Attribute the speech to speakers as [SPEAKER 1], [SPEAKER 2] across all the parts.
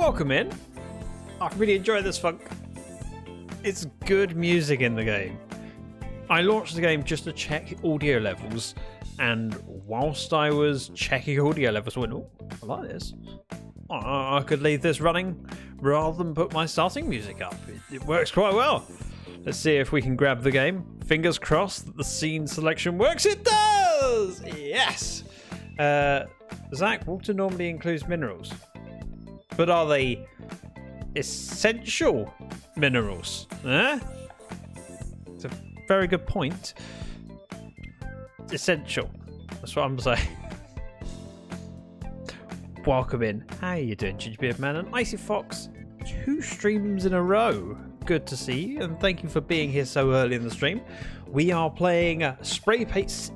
[SPEAKER 1] welcome in. I really enjoy this funk. It's good music in the game. I launched the game just to check audio levels, and whilst I was checking audio levels, I went, oh, I like this. I could leave this running rather than put my starting music up. It works quite well. Let's see if we can grab the game. Fingers crossed that the scene selection works. It does! Yes! Zach, water normally includes minerals. But are they essential minerals? It's a very good point. Essential. That's what I'm saying. Welcome in. How you doing, Gingerbeard Man and Icy Fox? 2 streams in a row. Good to see you, and thank you for being here so early in the stream. We are playing Spray Paint.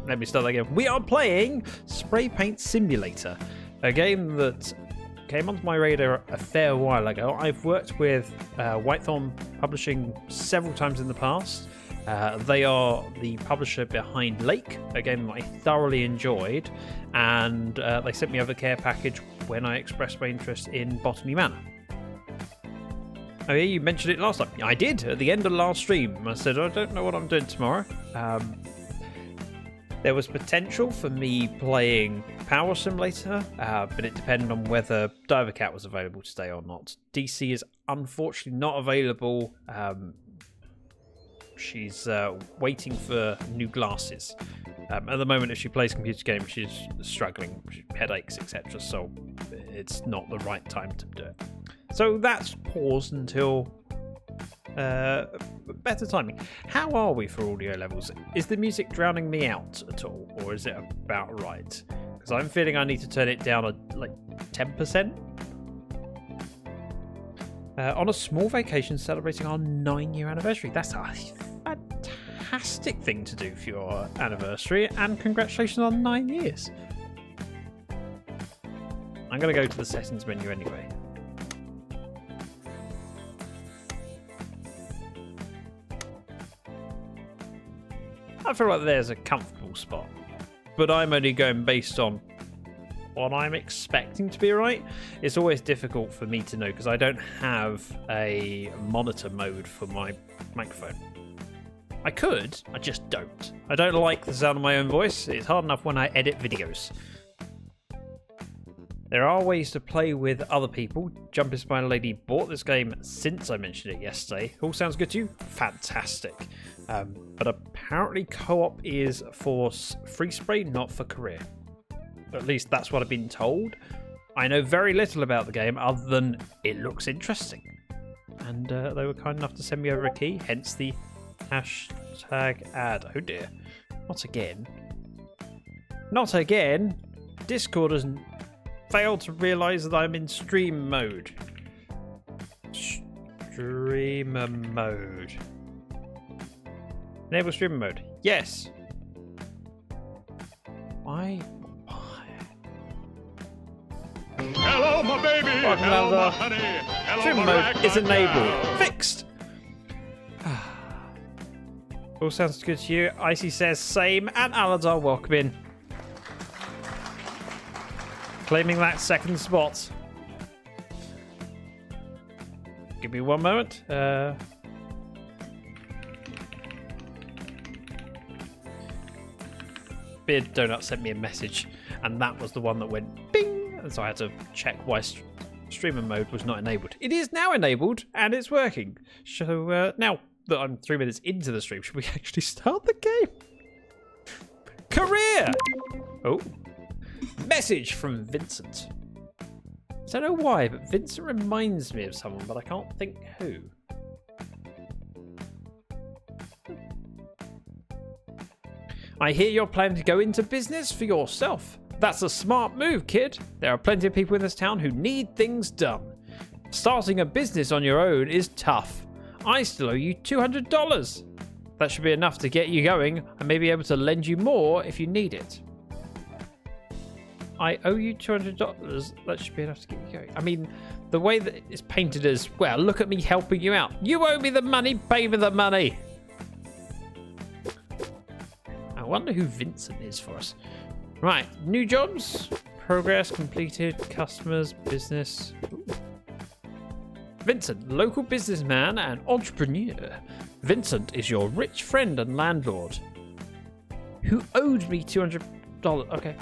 [SPEAKER 1] Let me start that again. We are playing Spray Paint Simulator, a game that came onto my radar a fair while ago. I've worked with Whitethorn Publishing several times in the past. They are the publisher behind Lake, a game that I thoroughly enjoyed, and they sent me over a care package when I expressed my interest in Botany Manor. Oh yeah, you mentioned it last time. I did, at the end of last stream. I said, I don't know what I'm doing tomorrow. There was potential for me playing Power Simulator, but it depended on whether Diver Cat was available today or not. DC is unfortunately not available. She's waiting for new glasses. At the moment, if she plays computer games, she's struggling, headaches, etc. So it's not the right time to do it. So that's paused until better timing. How are we for audio levels? Is the music drowning me out at all, or is it about right? Because I'm feeling I need to turn it down like 10%. On a small vacation celebrating our 9-year anniversary. That's a fantastic thing to do for your anniversary, and congratulations on 9 years. I'm going to go to the settings menu anyway. I feel like there's a comfortable spot, but I'm only going based on what I'm expecting to be right. It's always difficult for me to know because I don't have a monitor mode for my microphone. I could, I just don't. I don't like the sound of my own voice. It's hard enough when I edit videos. There are ways to play with other people. Jumping Spider Lady bought this game since I mentioned it yesterday. All sounds good to you? Fantastic. But apparently co-op is for free spray, not for career. At least that's what I've been told. I know very little about the game other than it looks interesting. And they were kind enough to send me over a key, hence the hashtag ad. Oh dear. Not again. Not again. Discord has failed to realise that I'm in stream mode. Streamer mode. Enable streamer mode. Yes. Why?
[SPEAKER 2] Hello, my baby. Hello, my honey. Hello,
[SPEAKER 1] streamer mode is enabled. Fixed. All sounds good to you. Icy says same, and Aladar, welcome in. Claiming that second spot. Give me one moment. Beard Donut sent me a message, and that was the one that went bing, and so I had to check why streamer mode was not enabled. It is now enabled, and it's working. So now that I'm 3 minutes into the stream, should we actually start the game? Career! Oh. Message from Vincent. I don't know why, but Vincent reminds me of someone, but I can't think who. I hear you're planning to go into business for yourself. That's a smart move, kid. There are plenty of people in this town who need things done. Starting a business on your own is tough. I still owe you $200. That should be enough to get you going. I may be able to lend you more if you need it. I owe you $200. That should be enough to get you going. I mean, the way that it's painted as, well, look at me helping you out. You owe me the money, pay me the money. I wonder who Vincent is for us. Right, new jobs. progress, completed, customers, business. Ooh. Vincent, local businessman and entrepreneur. Vincent is your rich friend and landlord who owed me $200. Okay.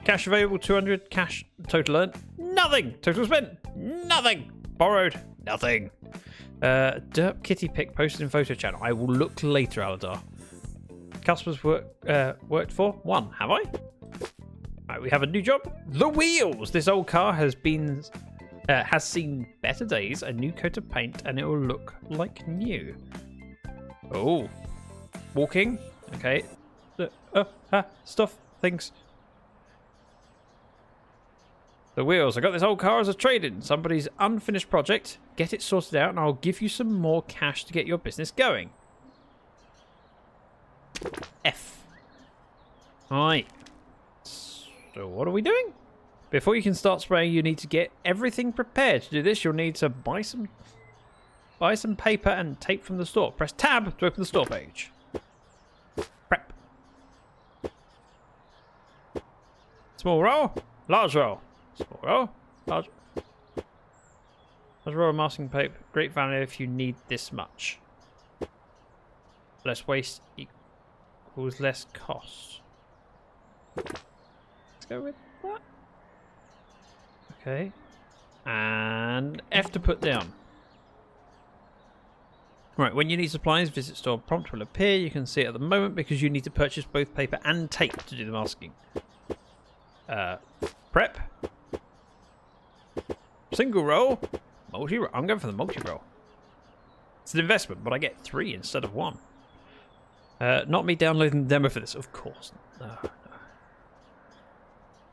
[SPEAKER 1] Cash available, 200. Cash total earned, nothing. Total spent, nothing. Borrowed, nothing. Derp kitty pic posted in photo channel. I will look later, Aladar. Customers worked for 1. Have I? Right, we have a new job. The wheels. This old car has seen better days. A new coat of paint, and it will look like new. Oh, walking. Okay. Stuff. Things. The wheels. I got this old car as a trade-in. Somebody's unfinished project. Get it sorted out and I'll give you some more cash to get your business going. F. Alright. So what are we doing? Before you can start spraying, you need to get everything prepared. To do this, you'll need to buy some paper and tape from the store. Press tab to open the store page. Prep. Small roll. Large roll. Small roll. Large roll of masking tape. Great value if you need this much. Less waste equals less cost. Let's go with that. Okay. And F to put down. Right, when you need supplies, visit store prompt will appear. You can see it at the moment because you need to purchase both paper and tape to do the masking. Prep. Single roll. Multi-roll. I'm going for the multi-roll. It's an investment, but I get 3 instead of 1. Not me downloading the demo for this, of course. No.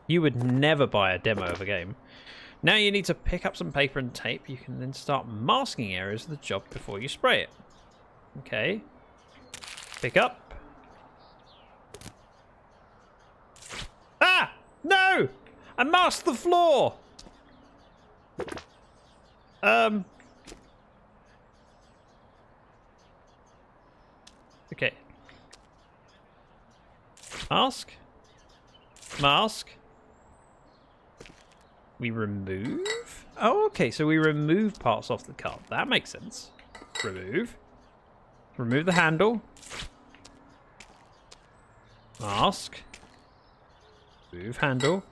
[SPEAKER 1] You would never buy a demo of a game. Now you need to pick up some paper and tape. You can then start masking areas of the job before you spray it. Okay. Pick up. Ah! No! I masked the floor! Okay. Mask. Mask. We remove? Oh, okay, so we remove parts off the car. That makes sense. Remove. Remove the handle. Mask. Remove handle.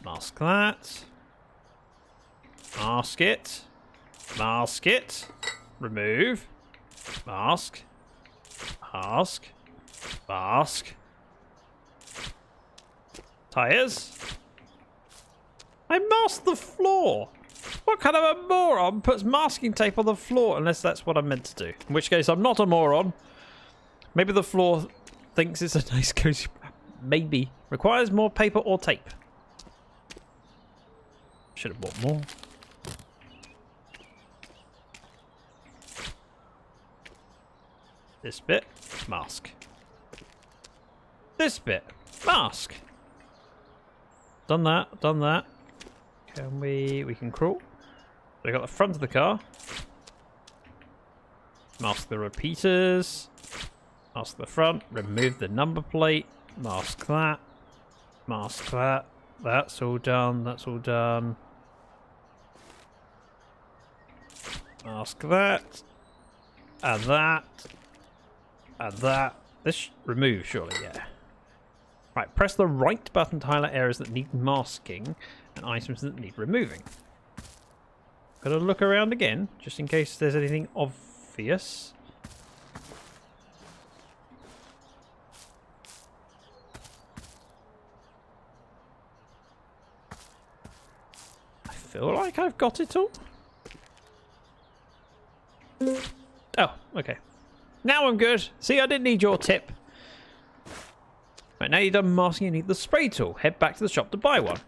[SPEAKER 1] Mask that. Mask it. Mask it. Remove. Mask. Mask. Mask. Tires. I masked the floor. What kind of a moron puts masking tape on the floor unless that's what I'm meant to do? In which case, I'm not a moron. Maybe the floor thinks it's a nice cozy... Maybe. Requires more paper or tape. Should have bought more. This bit, mask. This bit, mask. Done that, done that. Can we can crawl. We got the front of the car. Mask the repeaters. Mask the front. Remove the number plate. Mask that. Mask that. That's all done. That's all done. Mask that. And that. And that. This remove, surely, yeah. Right, press the right button to highlight areas that need masking and items that need removing. Gotta look around again, just in case there's anything obvious. I feel like I've got it all. Oh, okay. Now I'm good. See, I didn't need your tip. Right, now you're done masking, you need the spray tool. Head back to the shop to buy one.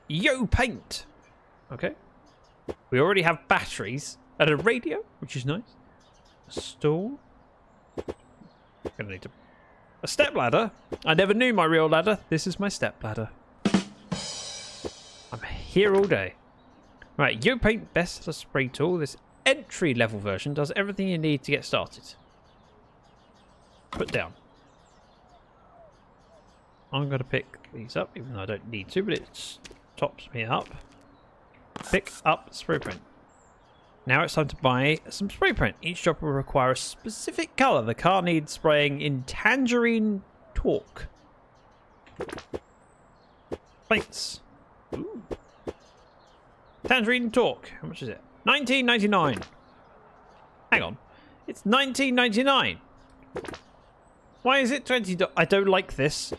[SPEAKER 1] Yo, paint! Okay. We already have batteries and a radio, which is nice. A stool. Gonna need a step ladder. I never knew my real ladder. This is my step ladder. I'm here all day. Right, Yo Paint best spray tool. This entry level version does everything you need to get started. Put down. I'm going to pick these up, even though I don't need to, but it tops me up. Pick up spray paint. Now it's time to buy some spray paint. Each job will require a specific colour. The car needs spraying in tangerine talc. Paints. Ooh. Tangerine talc. How much is it? $19.99. Hang on. It's $19.99. Why is it $20? I don't like this.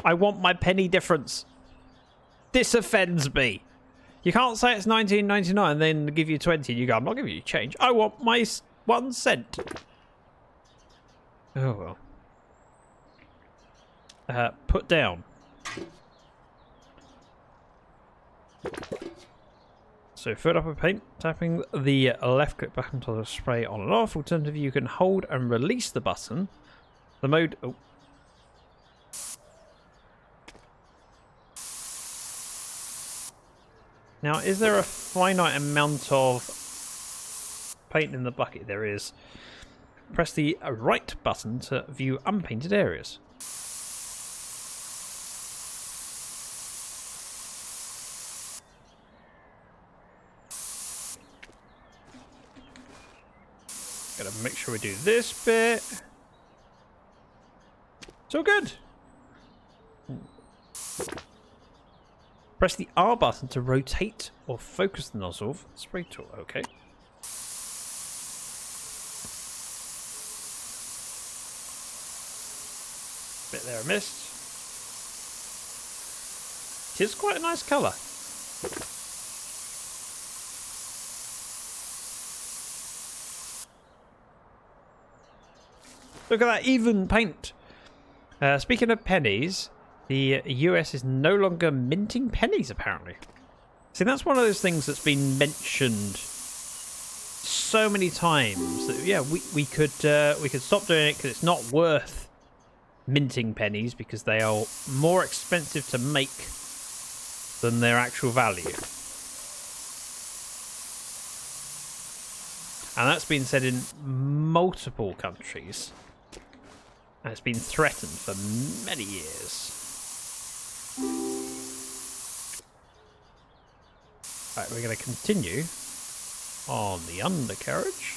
[SPEAKER 1] I want my penny difference. This offends me. You can't say it's $19.99 and then give you 20 and you go, I'm not giving you change. I want my 1 cent. Oh well. Put down. So fill up with paint, tapping the left click button to spray on and off. Alternatively, you can hold and release the button. The mode... Oh. Now, is there a finite amount of paint in the bucket? There is. Press the right button to view unpainted areas. Gotta make sure we do this bit. It's all good. Press the R button to rotate or focus the nozzle for the spray tool. Okay. Bit there I missed. It is quite a nice colour. Look at that even paint. Speaking of pennies, the US is no longer minting pennies, apparently. See, that's one of those things that's been mentioned so many times that yeah, we could stop doing it because it's not worth minting pennies because they are more expensive to make than their actual value. And that's been said in multiple countries. And it's been threatened for many years. Right, we're going to continue on the undercarriage.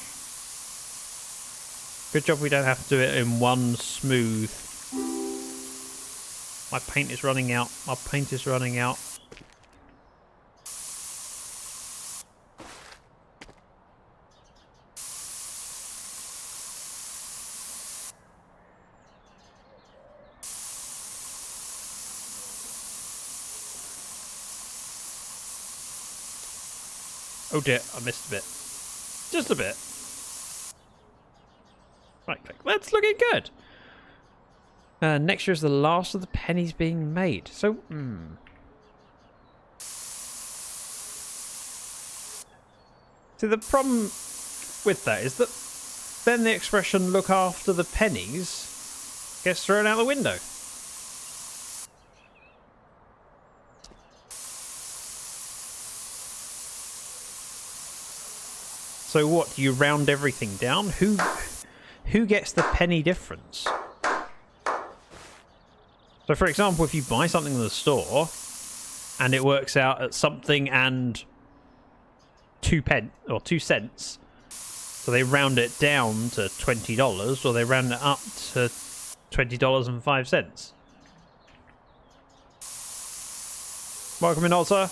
[SPEAKER 1] Good job we don't have to do it in one smooth. My paint is running out. My paint is running out. Oh dear, I missed a bit. Just a bit. Right click. That's looking good. Next year is the last of the pennies being made. So, See, the problem with that is that then the expression look after the pennies gets thrown out the window. So what, do you round everything down? Who gets the penny difference? So for example, if you buy something in the store and it works out at something and 2 cents, so they round it down to $20 or they round it up to $20.05. Welcome in, Alta.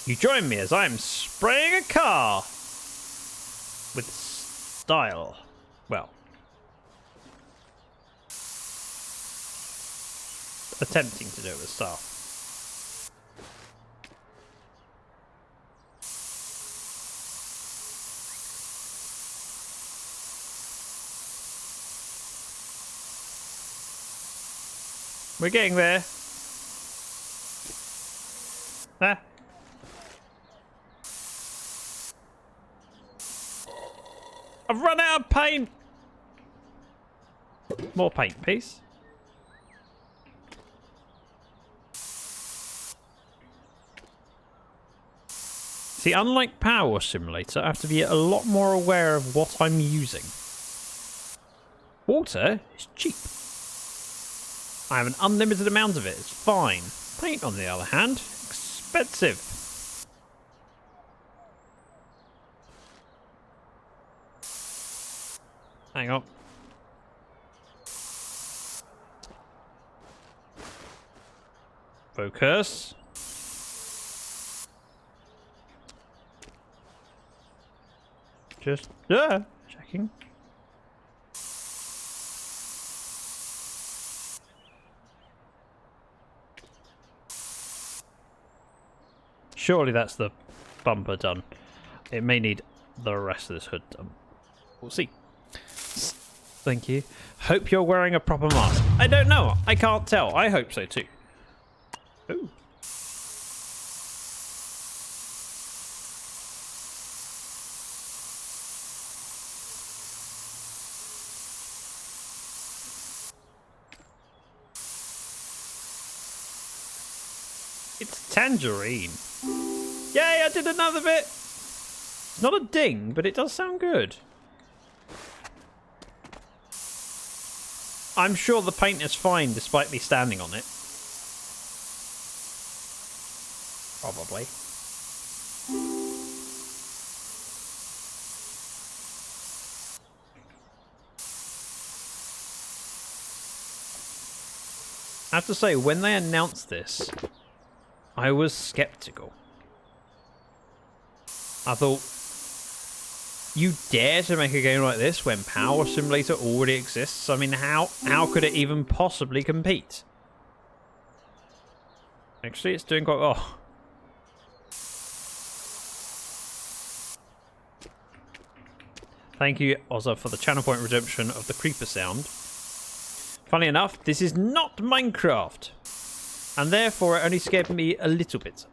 [SPEAKER 1] You join me as I am spraying a car with style. Well, attempting to do it with style. We're getting there. Ah. I've run out of paint. More paint, please. See, unlike Power Simulator, I have to be a lot more aware of what I'm using. Water is cheap. I have an unlimited amount of it. It's fine. Paint, on the other hand, expensive. Hang on. Focus. Just checking. Surely that's the bumper done. It may need the rest of this hood done. We'll see. Thank you. Hope you're wearing a proper mask. I don't know. I can't tell. I hope so too. Ooh. It's tangerine. Yay, I did another bit. It's not a ding, but it does sound good. I'm sure the paint is fine despite me standing on it. Probably. I have to say, when they announced this, I was skeptical. I thought, you dare to make a game like this when Power Simulator already exists? I mean, how could it even possibly compete? Actually, it's doing quite well. Thank you, Ozza, for the channel point redemption of the creeper sound. Funny enough, this is not Minecraft, and therefore it only scared me a little bit.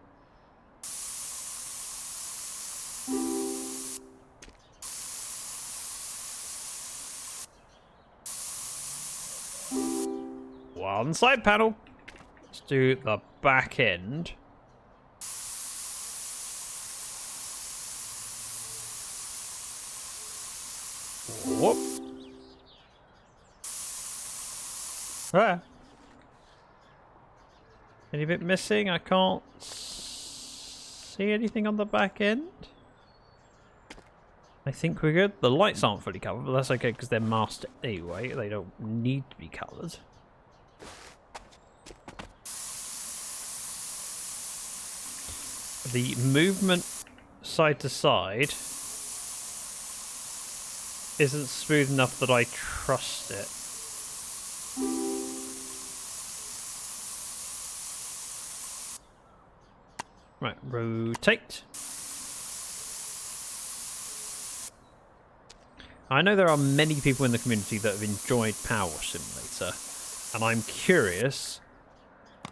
[SPEAKER 1] One side panel. Let's do the back end. Whoop. Ah. Any bit missing? I can't see anything on the back end. I think we're good. The lights aren't fully covered, but that's okay because they're masked anyway. They don't need to be covered. The movement side to side isn't smooth enough that I trust it. Right, rotate. I know there are many people in the community that have enjoyed Power Simulator, and I'm curious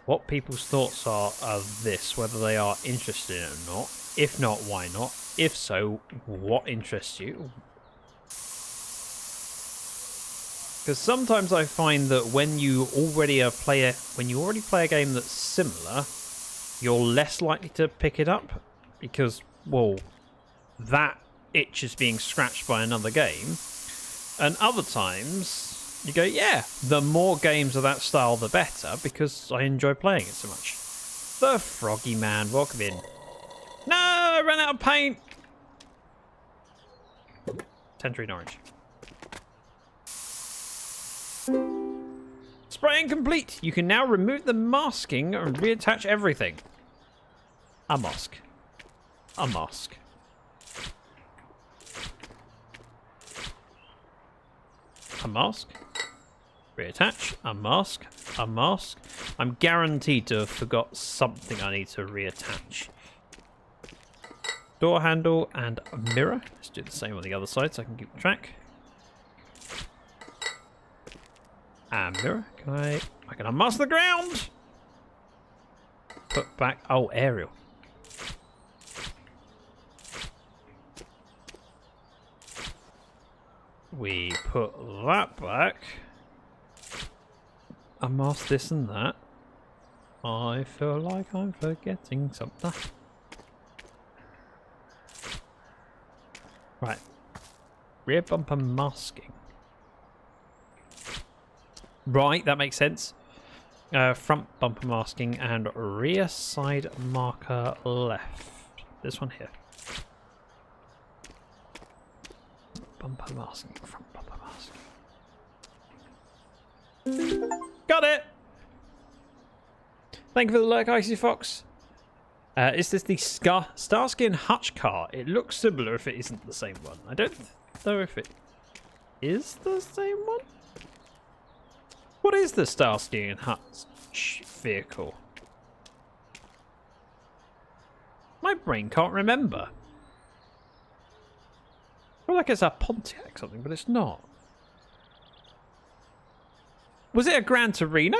[SPEAKER 1] what people's thoughts are of this, whether they are interested in it or not. If not, why not? If so, what interests you? Because sometimes I find that when you already play a game that's similar, you're less likely to pick it up because, well, that itch is being scratched by another game. And other times you go, yeah, the more games of that style, the better, because I enjoy playing it so much. The Froggy Man, welcome in. No, I ran out of paint. Tangerine orange. Spraying complete. You can now remove the masking and reattach everything. A mask. A mask. A mask. Reattach. A mask. A mask. I'm guaranteed to have forgot something I need to reattach. Door handle and a mirror. Let's do the same on the other side so I can keep track. And mirror. I can unmask the ground. Put back. Oh, aerial. We put that back. Unmask this and that. I feel like I'm forgetting something. Right. Rear bumper masking. Right, that makes sense. Front bumper masking and rear side marker left. This one here. Bumper masking, front bumper masking. Got it! Thank you for the lurk, Icy Fox. Is this the Starsky and Hutch car? It looks similar if it isn't the same one. I don't know if it is the same one. What is the Starsky and Hutch vehicle? My brain can't remember. I feel like it's a Pontiac something, but it's not. Was it a Gran Torino?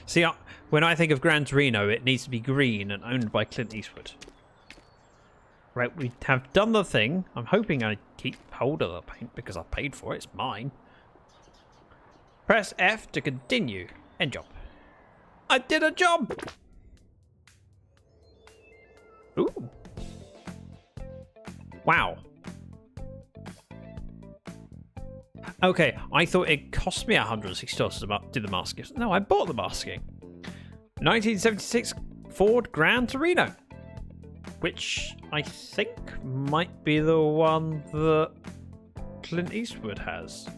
[SPEAKER 1] See, when I think of Gran Torino, it needs to be green and owned by Clint Eastwood. Right, we have done the thing. I'm hoping I keep hold of the paint because I paid for it. It's mine. Press F to continue. End job. I did a job! Ooh. Wow. Okay, I thought it cost me $160 to do the masking. No, I bought the masking. 1976 Ford Gran Torino. Which I think might be the one that Clint Eastwood has.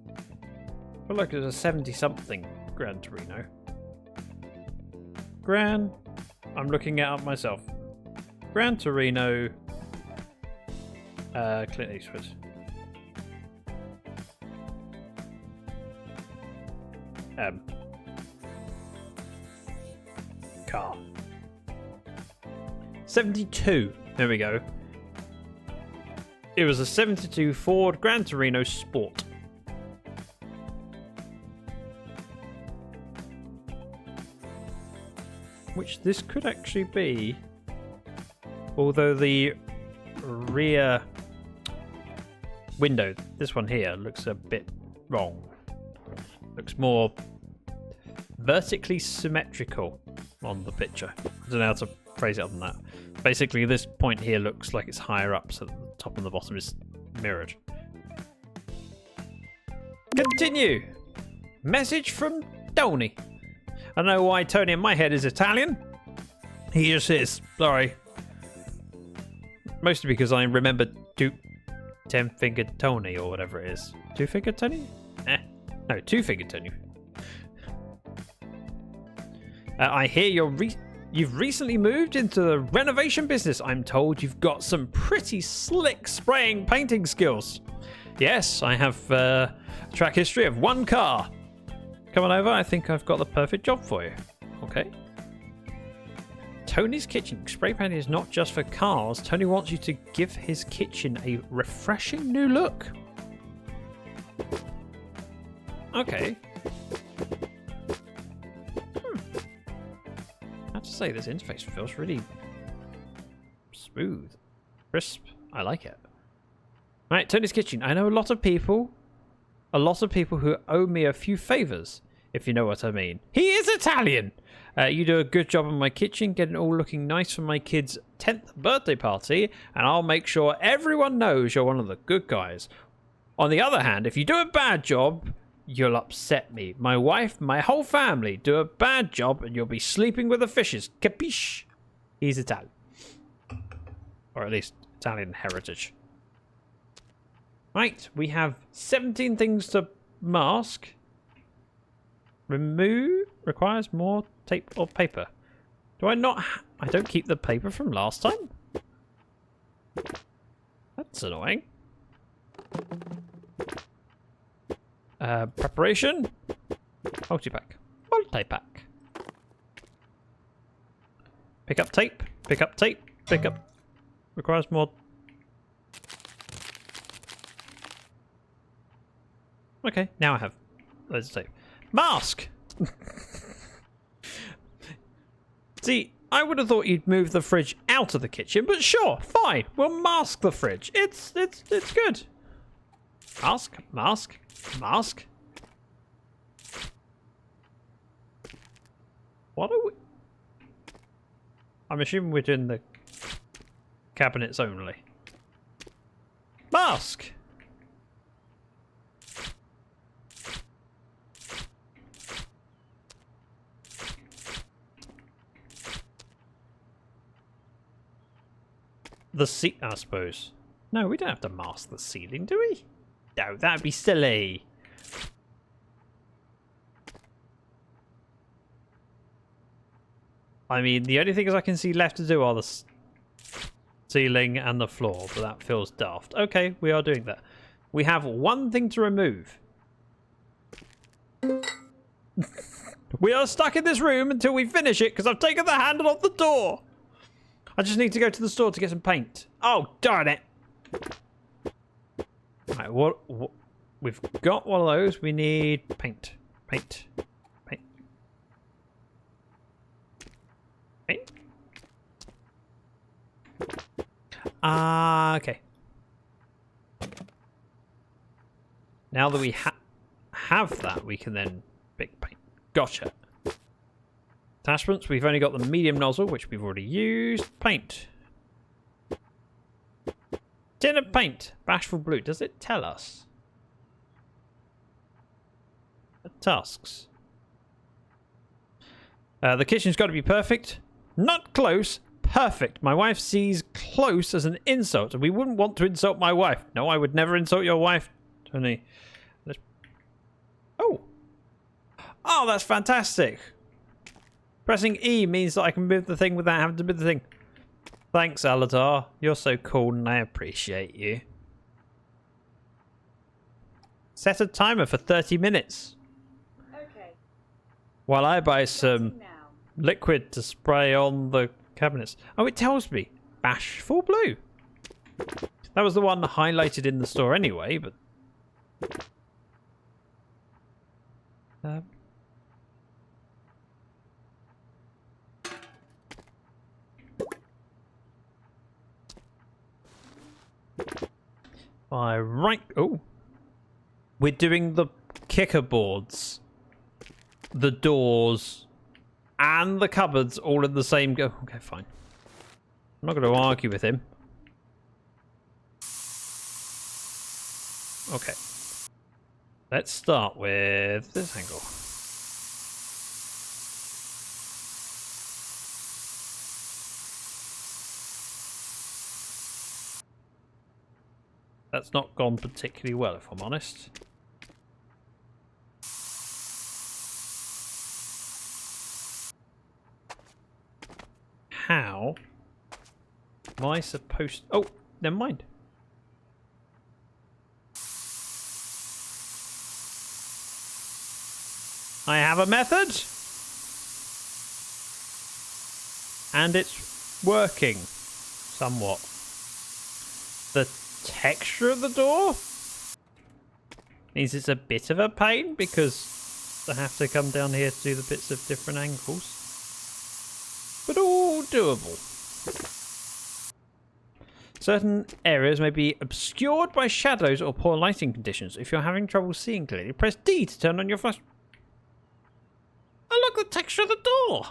[SPEAKER 1] I feel like it's a 70-something Gran Torino. I'm looking it up myself. Gran Torino, Clint Eastwood. Car. 72. There we go. It was a 72 Ford Gran Torino Sport. Which this could actually be, although the rear window, this one here, looks a bit wrong. Looks more vertically symmetrical on the picture. I don't know how to phrase it other than that. Basically, this point here looks like it's higher up, so the top and the bottom is mirrored. Continue! Message from Tony. I don't know why Tony in my head is Italian. He just is. Sorry. Mostly because I remember 10-fingered Tony or whatever it is. 2-fingered Tony? No, 2-fingered Tony. I hear you've recently moved into the renovation business. I'm told you've got some pretty slick spraying painting skills. Yes, I have a track history of one car. Come on over, I think I've got the perfect job for you. Okay. Tony's kitchen. Spray painting is not just for cars. Tony wants you to give his kitchen a refreshing new look. Okay. I have to say, this interface feels really smooth, crisp. I like it. Right, Tony's kitchen. I know a lot of people who owe me a few favors, if you know what I mean. He is Italian! You do a good job in my kitchen, getting it all looking nice for my kid's 10th birthday party, and I'll make sure everyone knows you're one of the good guys. On the other hand, if you do a bad job, you'll upset me. My wife, my whole family do a bad job, and you'll be sleeping with the fishes. Capiche? He's Italian. Or at least Italian heritage. Right, we have 17 things to mask. Remove requires more tape or paper. Do I not? I don't keep the paper from last time? That's annoying. Preparation. Multi-pack. Multi-pack. Pick up tape. Pick up tape. Pick up. Requires more. Okay, now I have loads of tape. Mask! See, I would have thought you'd move the fridge out of the kitchen, but sure, fine. We'll mask the fridge. It's good. Mask, mask, mask. What are we? I'm assuming we're doing the cabinets only. Mask! I suppose. No, we don't have to mask the ceiling, do we? No, that'd be silly. I mean, the only things I can see left to do are the ceiling and the floor, but that feels daft. Okay, we are doing that. We have one thing to remove. We are stuck in this room until we finish it because I've taken the handle off the door. I just need to go to the store to get some paint. Oh, darn it. Right, what we've got one of those. We need paint. Paint. Paint. Paint. Okay. Now that we have that, we can then pick paint. Gotcha. Attachments, we've only got the medium nozzle, which we've already used. Paint. Tin of paint. Bashful blue. Does it tell us? The tasks. The kitchen's got to be perfect. Not close. Perfect. My wife sees close as an insult, and we wouldn't want to insult my wife. No, I would never insult your wife, Tony. Oh. Oh, that's fantastic. Pressing E means that I can move the thing without having to move the thing. Thanks, Aladar. You're so cool and I appreciate you. Set a timer for 30 minutes. Okay. While I buy some liquid to spray on the cabinets. Oh, it tells me. Bashful blue. That was the one highlighted in the store anyway, but... Oh. We're doing the kicker boards, the doors, and the cupboards all in the same go. Okay, fine. I'm not going to argue with him. Okay. Let's start with this angle. That's not gone particularly well, if I'm honest. How am I supposed... Oh, never mind. I have a method. And it's working somewhat. The texture of the door means it's a bit of a pain because I have to come down here to do the bits of different angles. But all doable. Certain areas may be obscured by shadows or poor lighting conditions. If you're having trouble seeing clearly, press D to turn on your flash. Oh, look, the texture of the door.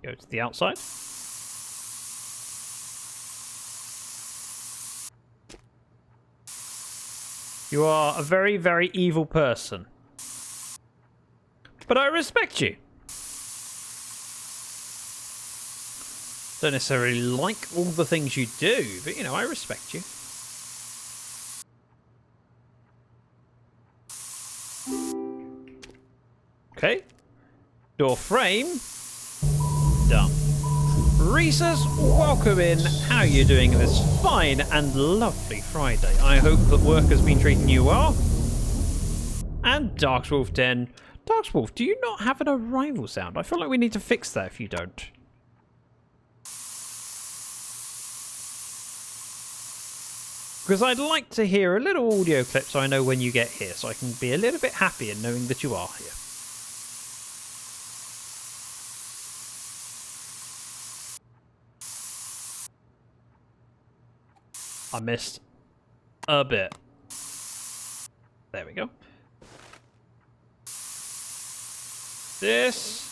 [SPEAKER 1] Go to the outside. You are a very, very evil person. But I respect you. Don't necessarily like all the things you do, but, you know, I respect you. Okay. Door frame. Done. Reese's, welcome in. How are you doing this fine and lovely Friday? I hope that work has been treating you well. And Darkswolf 10. Darkswolf, do you not have an arrival sound? I feel like we need to fix that if you don't. Because I'd like to hear a little audio clip so I know when you get here, so I can be a little bit happier knowing that you are here. I missed a bit. There we go. This.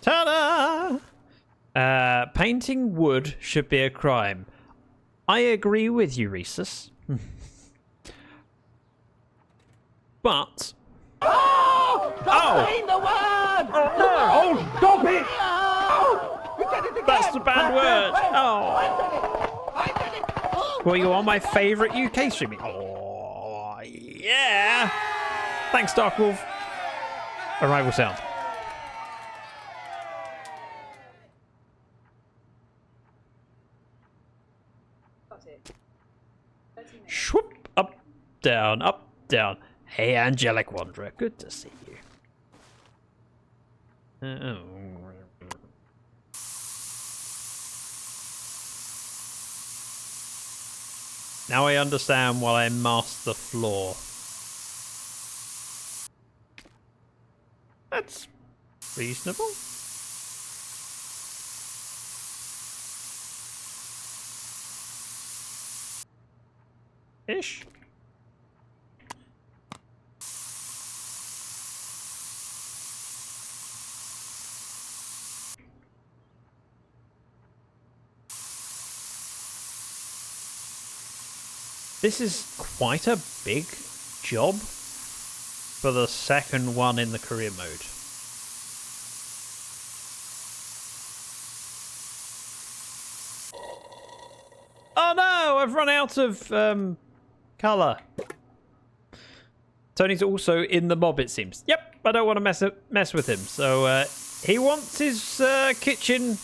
[SPEAKER 1] Ta-da! Painting wood should be a crime. I agree with you, Rhesus. But...
[SPEAKER 3] Oh! Stop saying the word! Oh, no! Oh, stop it! Oh!
[SPEAKER 1] That's the bad word! Oh! Well, you are my favourite UK streaming. Oh, yeah! Thanks, Dark Wolf. Arrival sound. Shwoop! Up, down, up, down. Hey, Angelic Wanderer. Good to see you. Now I understand why I masked the floor. That's reasonable. Ish. This is quite a big job for the second one in the career mode. Oh no, I've run out of colour. Tony's also in the mob, it seems. Yep, I don't want to mess with him. So he wants his kitchen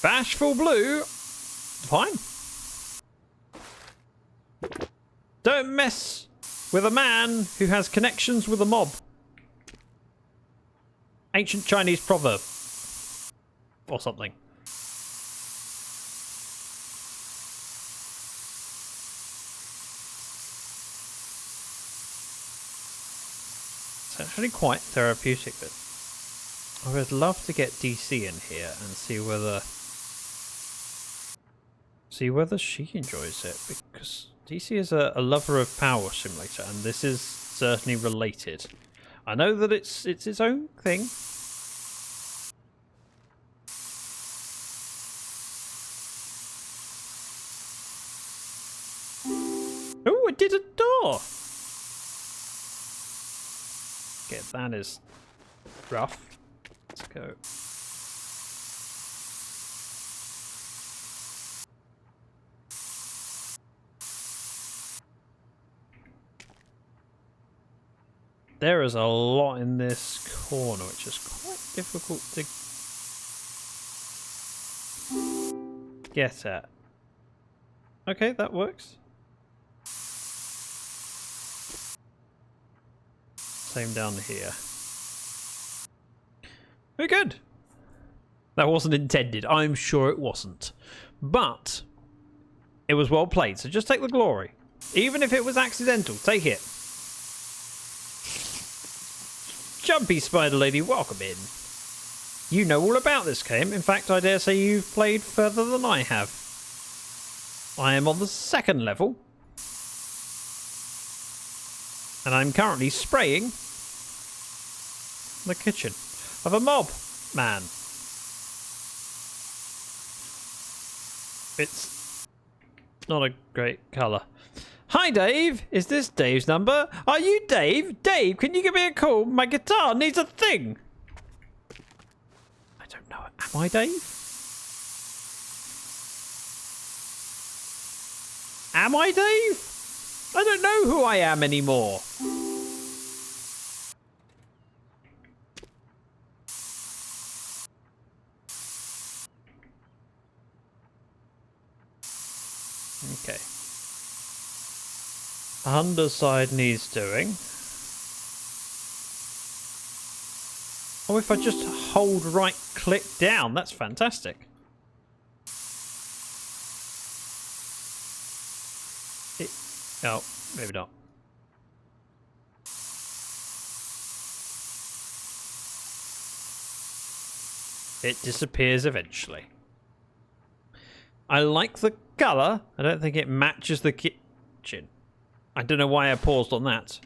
[SPEAKER 1] bashful blue. Fine. Don't mess with a man who has connections with a mob. Ancient Chinese proverb. Or something. It's actually quite therapeutic, but I would love to get DC in here and see whether she enjoys it, because DC is a lover of Power Simulator, and this is certainly related. I know that it's its own thing. Oh, it did a door! Okay, that is rough. Let's go. There is a lot in this corner, which is quite difficult to get at. Okay, that works. Same down here. We're good. That wasn't intended. I'm sure it wasn't. But it was well played, so just take the glory. Even if it was accidental, take it. Jumpy Spider Lady, welcome in. You know all about this game. In fact, I dare say you've played further than I have. I am on the second level. And I'm currently spraying the kitchen of a mob man. It's not a great colour. Hi Dave, is this Dave's number? Are you Dave? Dave, can you give me a call? My guitar needs a thing. I don't know. Am I Dave? Am I Dave? I don't know who I am anymore. Okay. Underside needs doing. Oh, if I just hold right click down, that's fantastic. Oh, maybe not. It disappears eventually. I like the colour. I don't think it matches the kitchen. I don't know why I paused on that.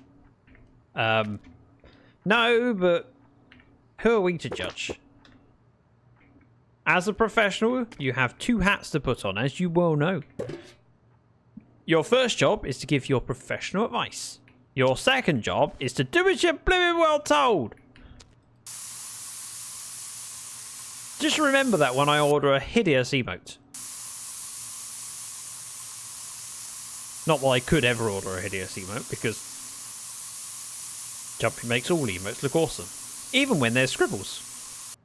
[SPEAKER 1] No, but who are we to judge? As a professional, you have two hats to put on, as you well know. Your first job is to give your professional advice. Your second job is to do as you're blooming well told. Just remember that when I order a hideous emote. Not that I could ever order a hideous emote, because Jumpy makes all emotes look awesome. Even when they're scribbles.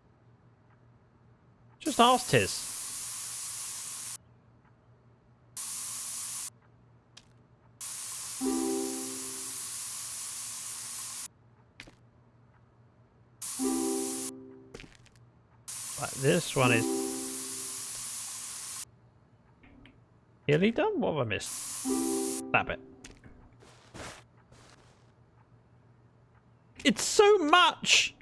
[SPEAKER 1] Just ask Tiz. Right, this one is nearly done? What have I missed? That bit. It's so much!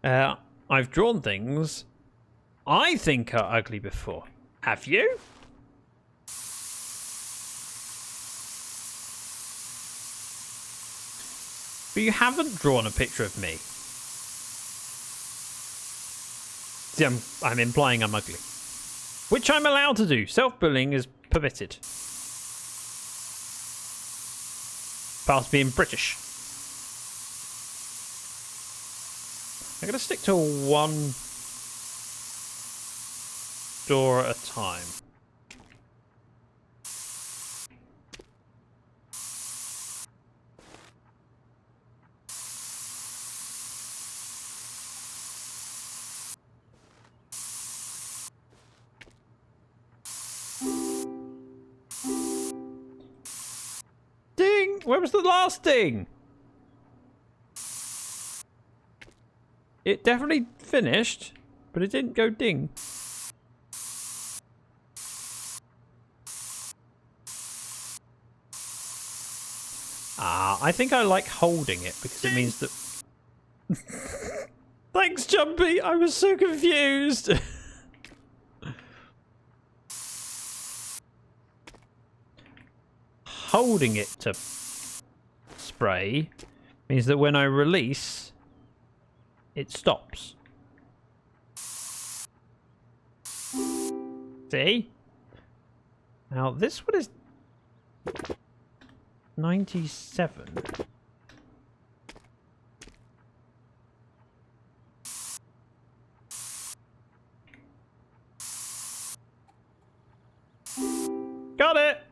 [SPEAKER 1] I've drawn things I think are ugly before. Have you? But you haven't drawn a picture of me. See, I'm implying I'm ugly. Which I'm allowed to do. Self-bullying is permitted. Past being British. I'm going to stick to one door at a time. Ding! Where was the last ding? It definitely finished, but it didn't go ding. I think I like holding it because it means that... Thanks, Jumpy! I was so confused! Holding it to spray means that when I release, it stops. See? Now this one is 97. Got it!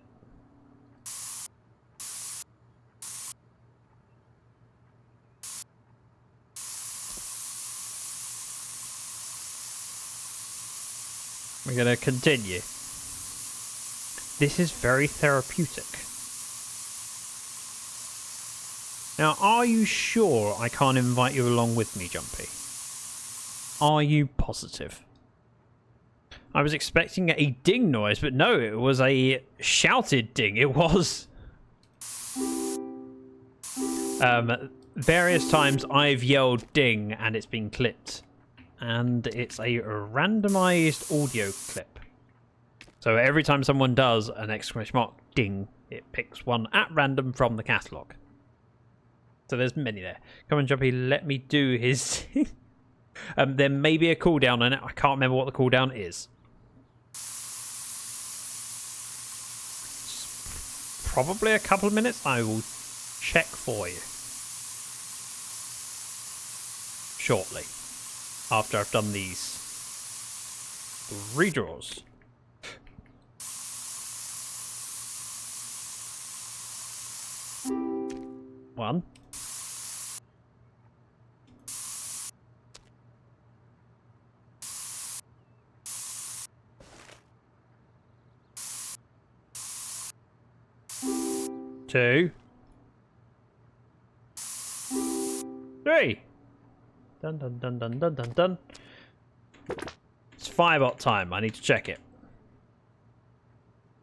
[SPEAKER 1] We're going to continue. This is very therapeutic. Now, are you sure I can't invite you along with me, Jumpy? Are you positive? I was expecting a ding noise, but no, it was a shouted ding. It was. Various times I've yelled ding and it's been clipped. And it's a randomized audio clip. So every time someone does an exclamation mark ding, it picks one at random from the catalogue. So there's many there. Come on, Jumpy, let me do his... there may be a cooldown on it. I can't remember what the cooldown is. Probably a couple of minutes. I will check for you. Shortly. After I've done these redraws. One. Two. Three. Dun dun dun dun dun dun dun. It's 5-bot time. I need to check it.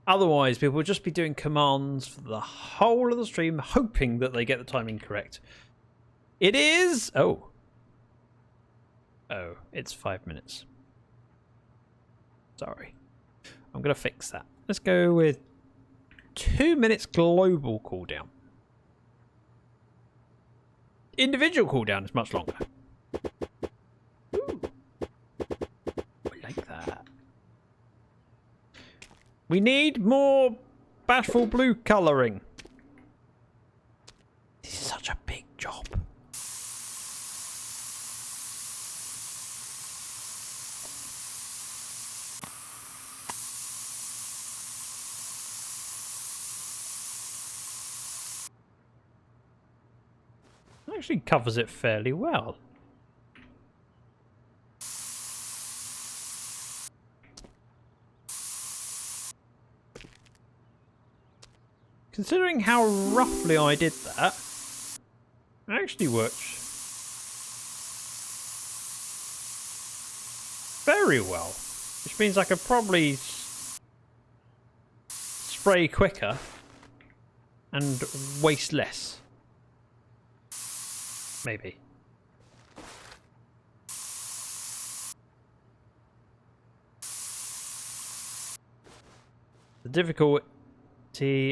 [SPEAKER 1] Otherwise, people will just be doing commands for the whole of the stream, hoping that they get the timing correct. It is... Oh. Oh, it's 5 minutes. Sorry. I'm going to fix that. Let's go with 2 minutes global cooldown. Individual cooldown is much longer. Ooh. I like that. We need more bashful blue colouring. This is such a big job. Actually covers it fairly well. Considering how roughly I did that, it actually worked very well. Which means I could probably spray quicker and waste less. Maybe. The difficulty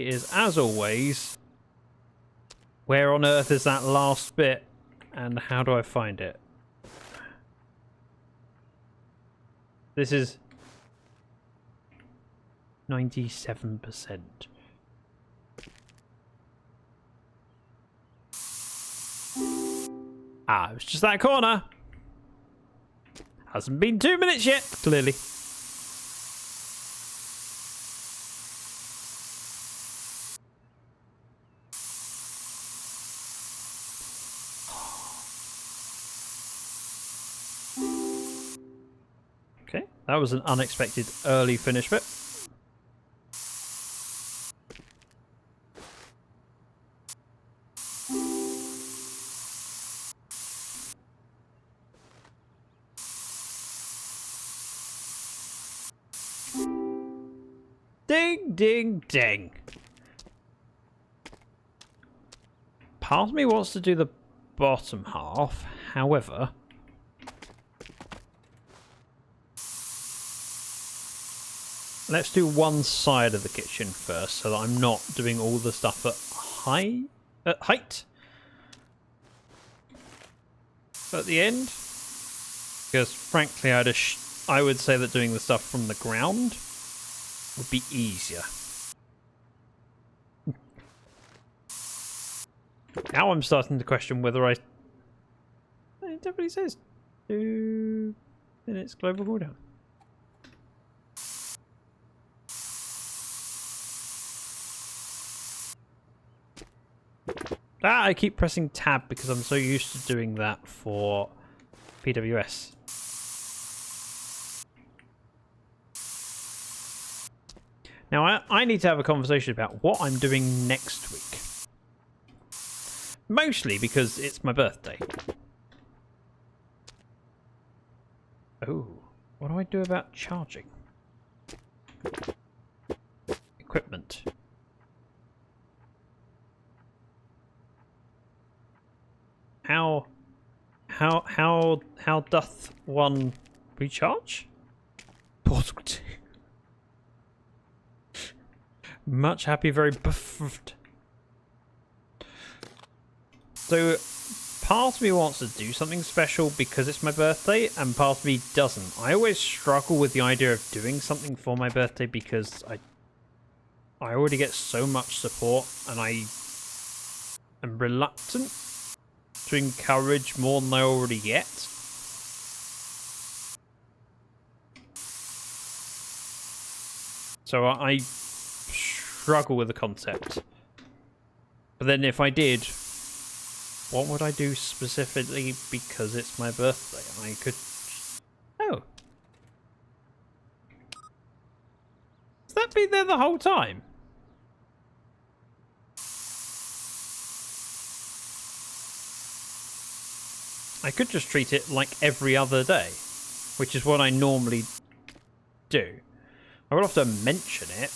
[SPEAKER 1] is, as always, where on earth is that last bit and how do I find it? This is 97%. Ah, it was just that corner. Hasn't been 2 minutes yet, clearly. Okay, that was an unexpected early finish bit. Ding, ding, ding. Part of me wants to do the bottom half, however, let's do one side of the kitchen first so that I'm not doing all the stuff at height at the end. Because frankly, I would say that doing the stuff from the ground would be easier. Now I'm starting to question whether it definitely says 2 minutes global cooldown. Ah, I keep pressing tab because I'm so used to doing that for PWS. Now, I need to have a conversation about what I'm doing next week. Mostly because it's my birthday. Oh, what do I do about charging? Equipment. How doth one recharge? Portal 2. Much happy, very buffed. So, part of me wants to do something special because it's my birthday, and part of me doesn't. I always struggle with the idea of doing something for my birthday because I already get so much support, and I am reluctant to encourage more than I already get. So I struggle with the concept. But then if I did, what would I do specifically because it's my birthday? I could... Oh. Has that been there the whole time? I could just treat it like every other day, which is what I normally do. I would have to mention it,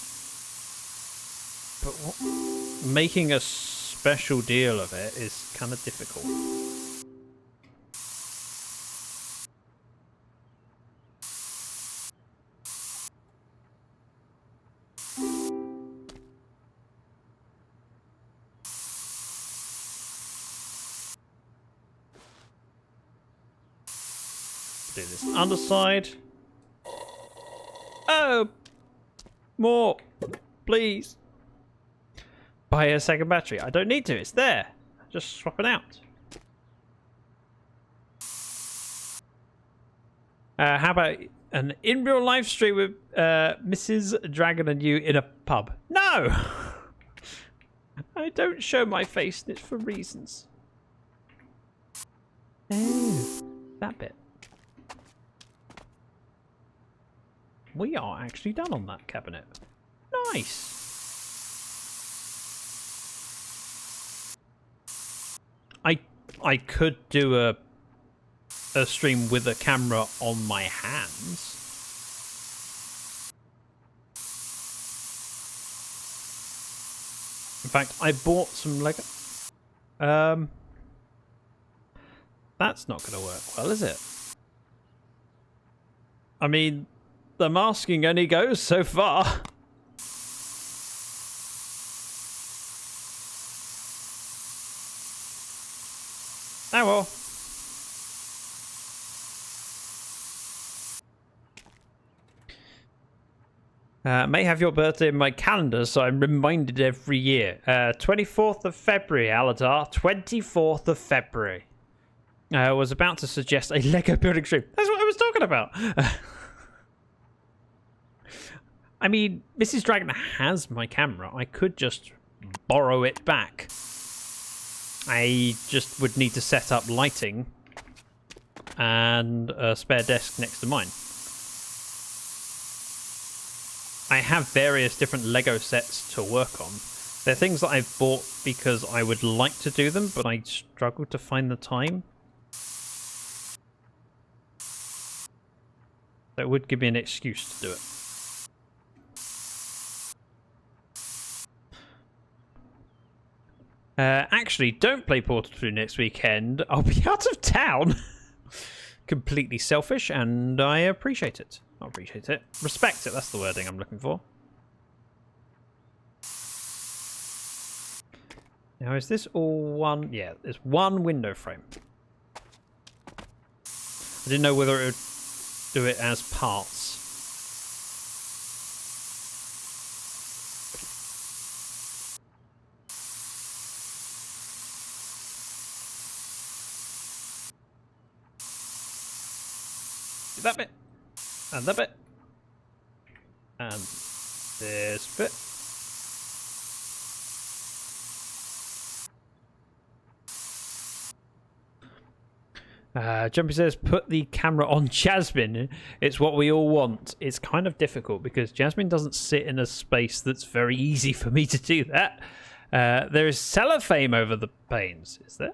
[SPEAKER 1] but making a special deal of it is kind of difficult. Do this underside. Oh, more, please. buy a second battery. I don't need to. It's there. Just swap it out. How about an in real live stream with Mrs. Dragon and you in a pub? No! I don't show my face, and it's for reasons. Oh, that bit. We are actually done on that cabinet. Nice. I could do a stream with a camera on my hands. In fact, I bought some Lego. That's not going to work well, is it? I mean, the masking only goes so far. Oh well. May have your birthday in my calendar, so I'm reminded every year. 24th of February, Aladar. 24th of February. I was about to suggest a Lego building stream. That's what I was talking about. I mean, Mrs. Dragon has my camera. I could just borrow it back. I just would need to set up lighting and a spare desk next to mine. I have various different Lego sets to work on. They're things that I've bought because I would like to do them, but I struggle to find the time. That would give me an excuse to do it. Actually, don't play Portal 2 next weekend. I'll be out of town. Completely selfish, and I appreciate it. I appreciate it. Respect it, that's the wording I'm looking for. Now, is this all one? Yeah, there's one window frame. I didn't know whether it would do it as parts. That bit, and that bit, and this bit. Jumpy says, put the camera on Jasmine. It's what we all want. It's kind of difficult because Jasmine doesn't sit in a space that's very easy for me to do that. There is cellophane over the panes, is there?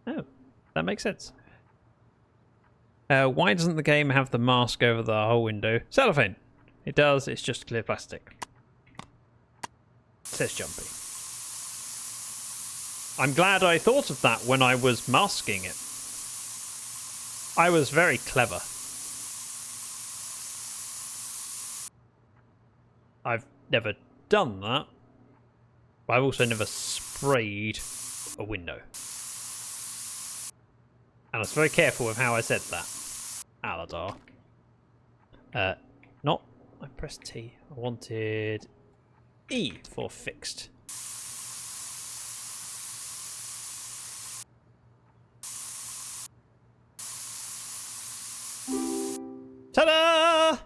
[SPEAKER 1] Oh, that makes sense. Why doesn't the game have the mask over the whole window? Cellophane. It does, it's just clear plastic. Says Jumpy. I'm glad I thought of that when I was masking it. I was very clever. I've never done that. But I've also never sprayed a window. And I was very careful with how I said that. Aladar. Not. I pressed T. I wanted E for fixed. Ta-da!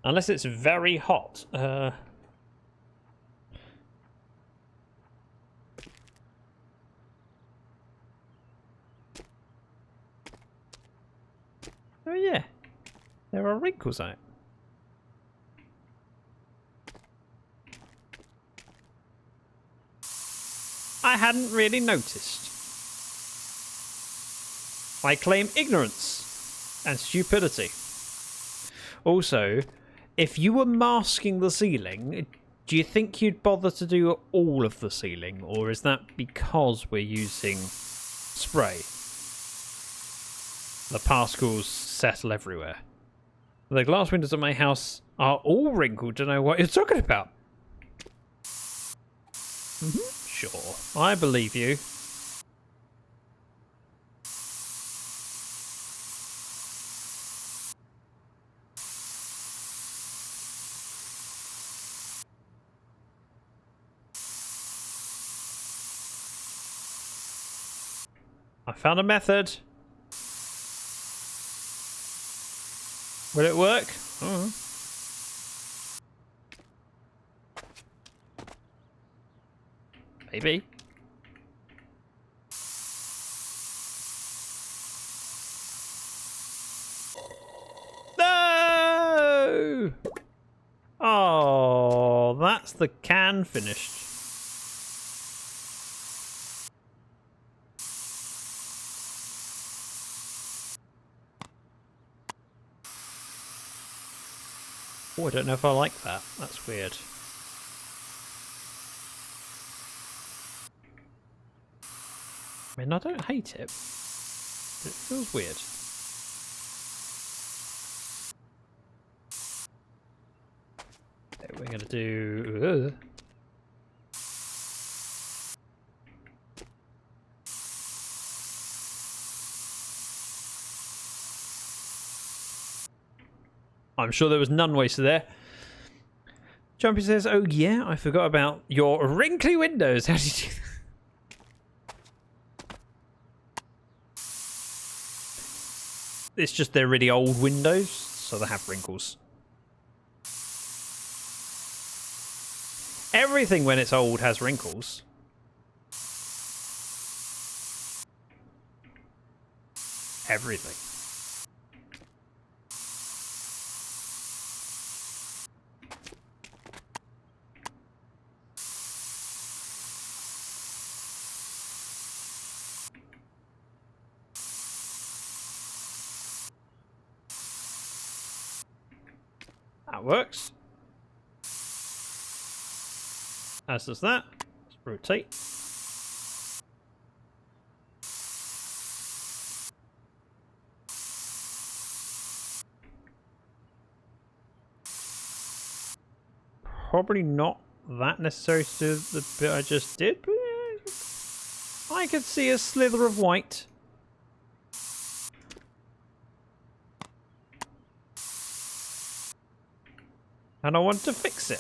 [SPEAKER 1] Unless it's very hot. Oh yeah, there are wrinkles on it. I hadn't really noticed. I claim ignorance and stupidity. Also, if you were masking the ceiling, do you think you'd bother to do all of the ceiling, or is that because we're using spray? The particles settle everywhere. The glass windows of my house are all wrinkled. Don't know what you're talking about. Sure, I believe you. I found a method. Will it work? Oh. Maybe. No! Oh, that's the can finished. Oh, I don't know if I like that. That's weird. I mean, I don't hate it, but it feels weird. Okay, we're gonna do... I'm sure there was none wasted there. Jumpy says, oh yeah, I forgot about your wrinkly windows. How did you do that? It's just they're really old windows, so they have wrinkles. Everything when it's old has wrinkles. Everything. That works. As does that. Let's rotate. Probably not that necessary to do the bit I just did, but I could see a slither of white. And I want to fix it.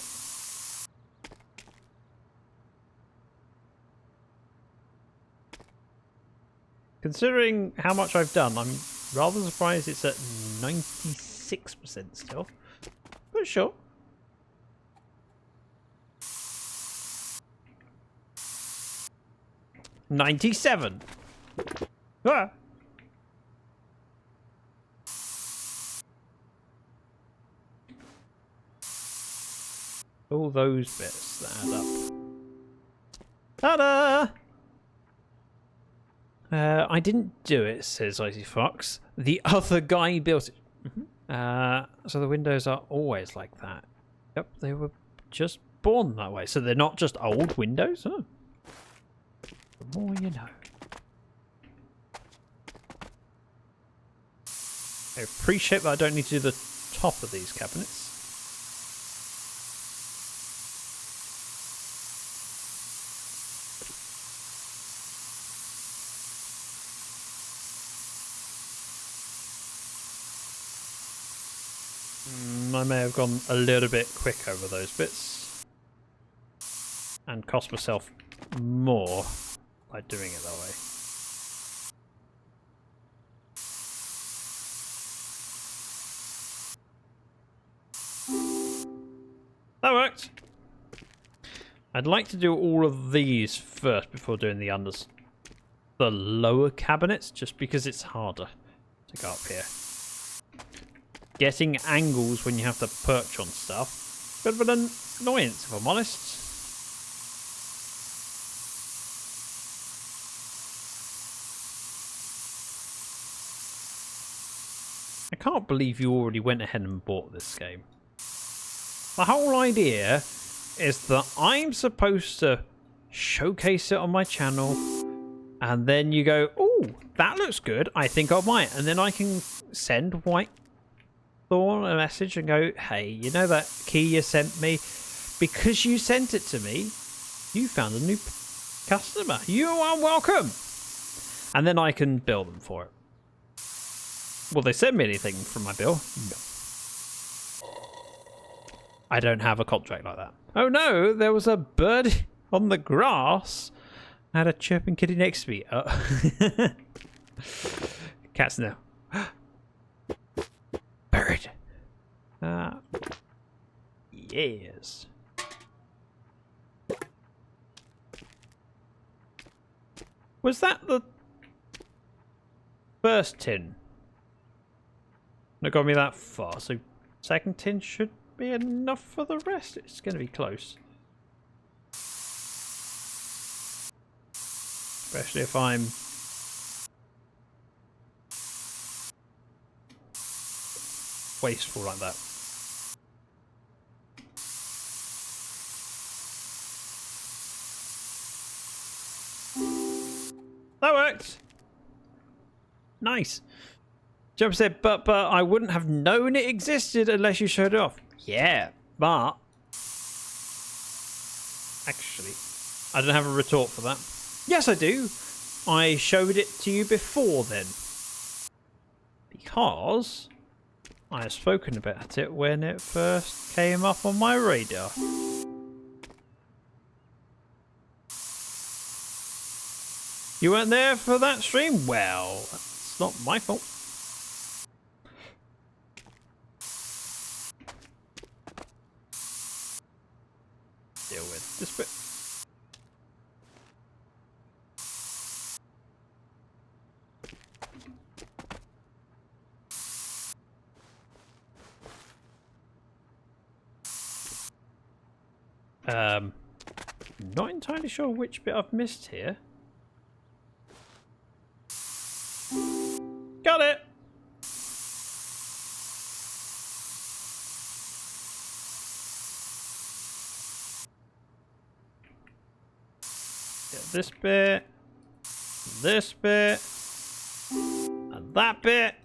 [SPEAKER 1] Considering how much I've done, I'm rather surprised it's at 96% still. But sure. $97. Ah. All those bits that add up. Ta-da! I didn't do it, says Icy Fox. The other guy built it. So the windows are always like that. Yep, they were just born that way. So they're not just old windows? Oh. The more you know. I appreciate that I don't need to do the top of these cabinets. I may have gone a little bit quick over those bits and cost myself more by doing it that way. That worked. I'd like to do all of these first before doing the lower cabinets, just because it's harder to go up here. Getting angles when you have to perch on stuff, bit of an annoyance if I'm honest. I can't believe you already went ahead and bought this game. The whole idea is that I'm supposed to showcase it on my channel, and then you go, oh, that looks good, I think I might, and then I can send Whitethorn a message and go, hey, you know that key you sent me? Because you sent it to me, you found a new customer. You are welcome. And then I can bill them for it. Will they send me anything from my bill? No. I don't have a contract like that. Oh no, there was a bird on the grass. I had a chirping kitty next to me. Cats now. Bird. Yes. Was that the first tin that got me that far? So second tin should be enough for the rest. It's going to be close. Especially if I'm wasteful like that. That worked! Nice. Jump said, but I wouldn't have known it existed unless you showed it off. Yeah, but actually, I don't have a retort for that. Yes, I do. I showed it to you before then. Because I have spoken about it when it first came up on my radar. You weren't there for that stream? Well, it's not my fault. Deal with this bit. Not entirely sure which bit I've missed here. Got it! Get this bit, and that bit.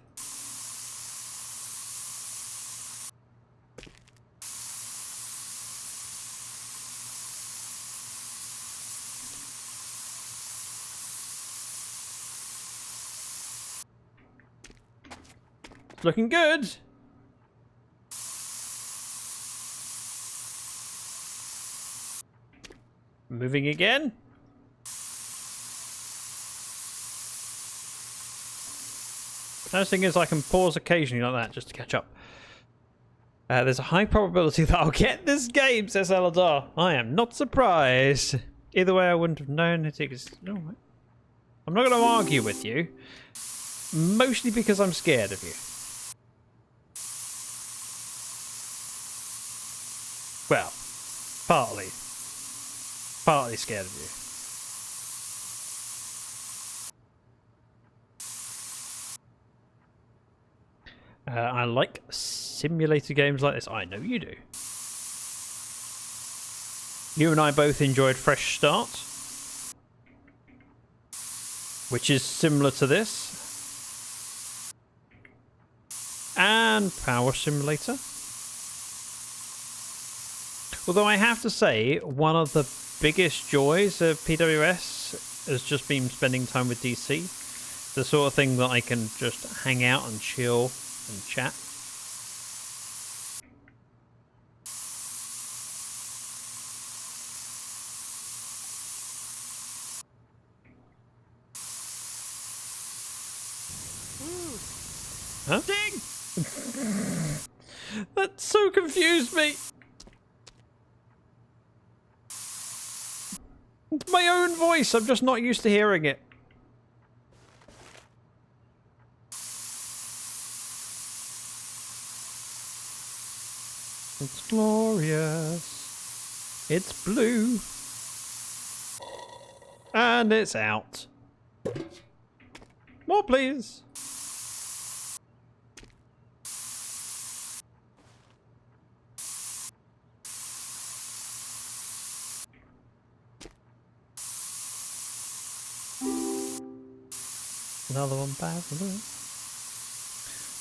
[SPEAKER 1] Looking good. Moving again. Nice thing is I can pause occasionally like that just to catch up. There's a high probability that I'll get this game, says Eladar. I am not surprised. Either way, I wouldn't have known it existed. Oh, I'm not going to argue with you. Mostly because I'm scared of you. Well, partly scared of you. I like simulator games like this. I know you do. You and I both enjoyed Fresh Start, which is similar to this, and Power Simulator. Although I have to say, one of the biggest joys of PWS has just been spending time with DC. The sort of thing that I can just hang out and chill and chat. Huh? Ding! That so confused me. It's my own voice. I'm just not used to hearing it. It's glorious. It's blue. And it's out. More, please. Another one back.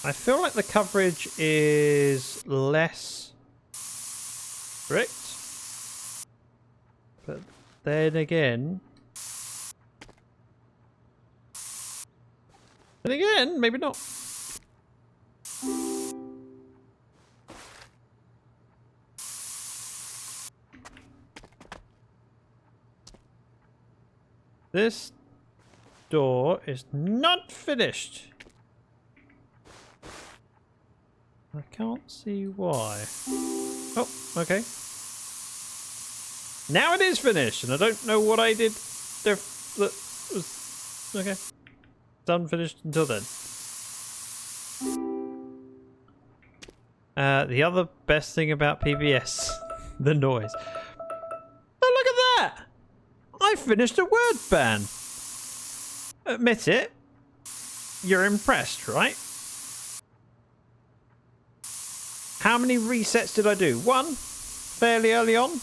[SPEAKER 1] I feel like the coverage is less strict, but then again, maybe not. This door is not finished. I can't see why. Oh, okay. Now it is finished, and I don't know what I did there that was... Okay. Done, finished until then. The other best thing about PBS, the noise. Oh, look at that! I finished a word ban. Admit it. You're impressed, right? How many resets did I do? One? Fairly early on?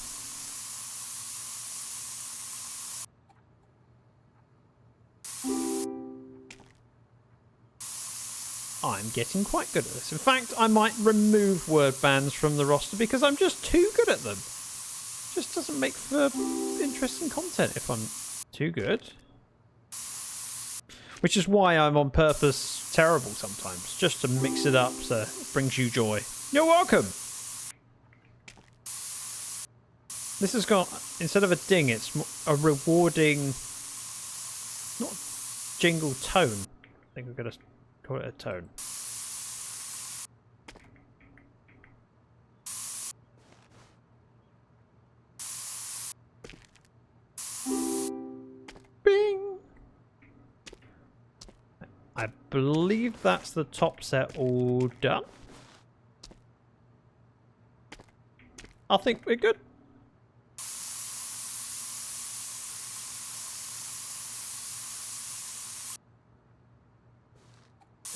[SPEAKER 1] I'm getting quite good at this. In fact, I might remove word bans from the roster because I'm just too good at them. Just doesn't make for interesting content if I'm too good. Which is why I'm on purpose terrible sometimes, just to mix it up so it brings you joy. You're welcome! This has got, instead of a ding, it's a rewarding, not jingle tone. I think we're going to call it a tone. Bing! I believe that's the top set all done. I think we're good.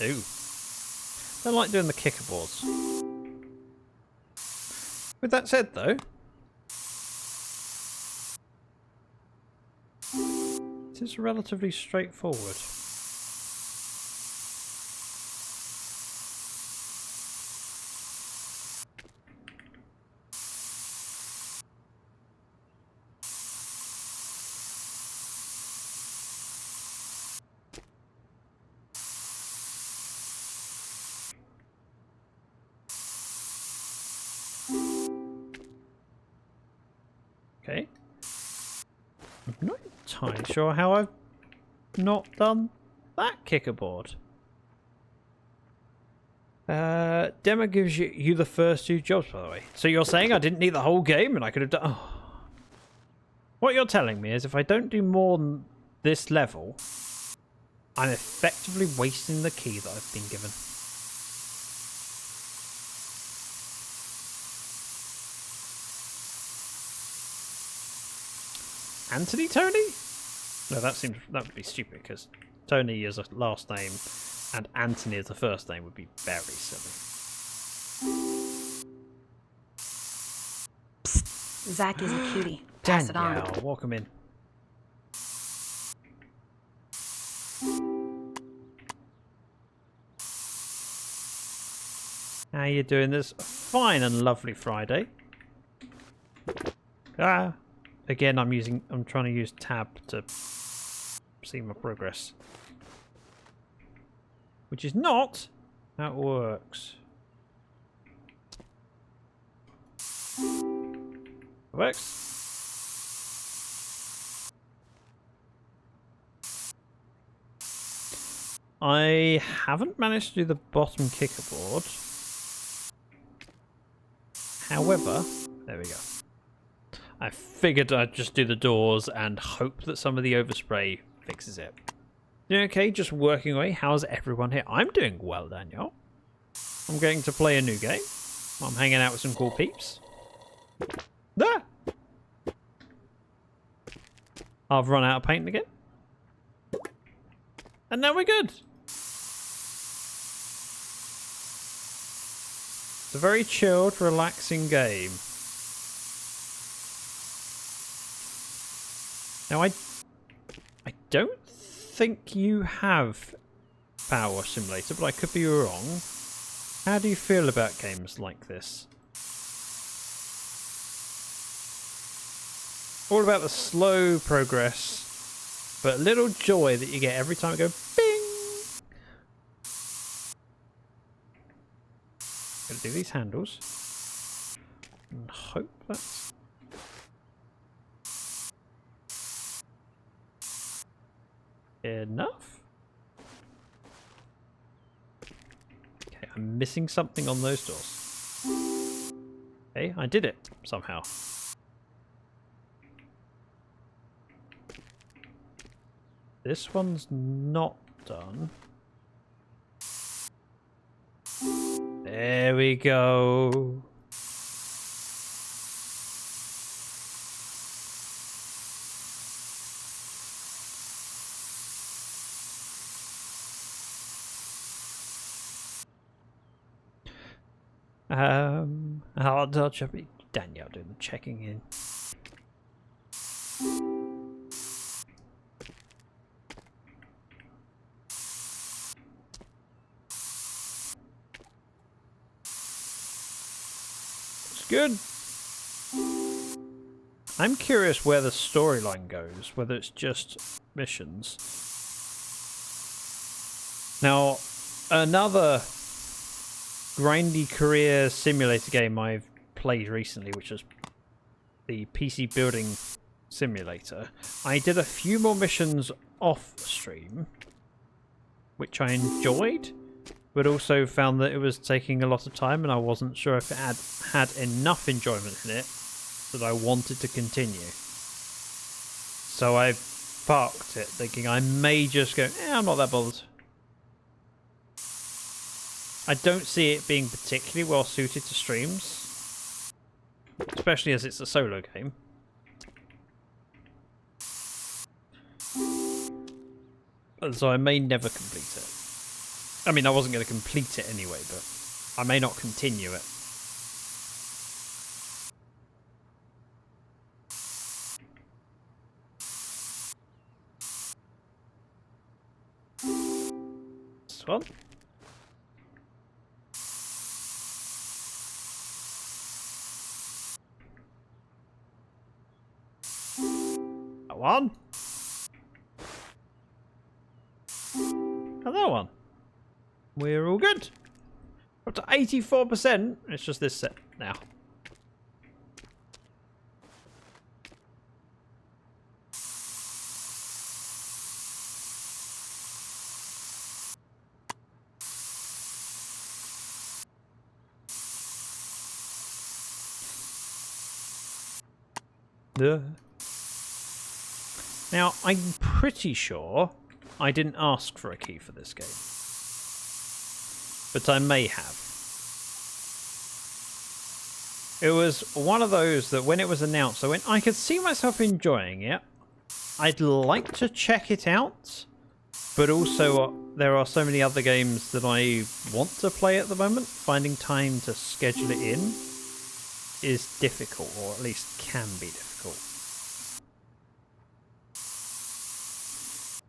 [SPEAKER 1] Ooh. Don't like doing the kicker boards. With that said though, it is relatively straightforward. Okay. I'm not entirely sure how I've not done that kicker board. Demo gives you the first 2 jobs, by the way. So you're saying I didn't need the whole game and I could have done... Oh. What you're telling me is if I don't do more than this level, I'm effectively wasting the key that I've been given. Anthony Tony? No, that would be stupid because Tony is a last name and Anthony as a first name would be very silly.
[SPEAKER 4] Psst, Zach is a cutie. Pass it on.
[SPEAKER 1] Danielle, welcome in. How you doing this fine and lovely Friday? Ah. Again, I'm trying to use tab to see my progress. Which is not how it works. It works. I haven't managed to do the bottom kicker board. However, there we go. I figured I'd just do the doors and hope that some of the overspray fixes it. You okay? Just working away. How's everyone here? I'm doing well, Daniel. I'm going to play a new game. I'm hanging out with some cool peeps. Ah! I've run out of paint again. And now we're good. It's a very chilled, relaxing game. Now, I don't think you have Power Simulator, but I could be wrong. How do you feel about games like this? All about the slow progress, but little joy that you get every time I go bing! Gonna do these handles. And hope that's... Enough? Okay, I'm missing something on those doors. Okay, I did it somehow. This one's not done. There we go. I'll check Danielle doing the checking in. It's good. I'm curious where the storyline goes, whether it's just missions. Now, another grindy career simulator game I've played recently, which is the PC building simulator. I did a few more missions off stream, which I enjoyed, but also found that it was taking a lot of time and I wasn't sure if it had enough enjoyment in it that I wanted to continue. So I parked it, thinking I may just go, I'm not that bothered. I don't see it being particularly well suited to streams, especially as it's a solo game. And so I may never complete it. I mean, I wasn't going to complete it anyway, but I may not continue it. This one. One. Another one. We're all good. Up to 84%. It's just this set now. Now, I'm pretty sure I didn't ask for a key for this game, but I may have. It was one of those that when it was announced, I went, I could see myself enjoying it. I'd like to check it out, but also there are so many other games that I want to play at the moment. Finding time to schedule it in is difficult, or at least can be difficult.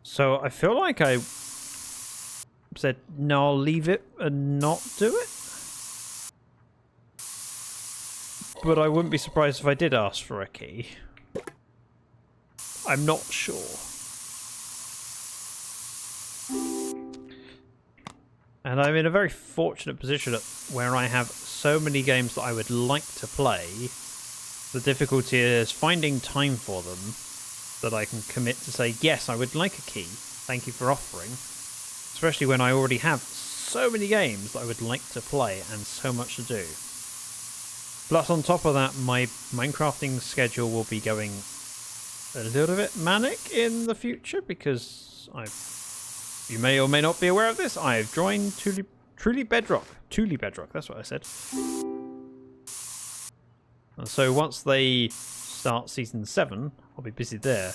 [SPEAKER 1] So I feel like I said, no, I'll leave it and not do it. But I wouldn't be surprised if I did ask for a key. I'm not sure. And I'm in a very fortunate position where I have so many games that I would like to play. The difficulty is finding time for them that I can commit to say, yes, I would like a key. Thank you for offering. Especially when I already have so many games that I would like to play and so much to do. Plus, on top of that, my Minecrafting schedule will be going a little bit manic in the future because you may or may not be aware of this, I've joined Truly Bedrock. Truly Bedrock, that's what I said. And so once they start Season 7, I'll be busy there.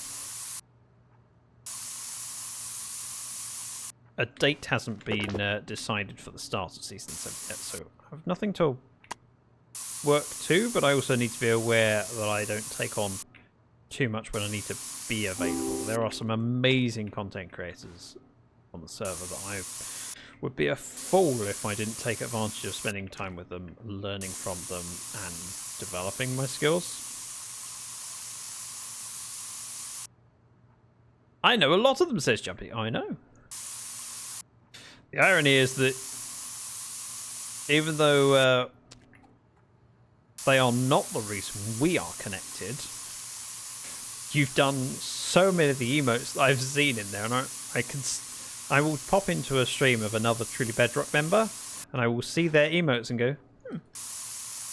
[SPEAKER 1] A date hasn't been decided for the start of Season 7 yet, so I have nothing to work to, but I also need to be aware that I don't take on too much when I need to be available. There are some amazing content creators on the server that I would be a fool if I didn't take advantage of spending time with them, learning from them, and developing my skills. I know a lot of them, says Jumpy. I know. The irony is that even though they are not the reason we are connected, you've done so many of the emotes that I've seen in there, and I will pop into a stream of another Truly Bedrock member, and I will see their emotes and go,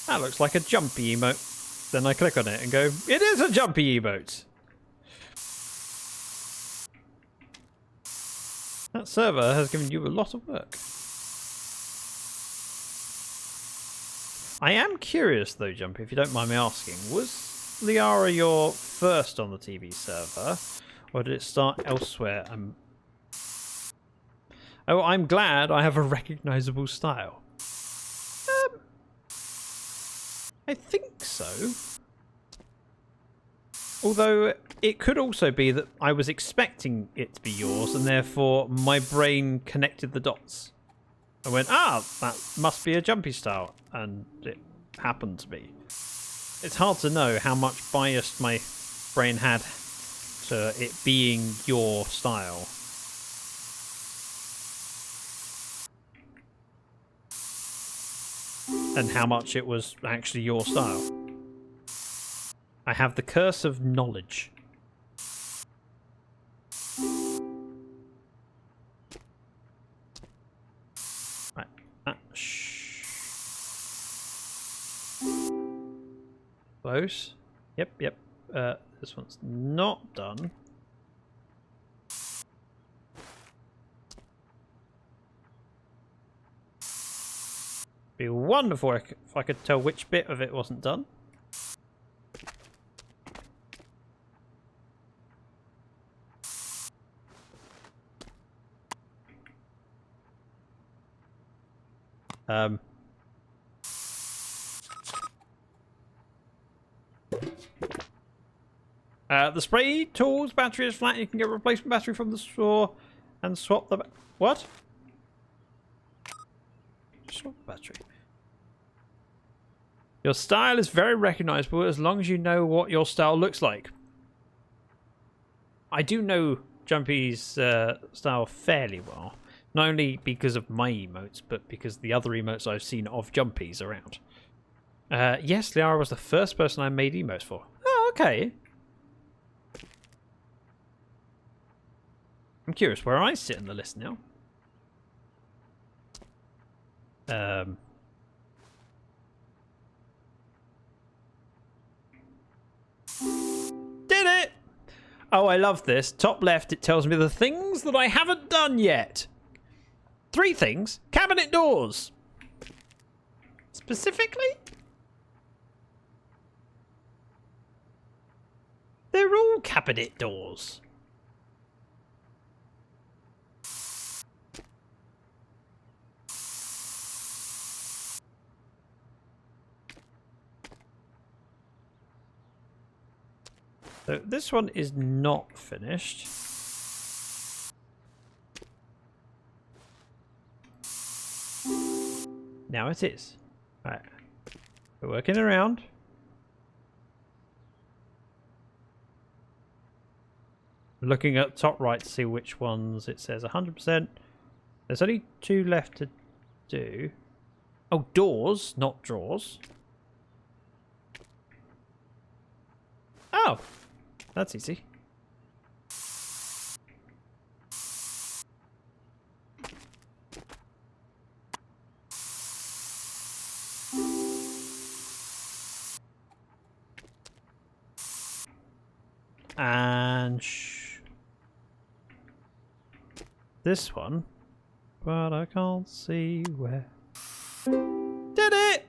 [SPEAKER 1] that looks like a jumpy emote. Then I click on it and go, it is a jumpy emote. That server has given you a lot of work. I am curious though, Jumpy, if you don't mind me asking, was Liara your first on the TV server, or did it start elsewhere? Oh, I'm glad I have a recognisable style. I think so. Although it could also be that I was expecting it to be yours, and therefore my brain connected the dots. I went, that must be a Jumpy style, and it happened to be. It's hard to know how much bias my brain had to it being your style. And how much it was actually your style. I have the curse of knowledge. Right. Close. Yep. This one's not done. Be wonderful if I could tell which bit of it wasn't done. The spray tools battery is flat. You can get a replacement battery from the store and swap the what? Swap the battery. Your style is very recognizable as long as you know what your style looks like. I do know Jumpy's style fairly well. Not only because of my emotes, but because the other emotes I've seen of Jumpy's around. Yes, Liara was the first person I made emotes for. Oh, okay. I'm curious where I sit in the list now. Did it! Oh, I love this. Top left, it tells me the things that I haven't done yet. 3 things. Cabinet doors. Specifically? They're all cabinet doors. So this one is not finished. Now it is. Right. We're working around. Looking at top right to see which ones it says 100%. There's only 2 left to do. Oh, doors, not drawers. Oh, that's easy. And this one, but I can't see where. Did it!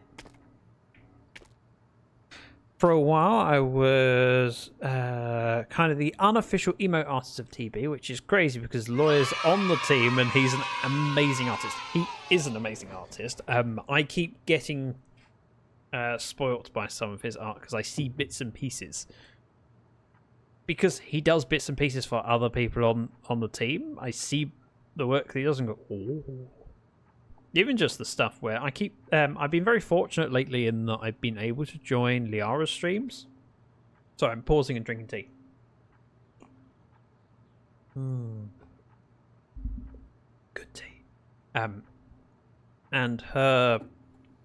[SPEAKER 1] For a while, I was kind of the unofficial emote artist of TB, which is crazy because Lawyer's on the team and he's an amazing artist. He is an amazing artist. I keep getting spoilt by some of his art because I see bits and pieces. Because he does bits and pieces for other people on the team, I see the work that he does and go, oh. Even just the stuff where I keep... I've been very fortunate lately in that I've been able to join Liara's streams. Sorry, I'm pausing and drinking tea. Good tea. And her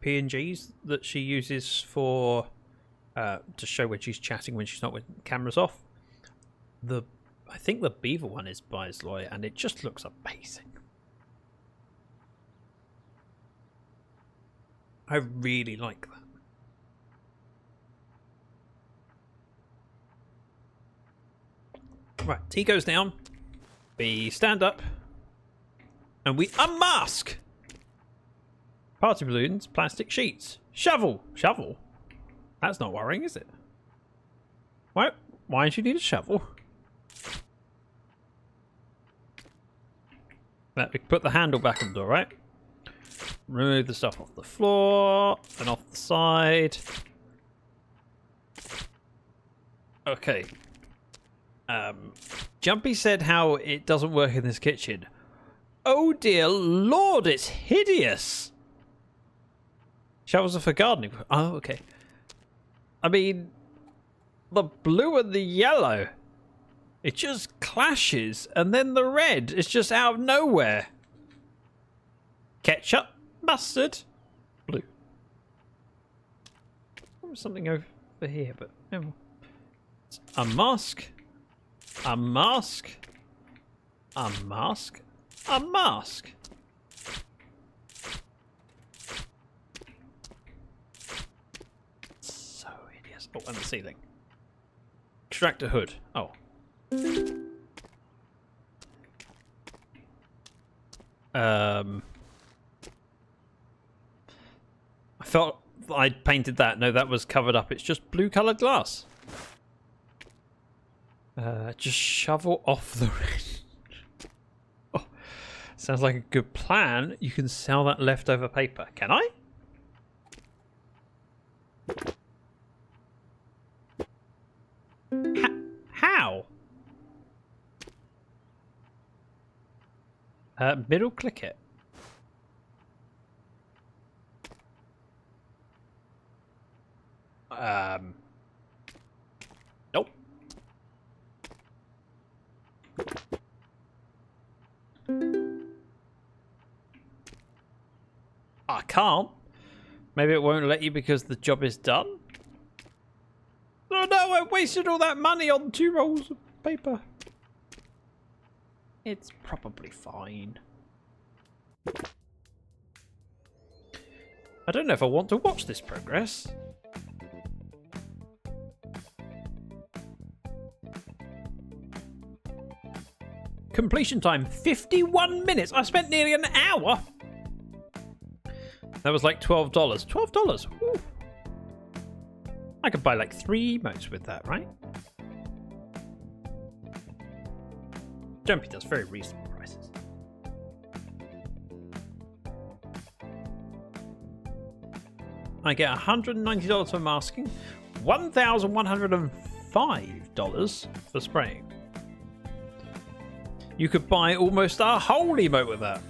[SPEAKER 1] PNGs that she uses for... to show when she's chatting when she's not with cameras off. The I think the beaver one is Bisley, and it just looks amazing. I really like that. Right, T goes down. We stand up. And we unmask! Party balloons, plastic sheets. Shovel! Shovel? That's not worrying, is it? Why do you need a shovel? Let me put the handle back on the door, right? Remove the stuff off the floor and off the side. Okay. Jumpy said how it doesn't work in this kitchen. Oh dear lord, it's hideous! Shovels are for gardening. Oh, okay. I mean, the blue and the yellow. It just clashes, and then the red is just out of nowhere. Ketchup, mustard, blue. There was something over here, but no. Unmask. Unmask. Unmask. Unmask. So hideous. Oh, and the ceiling. Extract a hood. Oh. I felt I painted that. No, that was covered up. It's just blue coloured glass. Just shovel off the ridge. Oh, sounds like a good plan. You can sell that leftover paper. Can I? How? Middle click it. Nope. I can't. Maybe it won't let you because the job is done? Oh no, I wasted all that money on 2 rolls of paper. It's probably fine. I don't know if I want to watch this progress. Completion time, 51 minutes. I spent nearly an hour. That was like $12. $12? Ooh. I could buy like 3 emotes with that, right? Jumpy does very reasonable prices. I get $190 for masking, $1,105 for spraying. You could buy almost a whole emote with that.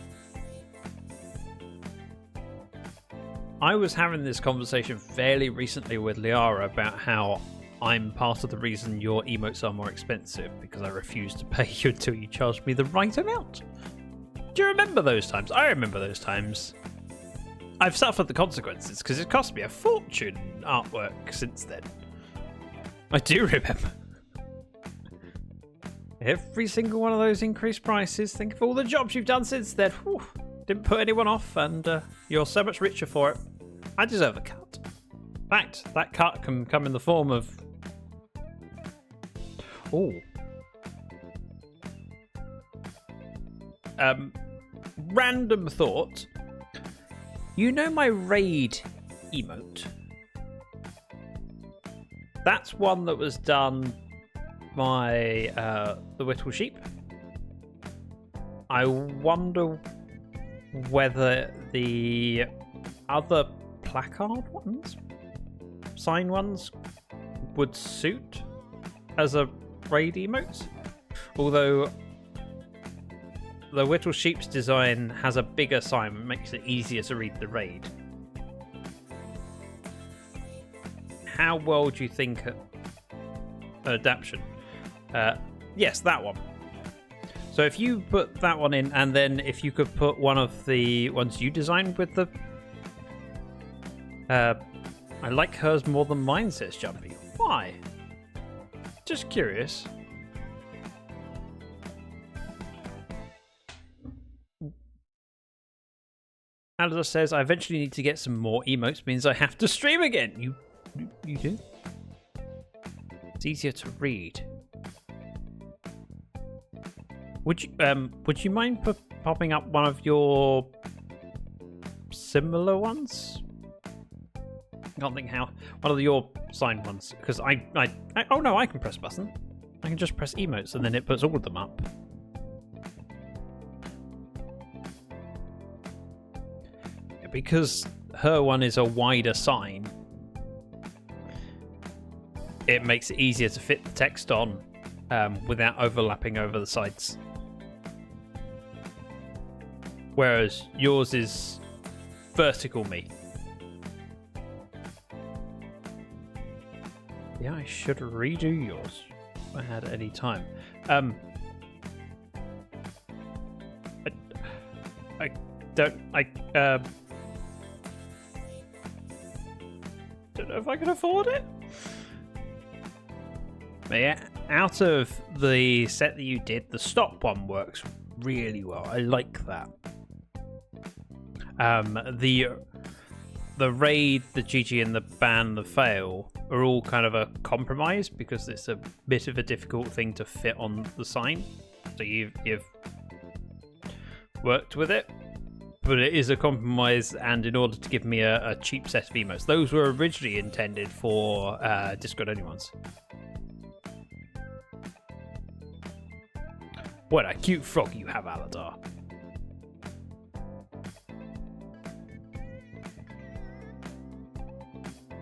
[SPEAKER 1] I was having this conversation fairly recently with Liara about how I'm part of the reason your emotes are more expensive because I refuse to pay you until you charge me the right amount. Do you remember those times? I remember those times. I've suffered the consequences because it cost me a fortune in artwork since then. I do remember. Every single one of those increased prices. Think of all the jobs you've done since then. Whew. Didn't put anyone off, and you're so much richer for it. I deserve a cut. In fact, that cut can come in the form of... Oh. Random thought. You know my raid emote? That's one that was done by the Whittle Sheep. I wonder whether the other placard ones, sign ones, would suit as a raid emote. Although the Whittle Sheep's design has a bigger sign, which makes it easier to read the raid. How well do you think an adaptation? Yes, that one. So if you put that one in, and then if you could put one of the ones you designed with the... I like hers more than mine, says Jumpy. Why? Just curious. Aladar says, I eventually need to get some more emotes, means I have to stream again. You do? It's easier to read. Would you mind popping up one of your similar ones? I can't think how. One of your signed ones, because oh no, I can press a button. I can just press emotes and then it puts all of them up. Because her one is a wider sign, it makes it easier to fit the text on without overlapping over the sides. Whereas yours is vertical me. Yeah, I should redo yours if I had any time. I don't know if I can afford it. But yeah, out of the set that you did, the stop one works really well. I like that. The raid, the GG, and the ban, the fail are all kind of a compromise because it's a bit of a difficult thing to fit on the sign. So you've worked with it, but it is a compromise. And in order to give me a cheap set of emotes, those were originally intended for Discord only ones. What a cute frog you have, Aladar.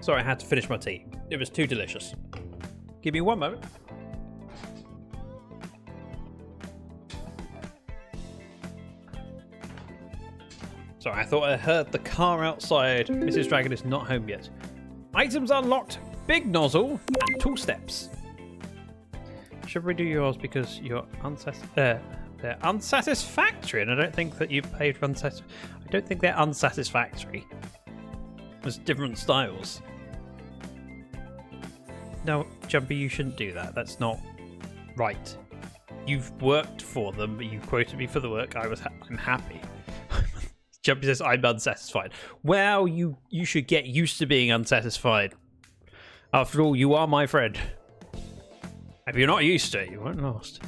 [SPEAKER 1] Sorry, I had to finish my tea. It was too delicious. Give me one moment. Sorry, I thought I heard the car outside. Mrs. Dragon is not home yet. Items unlocked, big nozzle, and 2 steps. Should redo yours because you're they're unsatisfactory, and I don't think that you paid for I don't think they're unsatisfactory. There's different styles. No, Jumpy, you shouldn't do that. That's not right. You've worked for them, but you quoted me for the work. I'm happy. Jumpy says I'm unsatisfied. Well, you should get used to being unsatisfied. After all, you are my friend. If you're not used to it, you won't last.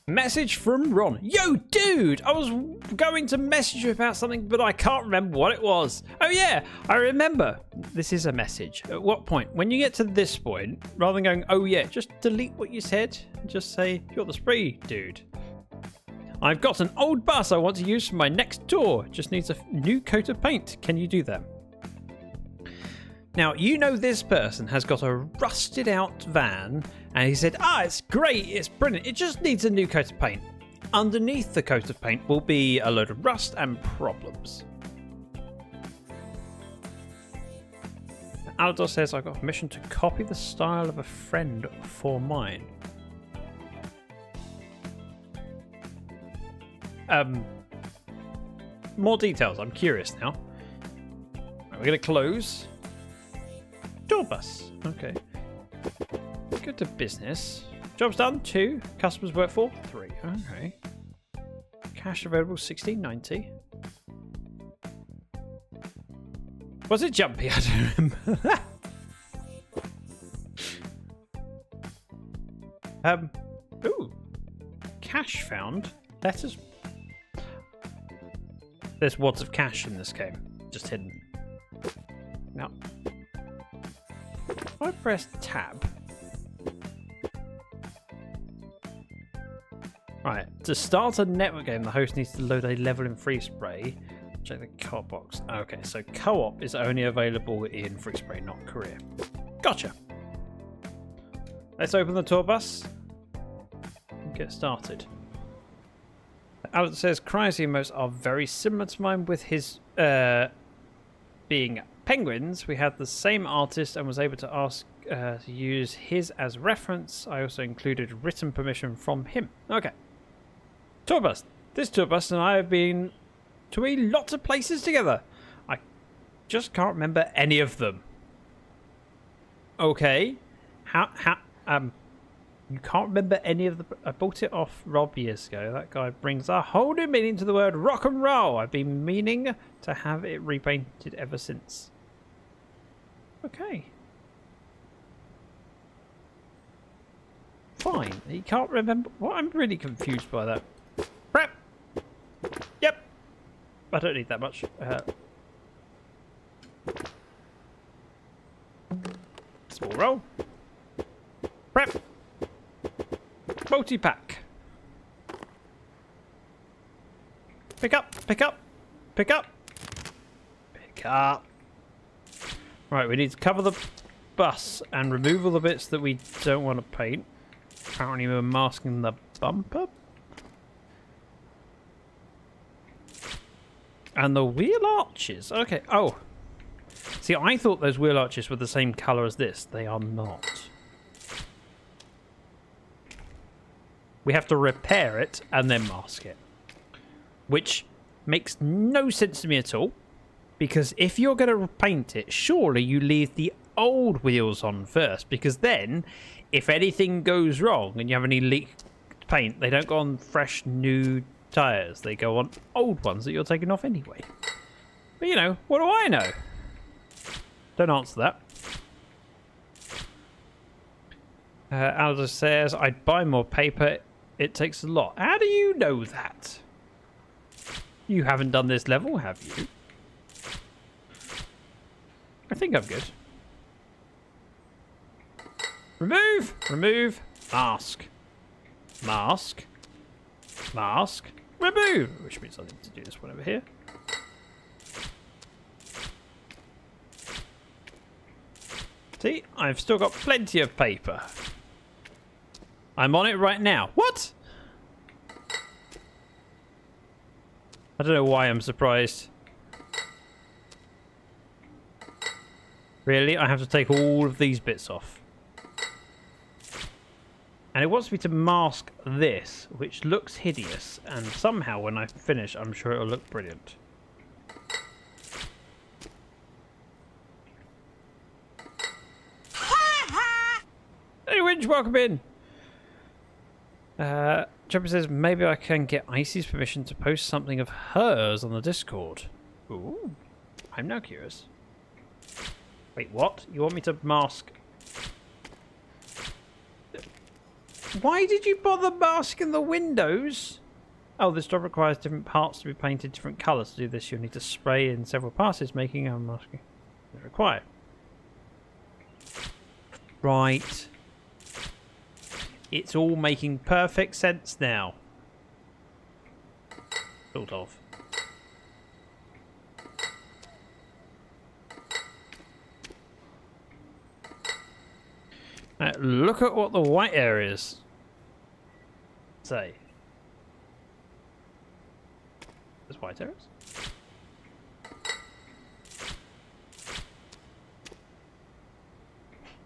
[SPEAKER 1] Message from Ron. Yo, dude! I was going to message you about something, but I can't remember what it was. Oh yeah, I remember. This is a message. At what point? When you get to this point, rather than going, oh yeah, just delete what you said and just say, you're the spree, dude. I've got an old bus I want to use for my next tour. Just needs a new coat of paint. Can you do that? Now, you know this person has got a rusted out van and he said, it's great, it's brilliant, it just needs a new coat of paint. Underneath the coat of paint will be a load of rust and problems. Aladar says, I got permission to copy the style of a friend for mine. More details, I'm curious now. Right, we're going to close. Tour bus. Okay. Go to business. Job's done. 2. Customers work for 3. Okay. Cash available $16.90. Was it Jumpy? I don't remember. Ooh. Cash found. Letters. There's wads of cash in this game. Just hidden. Now. If I press tab. Right, to start a network game, the host needs to load a level in Free Spray. Check the co-op box. Okay, so co-op is only available in Free Spray, not career. Gotcha. Let's open the tour bus and get started. Alan says Cry's emotes are very similar to mine, with his being penguins. We had the same artist and was able to ask to use his as reference. I also included written permission from him. Okay. Tour bus. This tour bus and I have been to a lot of places together. I just can't remember any of them. Okay. You can't remember any of the... I bought it off Rob years ago. That guy brings a whole new meaning to the word rock and roll. I've been meaning to have it repainted ever since. Okay. Fine. You can't remember... What? I'm really confused by that. Prep! Yep. I don't need that much. Small roll. Prep. Multi-pack. Pick up, pick up, pick up. Pick up. Right, we need to cover the bus and remove all the bits that we don't want to paint. Apparently we're masking the bumper. And the wheel arches. Okay. Oh. See, I thought those wheel arches were the same colour as this. They are not. We have to repair it and then mask it. Which makes no sense to me at all. Because if you're going to paint it, surely you leave the old wheels on first. Because then, if anything goes wrong and you have any leaked paint, they don't go on fresh new tyres. They go on old ones that you're taking off anyway. But you know, what do I know? Don't answer that. Aldo says, I'd buy more paper. It takes a lot. How do you know that? You haven't done this level, have you? I think I'm good. Remove! Remove! Mask. Mask. Mask. Remove! Which means I need to do this one over here. See? I've still got plenty of paper. I'm on it right now. What? I don't know why I'm surprised. Really? I have to take all of these bits off. And it wants me to mask this, which looks hideous. And somehow when I finish, I'm sure it'll look brilliant. Hey, Winch, welcome in. Jumper says, maybe I can get Icy's permission to post something of hers on the Discord. Ooh, I'm now curious. Wait, what? You want me to mask? Why did you bother masking the windows? Oh, this job requires different parts to be painted different colours. To do this, you'll need to spray in several passes, making a masking required. Right. It's all making perfect sense now. Sort of. Look at what the white areas say. There's white areas?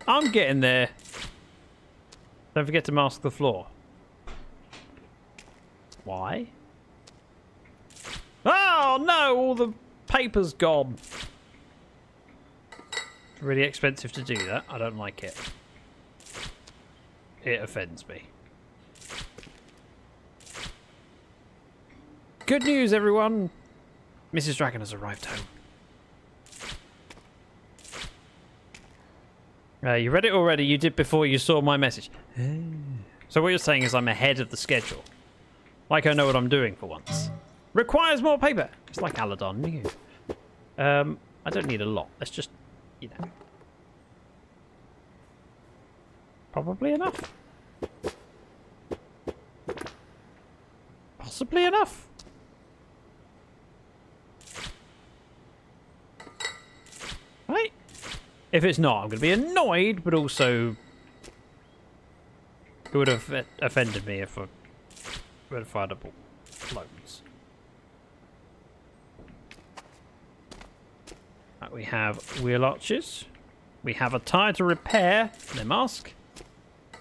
[SPEAKER 1] I'm getting there. Don't forget to mask the floor. Why? Oh no, all the paper's gone. It's really expensive to do that. I don't like it. It offends me. Good news, everyone. Mrs. Dragon has arrived home. You read it already. You did before you saw my message. So what you're saying is I'm ahead of the schedule. Like I know what I'm doing for once. Requires more paper. It's like Aladon. I don't need a lot. Let's just, you know. Probably enough. Possibly enough. Right? If it's not, I'm going to be annoyed, but also it would have offended me if I would have fired up loads. Right, we have wheel arches. We have a tyre to repair, and then mask.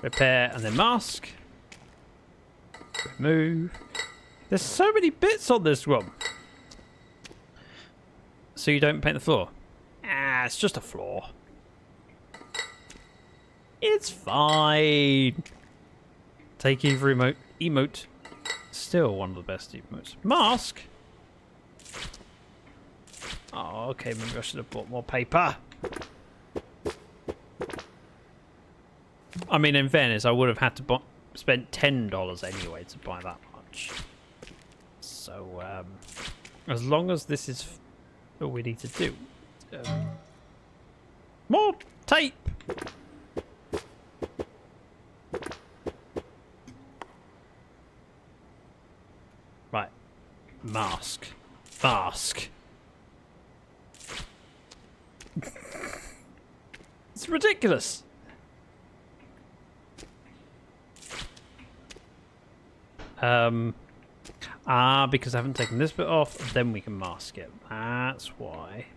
[SPEAKER 1] Repair, and then mask. Remove. There's so many bits on this one. So you don't paint the floor? Ah, it's just a floor. It's fine. Take either emote. Still one of the best emotes. Mask? Oh, okay, maybe I should have bought more paper. I mean, in fairness, I would have had to spend $10 anyway to buy that much. So, as long as this is all we need to do. More tape! Right. Mask. Mask. It's ridiculous. Because I haven't taken this bit off, then we can mask it. That's why.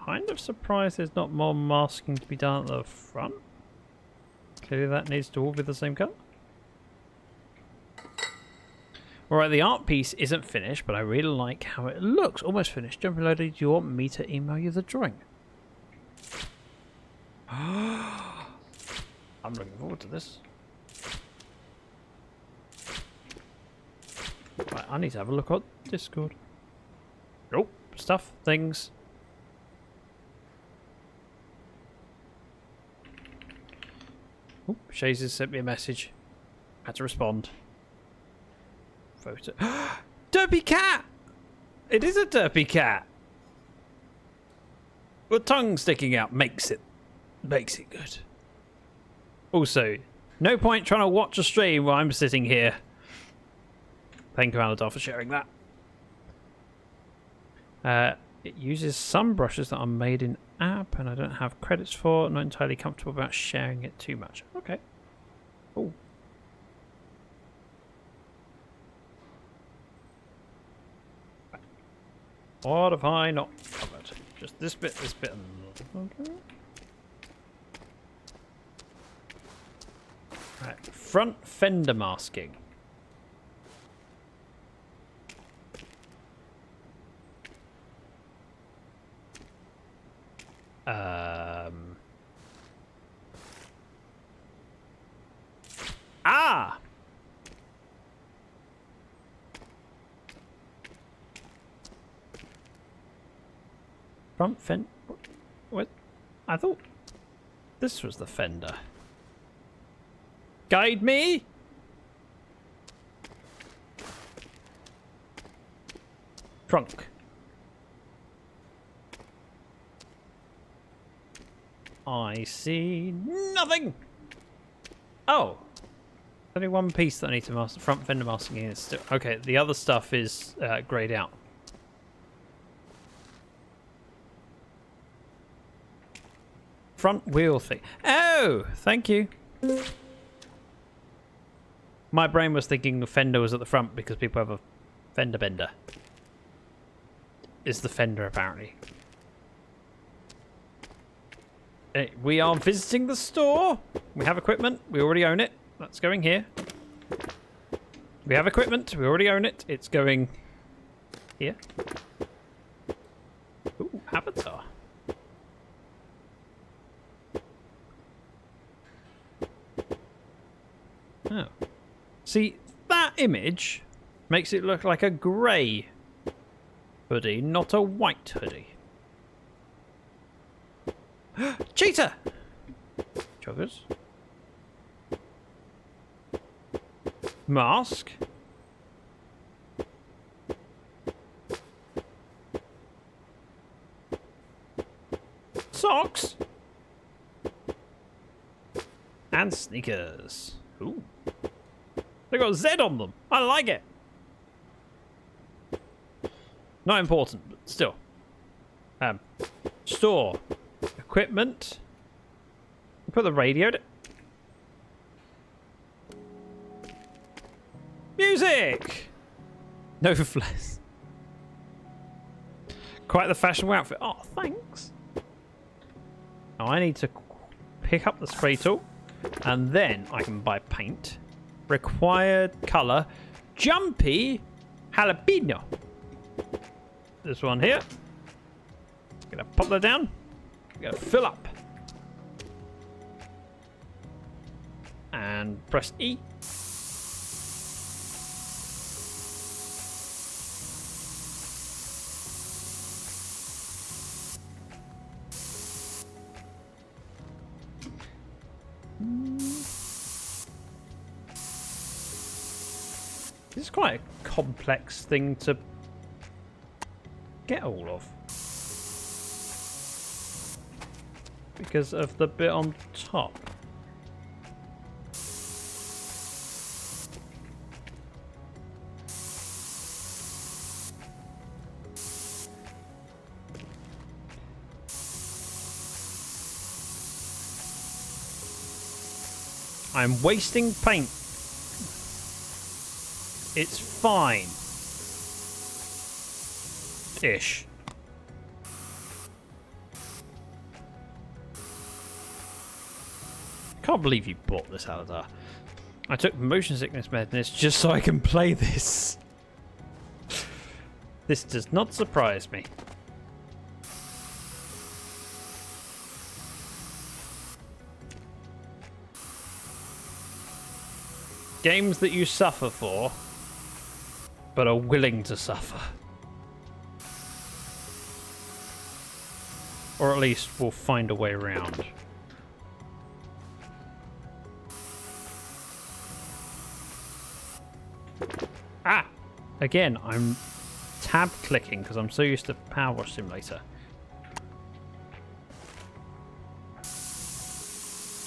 [SPEAKER 1] Kind of surprised there's not more masking to be done at the front. Clearly that needs to all be the same colour. Alright, the art piece isn't finished, but I really like how it looks. Almost finished. Jumping Loader, do you want me to email you the drawing? I'm looking forward to this. Right, I need to have a look on Discord. Oh, stuff, things. Oh, Shays has sent me a message. Had to respond. Photo. Derpy cat! It is a derpy cat. The tongue sticking out makes it good. Also, no point trying to watch a stream while I'm sitting here. Thank you, Aladar, for sharing that. It uses some brushes that are made in app and I don't have credits for. I'm not entirely comfortable about sharing it too much. Okay. Oh. What have I not covered? Just this bit, and... Okay. Right. Front fender masking. Front fender. What? I thought this was the fender. Guide me. Trunk. I see nothing. Oh, only one piece that I need to master. Front fender masking is still okay. The other stuff is grayed out. Front wheel thing. Oh, thank you. My brain was thinking the fender was at the front because people have a fender bender. Is the fender apparently. We are visiting the store. We have equipment. We already own it. That's going here. We have equipment. We already own it. It's going here. Ooh, avatar. Oh. See, that image makes it look like a grey hoodie, not a white hoodie. Cheetah! Joggers. Mask. Socks. And sneakers. Ooh. They got Z on them. I like it. Not important, but still. Store. Equipment. Put the radio. Music. No flares. Quite the fashionable outfit. Oh, thanks. Now I need to pick up the spray tool, and then I can buy paint. Required color. Jumpy jalapeno. This one here. Gonna pop that down. Gonna fill up. and press E. This is quite a complex thing to get all of, because of the bit on top. I'm wasting paint. It's fine. Ish. Can't believe you bought this, Aladar. I took motion sickness madness just so I can play this. This does not surprise me. Games that you suffer for, but are willing to suffer. Or at least we'll find a way around. Ah! Again, I'm tab clicking because I'm so used to Power Wash Simulator.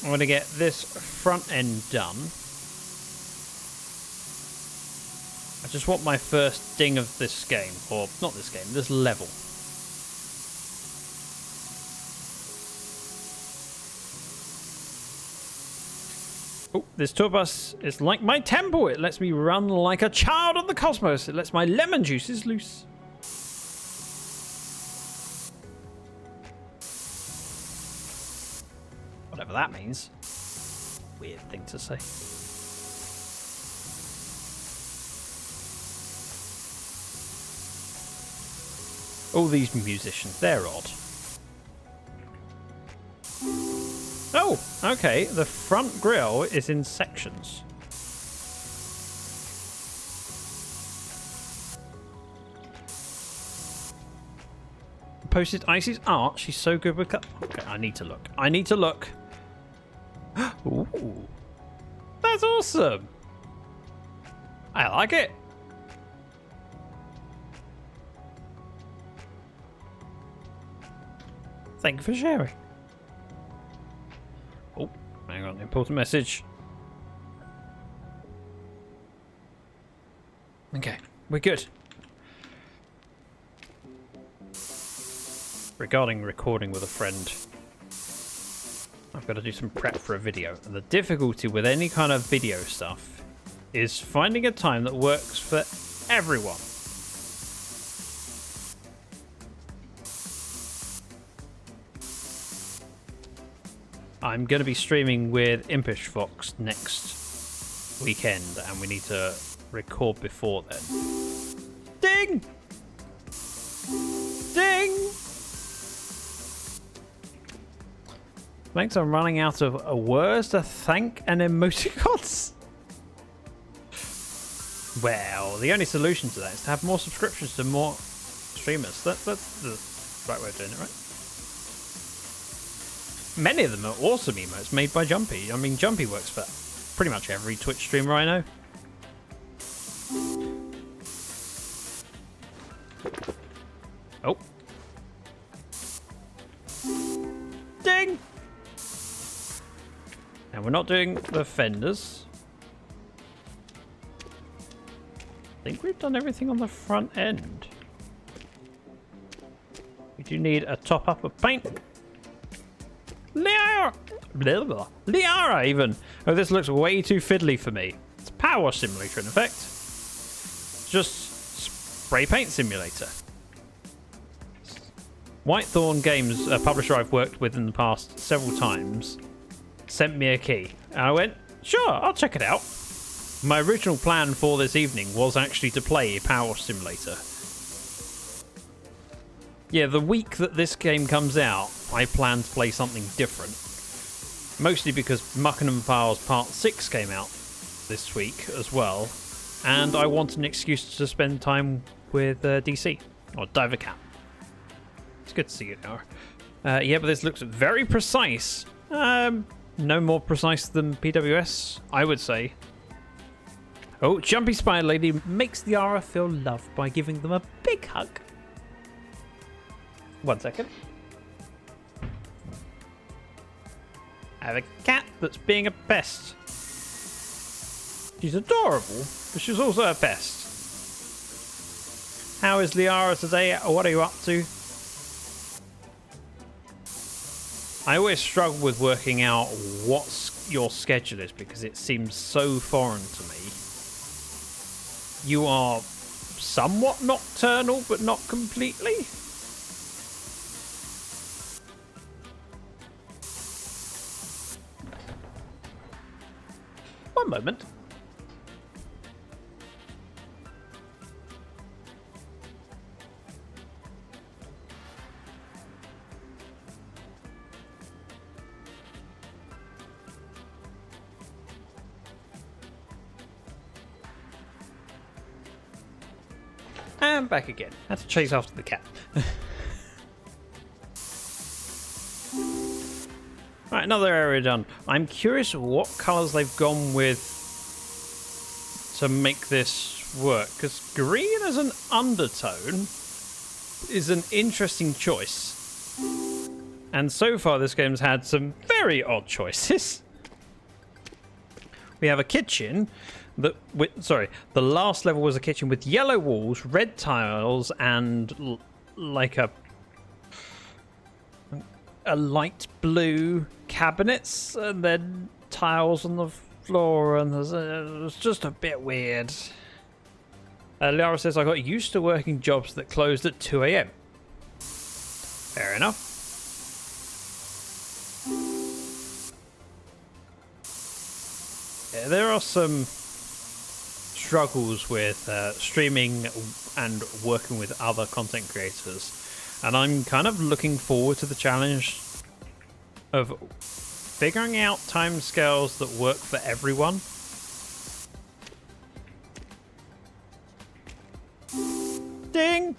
[SPEAKER 1] I'm going to get this front end done. I just want my first ding of this game, or not this game, this level. Oh, this tour bus is like my temple. It lets me run like a child of the cosmos. It lets my lemon juices loose. Whatever that means. Weird thing to say. All these musicians, they're odd. Oh, okay, the front grille is in sections. Posted Icy's art, she's so good with cut. Okay, I need to look. I need to look. Ooh. That's awesome. I like it. Thank you for sharing. Oh, hang on, important message. Okay, we're good. Regarding recording with a friend, I've got to do some prep for a video. And the difficulty with any kind of video stuff is finding a time that works for everyone. I'm going to be streaming with Impish Fox next weekend, and we need to record before then. Ding! Ding! Thanks, I'm running out of words to thank and emoticons. Well, the only solution to that is to have more subscriptions to more streamers. That's the right way of doing it, right? Many of them are awesome emotes made by Jumpy. I mean, Jumpy works for pretty much every Twitch streamer I know. Oh. Ding! Now, we're not doing the fenders. I think we've done everything on the front end. We do need a top-up of paint. Liara even. Oh, this looks way too fiddly for me. It's a Power Wash Simulator in effect. It's just spray paint simulator. Whitethorn Games, a publisher I've worked with in the past several times, sent me a key. And I went, sure, I'll check it out. My original plan for this evening was actually to play Power Wash Simulator. Yeah, the week that this game comes out, I plan to play something different. Mostly because Muckenham Files Part 6 came out this week as well, and I want an excuse to spend time with DC, or Diver Cat. It's good to see you now. Yeah, but this looks very precise. No more precise than PWS, I would say. Oh, Jumpy Spider Lady makes the Ara feel loved by giving them a big hug. 1 second. I have a cat that's being a pest. She's adorable, but she's also a pest. How is Liara today? What are you up to? I always struggle with working out what your schedule is because it seems so foreign to me. You are somewhat nocturnal, but not completely. One moment. And back again. Had to chase after the cat. Right, another area done. I'm curious what colours they've gone with to make this work, because green as an undertone is an interesting choice. And so far this game's had some very odd choices. We have a kitchen that, the last level was a kitchen with yellow walls, red tiles, and like a light blue cabinets, and then tiles on the floor, and it was just a bit weird. Liara says, I got used to working jobs that closed at 2 a.m. Fair enough. Yeah, there are some struggles with streaming and working with other content creators, and I'm kind of looking forward to the challenge of figuring out timescales that work for everyone. Ding!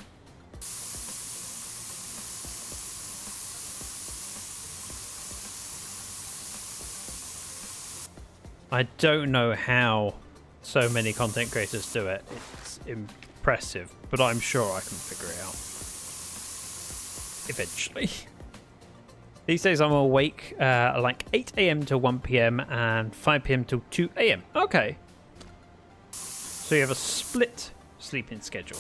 [SPEAKER 1] I don't know how so many content creators do it. It's impressive, but I'm sure I can figure it out eventually. These days I'm awake like 8 a.m. till 1 p.m. and 5 p.m. till 2 a.m. Okay. So you have a split sleeping schedule.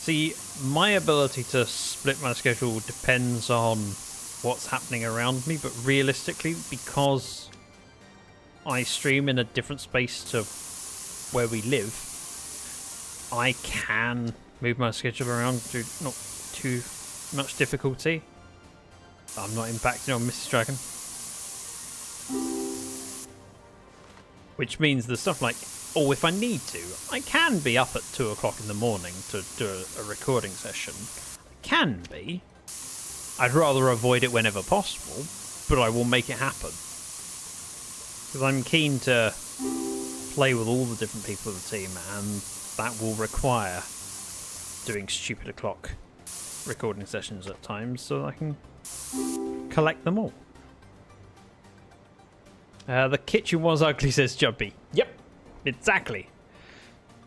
[SPEAKER 1] See, my ability to split my schedule depends on what's happening around me, but realistically, because I stream in a different space to where we live, I can move my schedule around to not too much difficulty. I'm not impacting on Mrs. Dragon. Which means the stuff like, oh, if I need to, I can be up at 2 o'clock in the morning to do a recording session. I can be. I'd rather avoid it whenever possible, but I will make it happen. Because I'm keen to play with all the different people of the team, and that will require doing stupid o'clock recording sessions at times so I can collect them all. The kitchen was ugly, says Jumpy. Yep, exactly.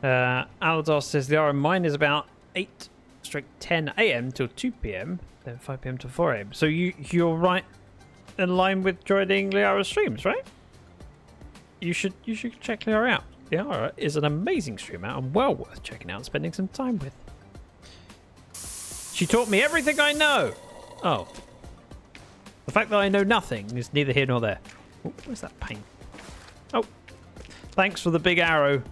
[SPEAKER 1] Aladar says the hour of mine is about 8-10 a.m. till 2 p.m. then 5 p.m. to 4 a.m. So you're right in line with joining Liara's streams, right? You should check Liara out. Liara is an amazing streamer and well worth checking out and spending some time with. She taught me everything I know. Oh. The fact that I know nothing is neither here nor there. Oh, where's that paint? Oh. Thanks for the big arrow.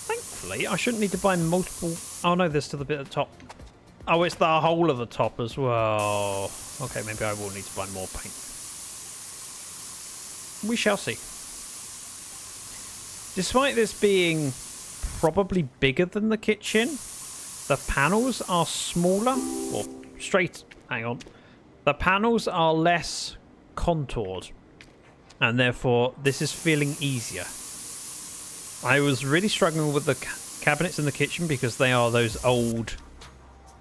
[SPEAKER 1] Thankfully, I shouldn't need to buy multiple... Oh no, there's still a bit at the top. Oh, it's the whole of the top as well. Okay, maybe I will need to buy more paint. We shall see. Despite this being probably bigger than the kitchen, The panels are smaller, or straight, hang on. The panels are less contoured, and therefore this is feeling easier. I was really struggling with the cabinets in the kitchen because they are those old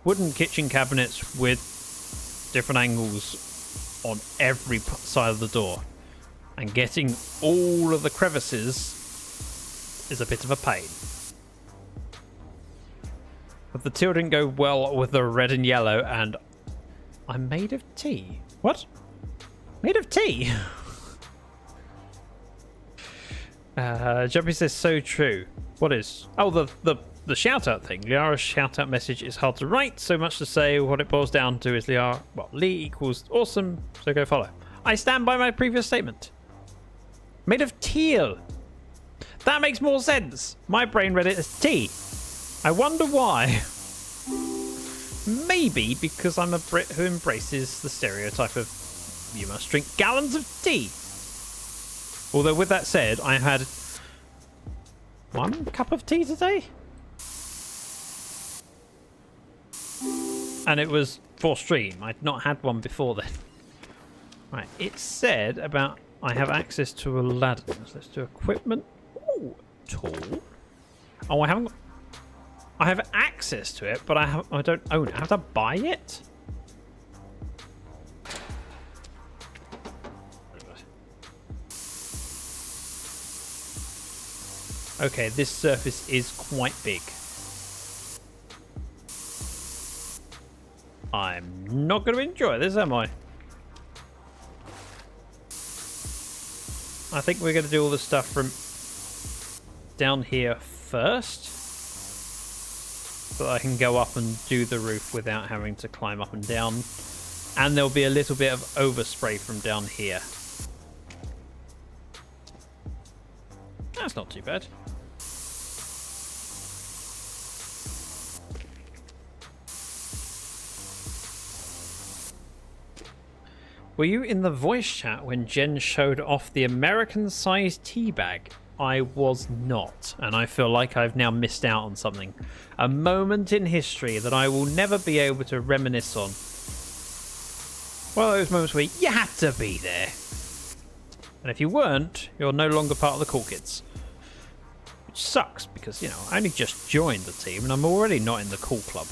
[SPEAKER 1] wooden kitchen cabinets with different angles on every side of the door. And getting all of the crevices is a bit of a pain. But the teal didn't go well with the red and yellow, and I'm made of tea. What? Made of tea? Jumpy says, so true. What is? Oh, the shout-out thing. Liara's shout-out message is hard to write, so much to say what it boils down to is Liara... Well, Lee equals awesome, so go follow. I stand by my previous statement. Made of teal. That makes more sense. My brain read it as tea. I wonder why. Maybe because I'm a Brit who embraces the stereotype of you must drink gallons of tea. Although with that said, I had 1 cup of tea today. And it was for stream. I'd not had one before then. Right, it said about I have access to a ladder. So let's do equipment. Ooh, tool. Oh, I haven't got... I have access to it, but I don't own it. I have to buy it? Okay, this surface is quite big. I'm not going to enjoy this, am I? I think we're going to do all the stuff from down here first, so that I can go up and do the roof without having to climb up and down. And there'll be a little bit of overspray from down here. That's not too bad. Were you in the voice chat when Jen showed off the American-sized tea bag? I was not, and I feel like I've now missed out on something. A moment in history that I will never be able to reminisce on. One of those moments where you had to be there. And if you weren't, you're no longer part of the cool kids. Which sucks, because, you know, I only just joined the team, and I'm already not in the cool club.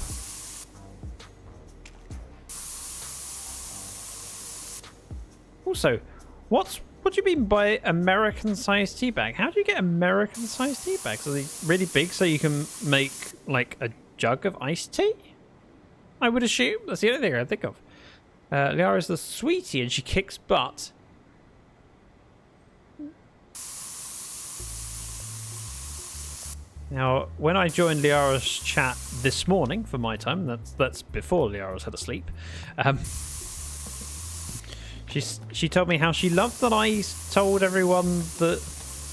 [SPEAKER 1] Also, what do you mean by American-sized tea bag? How do you get American-sized tea bags? Are they really big so you can make, like, a jug of iced tea? I would assume. That's the only thing I think of. Liara's the sweetie and she kicks butt. Now, when I joined Liara's chat this morning for my time, that's before Liara's had a sleep, she told me how she loved that I told everyone that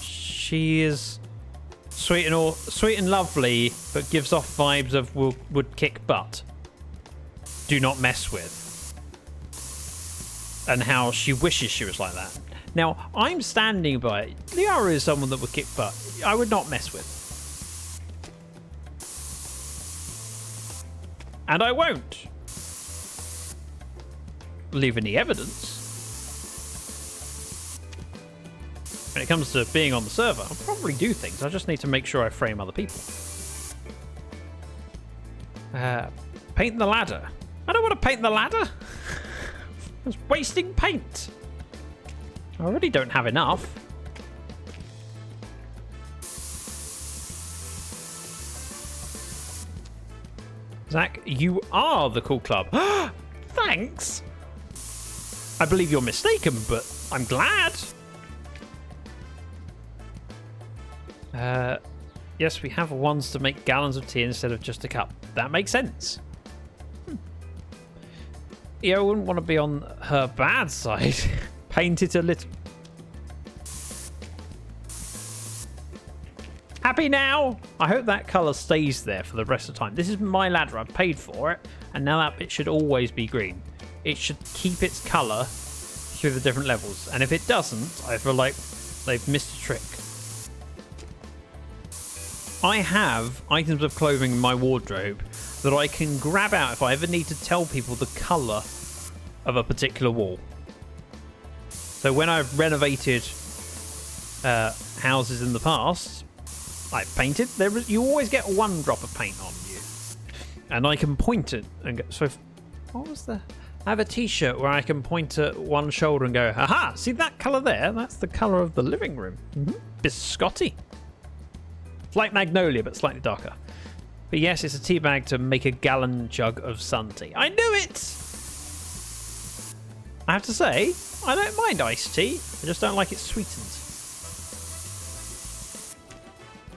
[SPEAKER 1] she is sweet and lovely, but gives off vibes of would kick butt. Do not mess with. And how she wishes she was like that. Now, I'm standing by it. Liara is someone that would kick butt. I would not mess with. And I won't leave any evidence. When it comes to being on the server, I'll probably do things. I just need to make sure I frame other people. Paint the ladder. I don't want to paint the ladder. It's wasting paint. I already don't have enough. Zach, you are the cool club. Thanks. I believe you're mistaken, but I'm glad. Yes, we have ones to make gallons of tea instead of just a cup. That makes sense. Yeah, I wouldn't want to be on her bad side. Paint it a little. Happy now? I hope that colour stays there for the rest of the time. This is my ladder. I've paid for it. And now that bit should always be green. It should keep its colour through the different levels. And if it doesn't, I feel like they've missed a trick. I have items of clothing in my wardrobe that I can grab out if I ever need to tell people the colour of a particular wall. So when I've renovated houses in the past, I've painted. You always get one drop of paint on you, and I can point it and go. So, what was the? I have a T-shirt where I can point at one shoulder and go, "Aha! See that colour there? That's the colour of the living room. Biscotti. It's like magnolia, but slightly darker." But yes, it's a tea bag to make a gallon jug of sun tea. I knew it. I have to say, I don't mind iced tea. I just don't like it sweetened.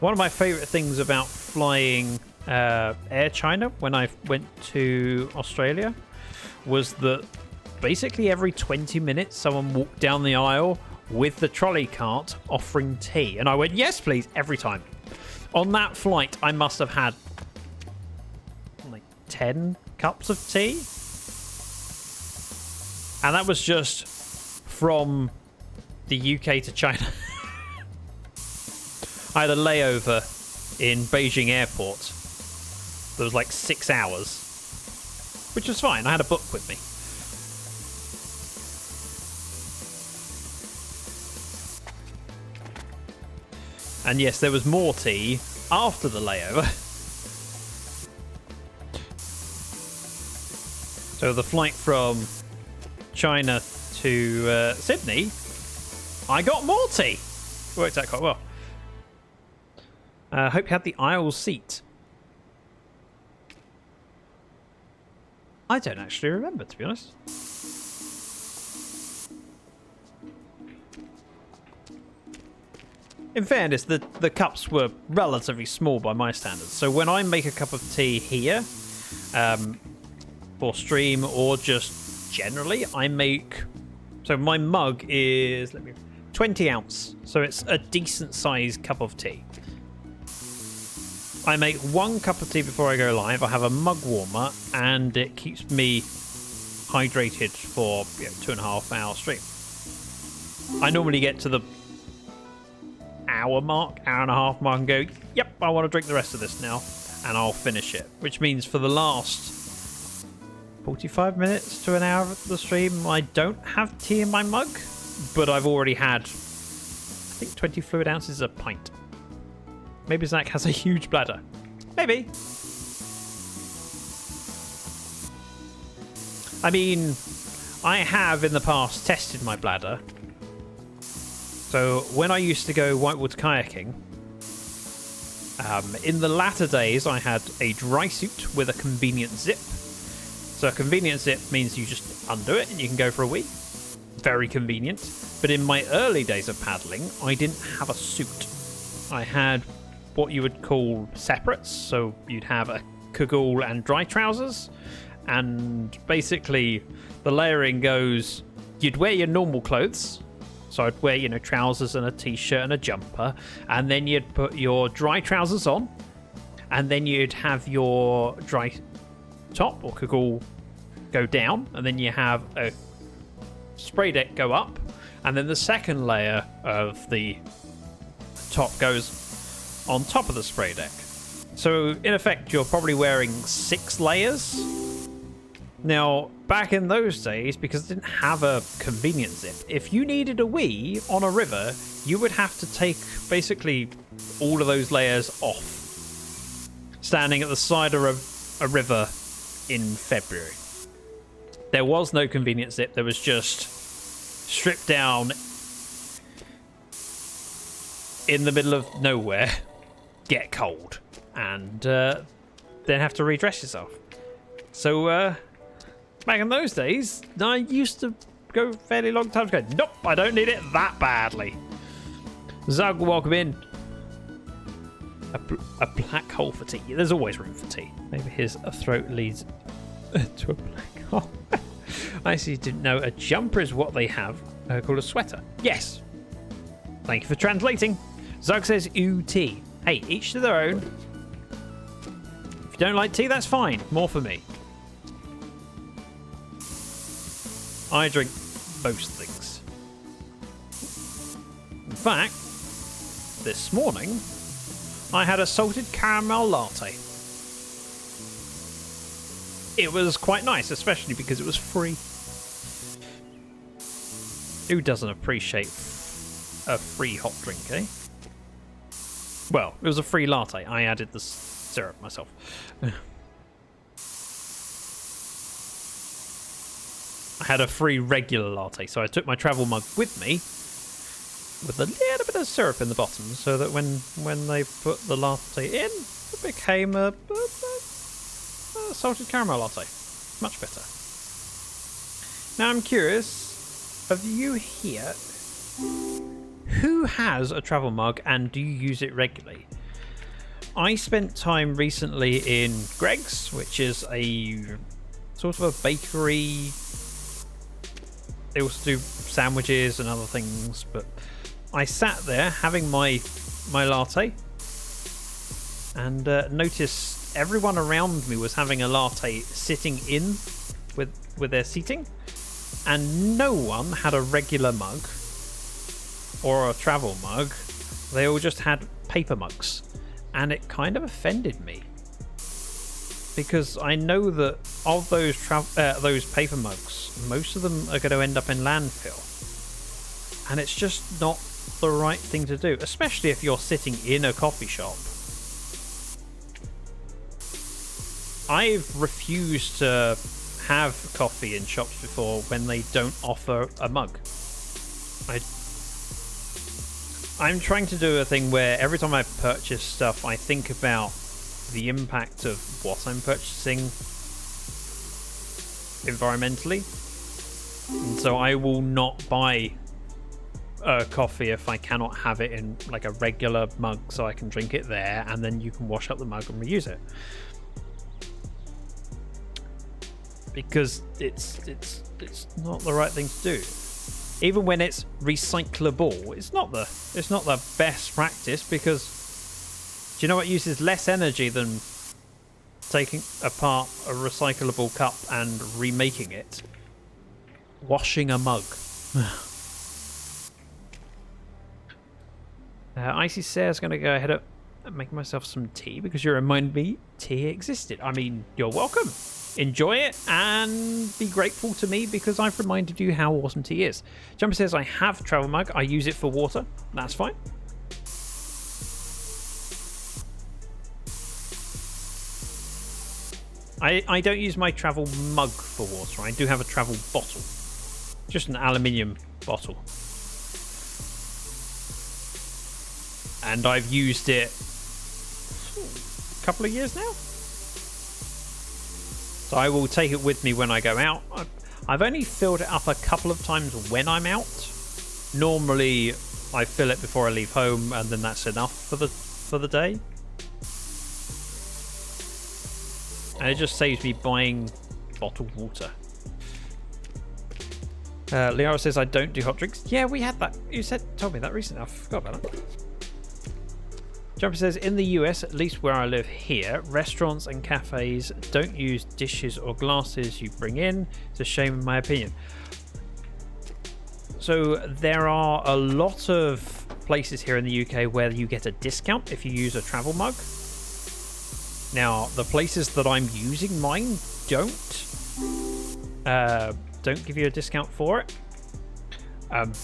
[SPEAKER 1] One of my favourite things about flying Air China when I went to Australia was that basically every 20 minutes someone walked down the aisle with the trolley cart offering tea. And I went, yes, please, every time. On that flight, I must have had like 10 cups of tea. And that was just from the UK to China. I had a layover in Beijing airport that was like 6 hours, which was fine. I had a book with me. And yes, there was more tea after the layover. So the flight from China to Sydney, I got more tea. Worked out quite well. Hope you had the aisle seat. I don't actually remember, to be honest. In fairness, the cups were relatively small by my standards. So when I make a cup of tea here, for stream or just generally, I make... So my mug is 20 ounce. So it's a decent sized cup of tea. I make 1 cup of tea before I go live. I have a mug warmer, and it keeps me hydrated for 2.5 hour stream. I normally get to the hour mark, hour and a half mark, and go, yep, I want to drink the rest of this now, and I'll finish it. Which means for the last 45 minutes to an hour of the stream, I don't have tea in my mug, but I've already had, I think, 20 fluid ounces a pint. Maybe Zach has a huge bladder. Maybe. I mean, I have in the past tested my bladder. So when I used to go whitewater kayaking, in the latter days I had a dry suit with a convenient zip. So a convenient zip means you just undo it and you can go for a wee. Very convenient. But in my early days of paddling, I didn't have a suit. I had what you would call separates. So you'd have a cagoule and dry trousers. And basically the layering goes, you'd wear your normal clothes. So I'd wear, trousers and a t-shirt and a jumper. And then you'd put your dry trousers on. And then you'd have your dry top or cagoule go down. And then you have a spray deck go up. And then the second layer of the top goes on top of the spray deck. So in effect, you're probably wearing 6 layers. Now, back in those days, because it didn't have a convenient zip, if you needed a wee on a river, you would have to take basically all of those layers off, standing at the side of a river in February. There was no convenient zip. There was just stripped down in the middle of nowhere, get cold, and then have to redress yourself. So, back in those days, I used to go fairly long time ago. Nope, I don't need it that badly. Zug, welcome in. A black hole for tea. There's always room for tea. Maybe his throat leads to a black hole. I see. Didn't know a jumper is what they have called a sweater. Yes. Thank you for translating. Zug says ooh tea. Hey, each to their own. If you don't like tea, that's fine. More for me. I drink most things. In fact, this morning, I had a salted caramel latte. It was quite nice, especially because it was free. Who doesn't appreciate a free hot drink, eh? Well, it was a free latte. I added the syrup myself. I had a free regular latte, so I took my travel mug with me with a little bit of syrup in the bottom, so that when they put the latte in, it became a salted caramel latte. Much better. Now I'm curious, of you here, who has a travel mug and do you use it regularly? I spent time recently in Greg's, which is a sort of a bakery. They also do sandwiches and other things, but I sat there having my latte and noticed everyone around me was having a latte sitting in with their seating, and no one had a regular mug or a travel mug. They all just had paper mugs, and it kind of offended me because I know that of those paper mugs, most of them are going to end up in landfill, and it's just not the right thing to do, especially if you're sitting in a coffee shop. I've refused to have coffee in shops before when they don't offer a mug. I'm trying to do a thing where every time I purchase stuff, I think about the impact of what I'm purchasing environmentally. And so I will not buy coffee if I cannot have it in like a regular mug, so I can drink it there and then you can wash up the mug and reuse it. Because it's not the right thing to do. Even when it's recyclable, it's not the best practice, because do you know what uses less energy than taking apart a recyclable cup and remaking it? Washing a mug. Icy Sarah's going to go ahead and make myself some tea because you remind me tea existed. I mean, you're welcome. Enjoy it and be grateful to me because I've reminded you how awesome tea is. Jumper says I have a travel mug. I use it for water. That's fine. I don't use my travel mug for water. I do have a travel bottle. Just an aluminium bottle. And I've used it a couple of years now. So I will take it with me when I go out. I've only filled it up a couple of times when I'm out. Normally I fill it before I leave home and then that's enough for the day. And it just saves me buying bottled water. Liara says I don't do hot drinks. Yeah, we had that. You told me that recently. I forgot about that. Jumper says, in the US, at least where I live here, restaurants and cafes don't use dishes or glasses you bring in. It's a shame in my opinion. So there are a lot of places here in the UK where you get a discount if you use a travel mug. Now, the places that I'm using mine don't give you a discount for it.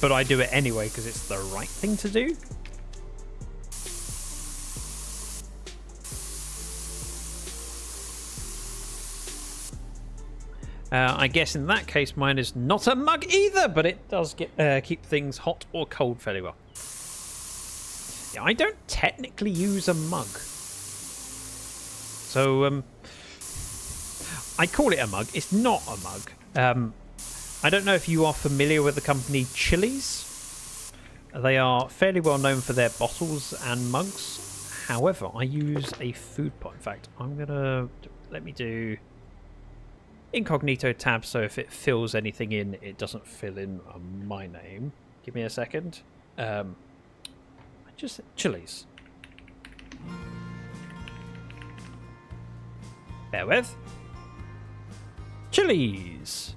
[SPEAKER 1] But I do it anyway because it's the right thing to do. I guess in that case mine is not a mug either, but it does keep things hot or cold fairly well. Yeah, I don't technically use a mug. So I call it a mug. It's not a mug. I don't know if you are familiar with the company Chili's. They are fairly well known for their bottles and mugs. However, I use a food pot. In fact, let me do incognito tab, so if it fills anything in, it doesn't fill in my name. Give me a second. Just Chili's. Bear with. Chili's.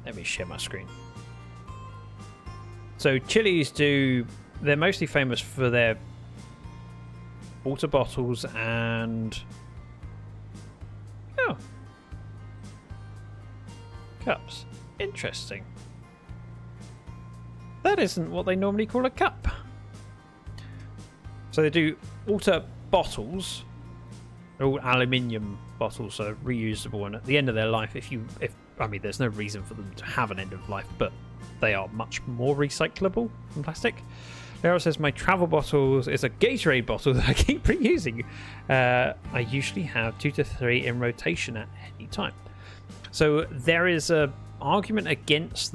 [SPEAKER 1] Let me share my screen. So Chili's they're mostly famous for their water bottles and cups. Interesting. That isn't what they normally call a cup. So they do water bottles. They're all aluminium bottles, so reusable, and at the end of their life, I mean there's no reason for them to have an end of life, but they are much more recyclable than plastic. Daryl says my travel bottles is a Gatorade bottle that I keep reusing. I usually have 2 to 3 in rotation at any time. So there is a argument against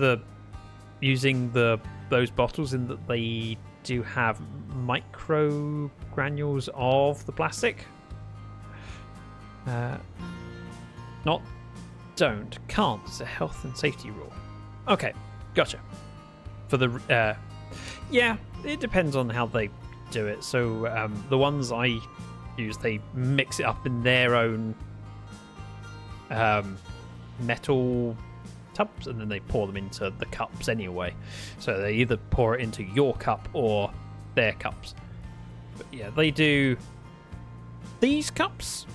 [SPEAKER 1] using those bottles in that they do have micro granules of the plastic. Can't. It's a health and safety rule. Okay, gotcha. For the yeah, it depends on how they do it. So the ones I use, they mix it up in their own metal tubs, and then they pour them into the cups anyway. So they either pour it into your cup or their cups. But yeah, they do these cups.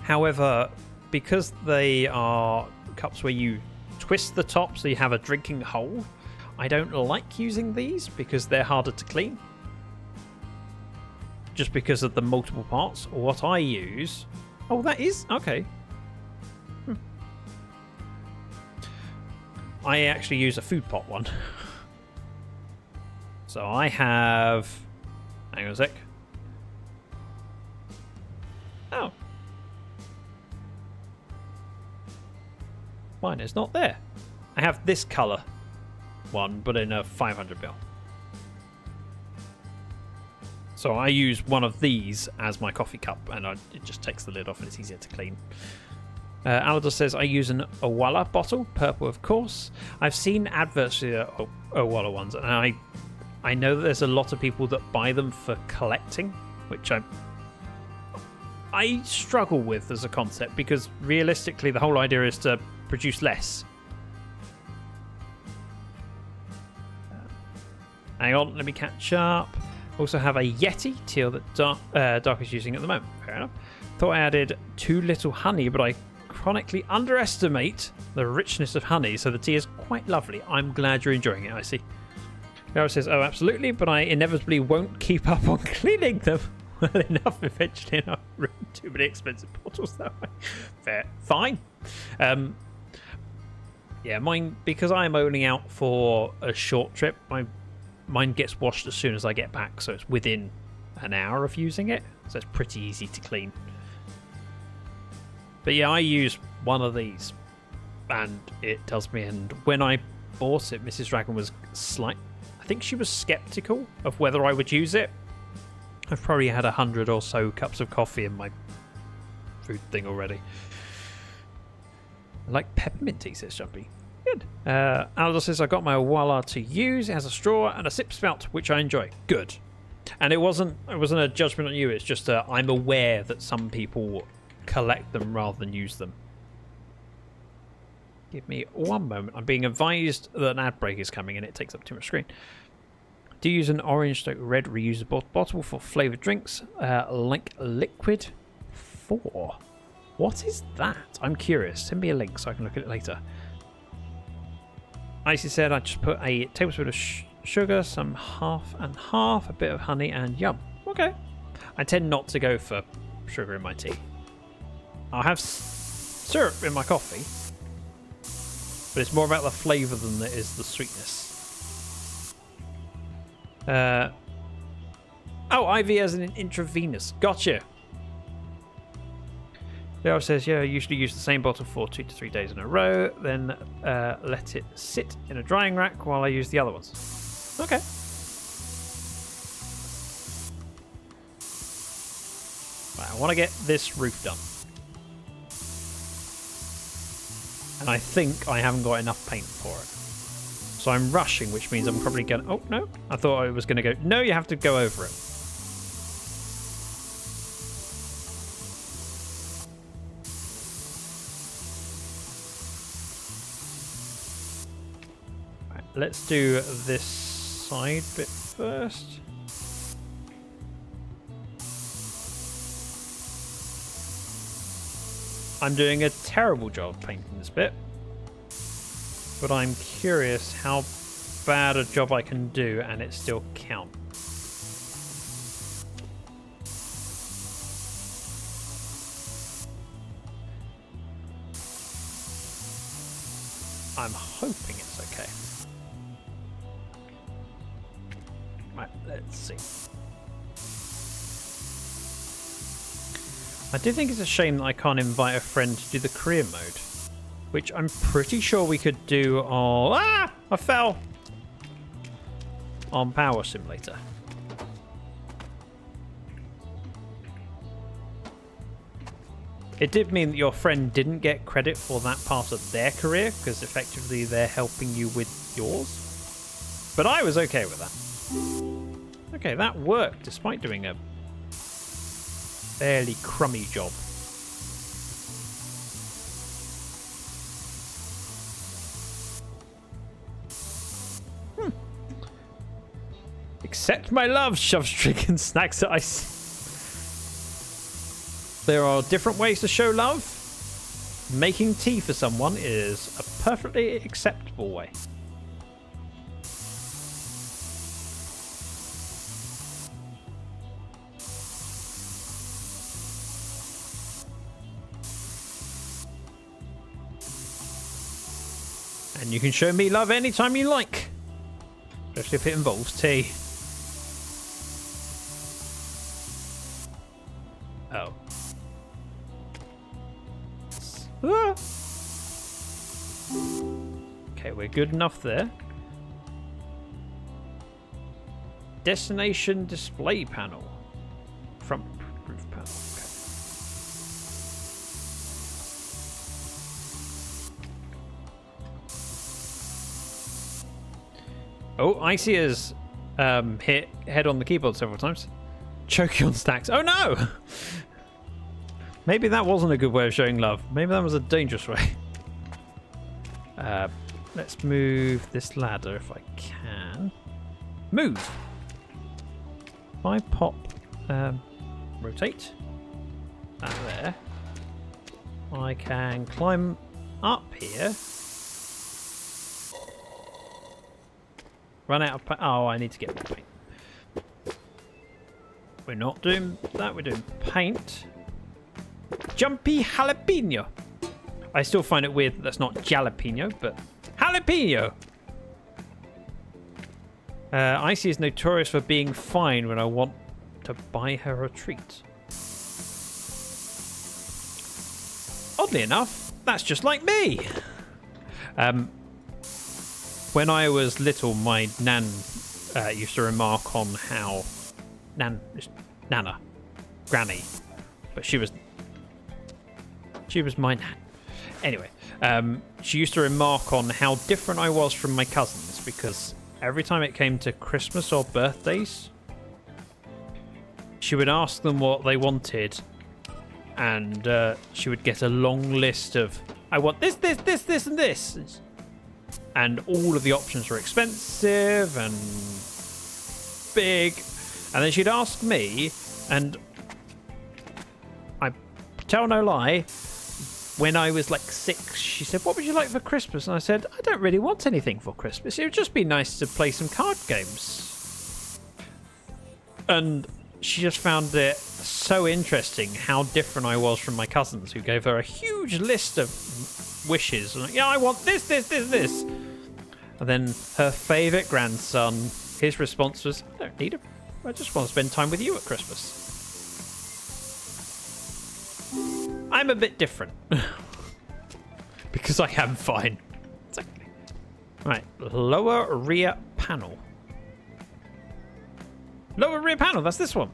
[SPEAKER 1] However, because they are cups where you twist the top so you have a drinking hole, I don't like using these because they're harder to clean. Just because of the multiple parts. Or what I use... Oh, that is... Okay. I actually use a food pot one. So I have... Hang on a sec. Oh. Mine is not there. I have this colour one, but in a 500ml. So I use one of these as my coffee cup, and it just takes the lid off and it's easier to clean. Alador says, I use an Owala bottle, purple of course. I've seen adverts for the Owala ones, and I know that there's a lot of people that buy them for collecting, which I struggle with as a concept, because realistically the whole idea is to produce less. Hang on, let me catch up. Also have a Yeti teal that Dark is using at the moment. Fair enough. Thought I added too little honey, but I chronically underestimate the richness of honey, so the tea is quite lovely. I'm glad you're enjoying it, I see. Gareth says, oh, absolutely, but I inevitably won't keep up on cleaning them well enough eventually, and I've ruined too many expensive bottles that way. Fair. Fine. Yeah, mine, because I'm only out for a short trip, mine gets washed as soon as I get back, so it's within an hour of using it, so it's pretty easy to clean. But yeah, I use one of these, and it does me. And when I bought it, Mrs. Dragon was I think she was skeptical of whether I would use it. I've probably had 100 or so cups of coffee in my food thing already. I like peppermint tea, says Jumpy. Good. Aldo says, I got my Owala to use. It has a straw and a sip spout, which I enjoy. Good. And it wasn't a judgment on you. It's just I'm aware that some people collect them rather than use them. Give me one moment. I'm being advised that an ad break is coming and it takes up too much screen. Do you use an orange/red reusable bottle for flavoured drinks? Like Liquid 4. What is that? I'm curious. Send me a link so I can look at it later. Icy said I just put a tablespoon of sugar, some half and half, a bit of honey, and yum. Okay. I tend not to go for sugar in my tea. I'll have syrup in my coffee, but it's more about the flavour than it is the sweetness. Oh, IV as an intravenous. Gotcha. Daryl says, yeah, I usually use the same bottle for 2 to 3 days in a row, then let it sit in a drying rack while I use the other ones. Okay. Right, I want to get this roof done. And I think I haven't got enough paint for it. So I'm rushing, which means I'm probably going to... Oh, no. I thought I was going to go... No, you have to go over it. let's do this side bit first. I'm doing a terrible job painting this bit, but I'm curious how bad a job I can do and it still count. I'm hoping it's okay. Right, let's see. I do think it's a shame that I can't invite a friend to do the career mode, which I'm pretty sure we could do on... Ah! I fell! On Power Simulator. It did mean that your friend didn't get credit for that part of their career, because effectively they're helping you with yours. But I was okay with that. Okay, that worked, despite doing a fairly crummy job. Accept my love, shoves chicken snacks at ice. There are different ways to show love. Making tea for someone is a perfectly acceptable way. And you can show me love anytime you like, especially if it involves tea. Oh. Ah. Okay, we're good enough there. Destination display panel. Front roof panel. Okay. Oh, Icy has hit head on the keyboard several times. Choking on stacks. Oh no! Maybe that wasn't a good way of showing love. Maybe that was a dangerous way. Let's move this ladder if I can. Move! If I pop, rotate that there, I can climb up here. Run out of paint. Oh, I need to get more paint. We're not doing that, we're doing paint. Jumpy jalapeno. I still find it weird that that's not jalapeno, but jalapeno. Icy is notorious for being fine when I want to buy her a treat. Oddly enough, that's just like me. When I was little, my nan used to remark on how Nana, Granny, but she was my nan. Anyway, she used to remark on how different I was from my cousins, because every time it came to Christmas or birthdays, she would ask them what they wanted, and she would get a long list of, I want this, this, this, this, and this. And all of the options were expensive and big. And then she'd ask me, and I tell no lie, when I was like 6, she said, what would you like for Christmas? And I said, I don't really want anything for Christmas. It would just be nice to play some card games. And she just found it so interesting how different I was from my cousins, who gave her a huge list of wishes. And like, yeah, I want this, this, this, this. And then her favourite grandson, his response was, I don't need him. I just want to spend time with you at Christmas. I'm a bit different. Because I am fine. Exactly. Right, lower rear panel. Lower rear panel, that's this one.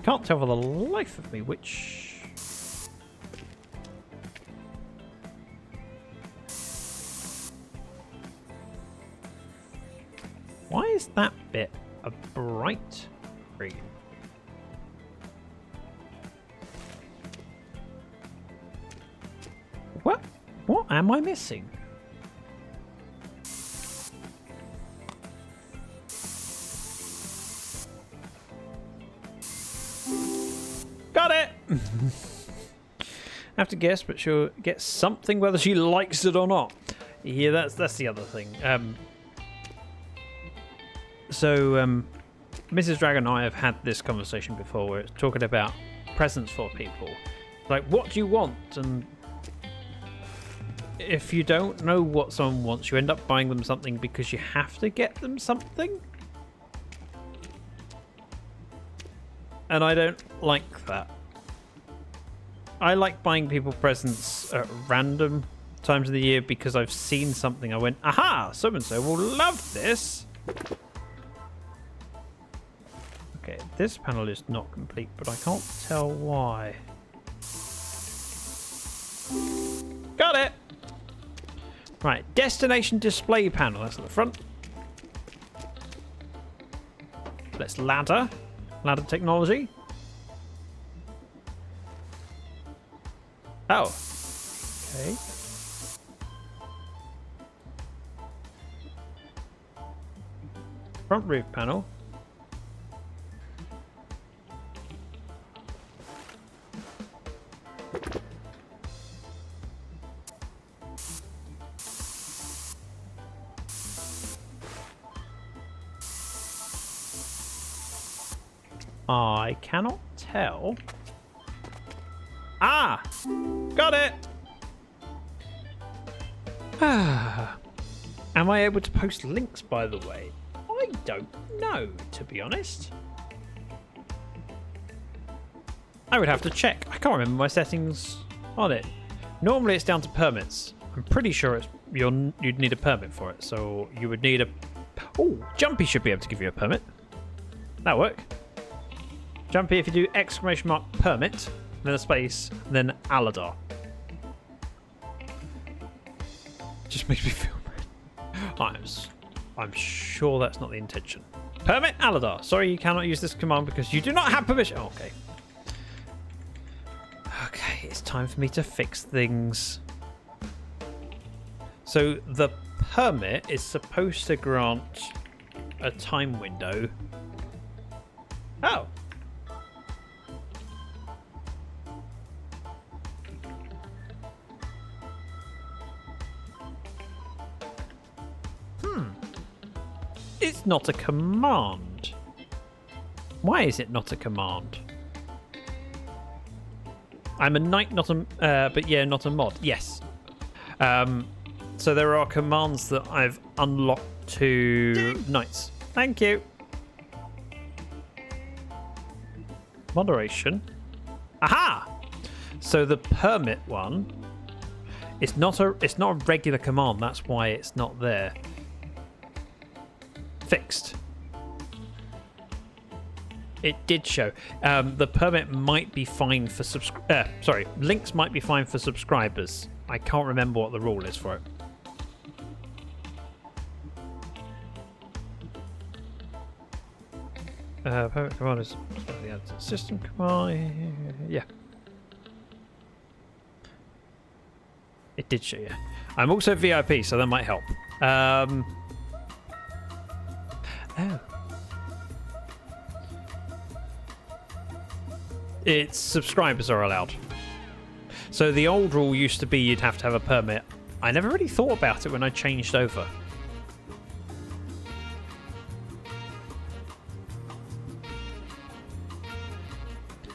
[SPEAKER 1] Can't tell for the life of me which... Why is that bit a bright green? What am I missing? Got it! I have to guess, but she'll get something whether she likes it or not. Yeah, that's the other thing. Mrs. Dragon and I have had this conversation before where it's talking about presents for people. Like, what do you want? And if you don't know what someone wants, you end up buying them something because you have to get them something. And I don't like that. I like buying people presents at random times of the year because I've seen something. I went, aha, so-and-so will love this. Okay, this panel is not complete, but I can't tell why. Got it! Right, destination display panel. That's at the front. Let's ladder. Ladder technology. Oh. Okay. Front roof panel. I cannot tell. Ah! Got it! Am I able to post links, by the way? I don't know, to be honest. I would have to check. I can't remember my settings on it. Normally it's down to permits. I'm pretty sure it's you'd need a permit for it, so you would need a... Oh, Jumpy should be able to give you a permit. That'll work. Jumpy, if you do ! permit, then a space, then Aladar. Just makes me feel bad. I'm sure that's not the intention. Permit Aladar. Sorry, you cannot use this command because you do not have permission. Oh, okay. Okay, it's time for me to fix things. So the permit is supposed to grant a time window. Oh. It's not a command. Why is it not a command? I'm a knight, not a... but yeah, not a mod. Yes. So there are commands that I've unlocked to knights. Thank you. Moderation. Aha! So the permit one... It's not a regular command. That's why it's not there. Fixed. It did show. The permit might be fine for links might be fine for subscribers. I can't remember what the rule is for it. Permit command is the system command. Yeah. It did show, yeah. I'm also VIP, so that might help. Oh. It's subscribers are allowed. So the old rule used to be you'd have to have a permit. I never really thought about it when I changed over.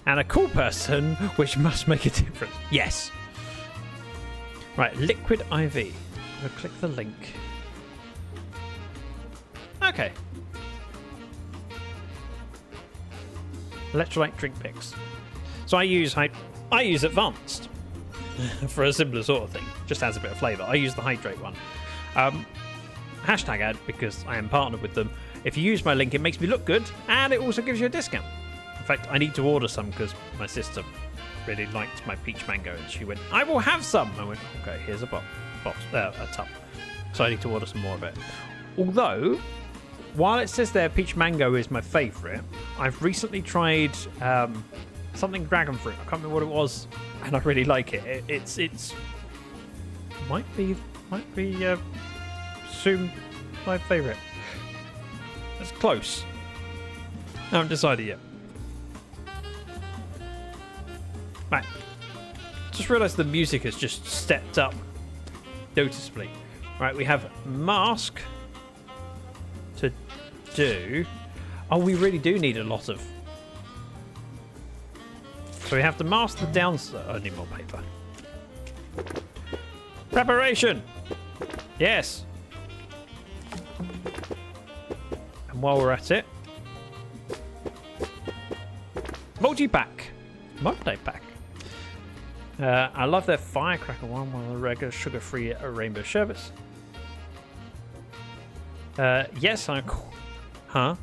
[SPEAKER 1] And a cool person, which must make a difference. Yes. Right, liquid IV. I'm going to click the link. Okay. Electrolyte drink mix. So I use advanced for a simpler sort of thing. Just adds a bit of flavour. I use the hydrate one. Hashtag ad because I am partnered with them. If you use my link, it makes me look good, and it also gives you a discount. In fact, I need to order some because my sister really liked my peach mango, and she went, "I will have some." I went, "Okay, here's a a tub." So I need to order some more of it. Although, while it says there peach mango is my favourite, I've recently tried something dragon fruit. I can't remember what it was, and I really like it. It's might be soon my favourite. It's close. I haven't decided yet. Right. Just realised the music has just stepped up noticeably. Right, we have mask to do. Oh, we really do need a lot of. So we have to mask the downside. I need more paper. Preparation! Yes! And while we're at it, multi-pack. Multi-pack. I love their firecracker one of the regular sugar-free rainbow sherbets. Yes, I'm cool. Huh?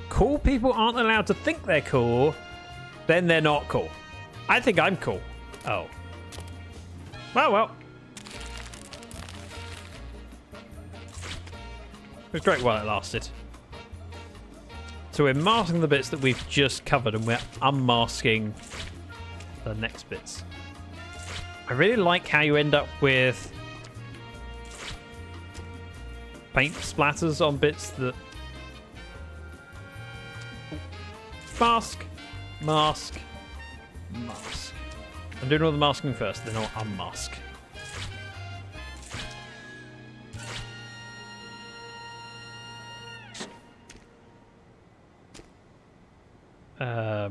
[SPEAKER 1] Cool people aren't allowed to think they're cool, then they're not cool. I think I'm cool. Oh. Well. It was great while it lasted. So we're masking the bits that we've just covered and we're unmasking the next bits. I really like how you end up with paint splatters on bits that... Mask. Mask. Mask. I'm doing all the masking first, then I'll unmask. We're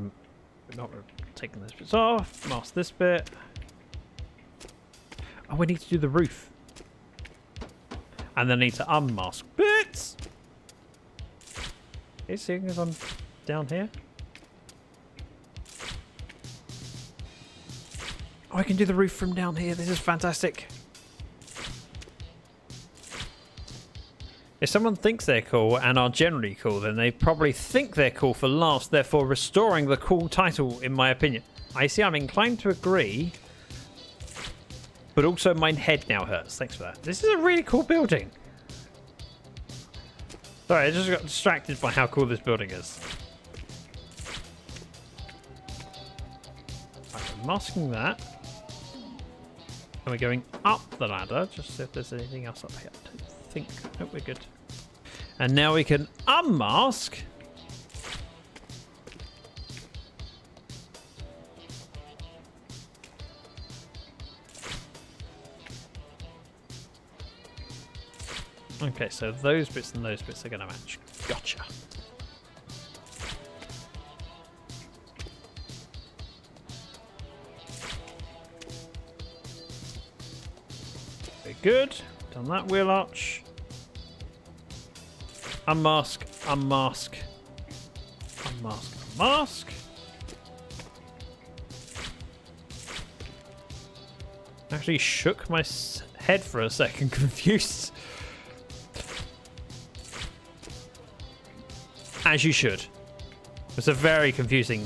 [SPEAKER 1] not taking those bits off. Mask this bit. Oh, we need to do the roof. And then I need to unmask bits. Are you seeing as I'm down here? Oh, I can do the roof from down here. This is fantastic. If someone thinks they're cool and are generally cool, then they probably think they're cool for last, therefore restoring the cool title, in my opinion. I see, I'm inclined to agree, but also my head now hurts. Thanks for that. This is a really cool building. Sorry, I just got distracted by how cool this building is. Right, I'm masking that. And we're going up the ladder, just to see if there's anything else up here. I don't think. Nope, we're good. And now we can unmask. Okay, so those bits and those bits are going to match. Gotcha. Very good. Done that wheel arch. Unmask, unmask, unmask, unmask. Actually shook my head for a second, confused. As you should. It's a very confusing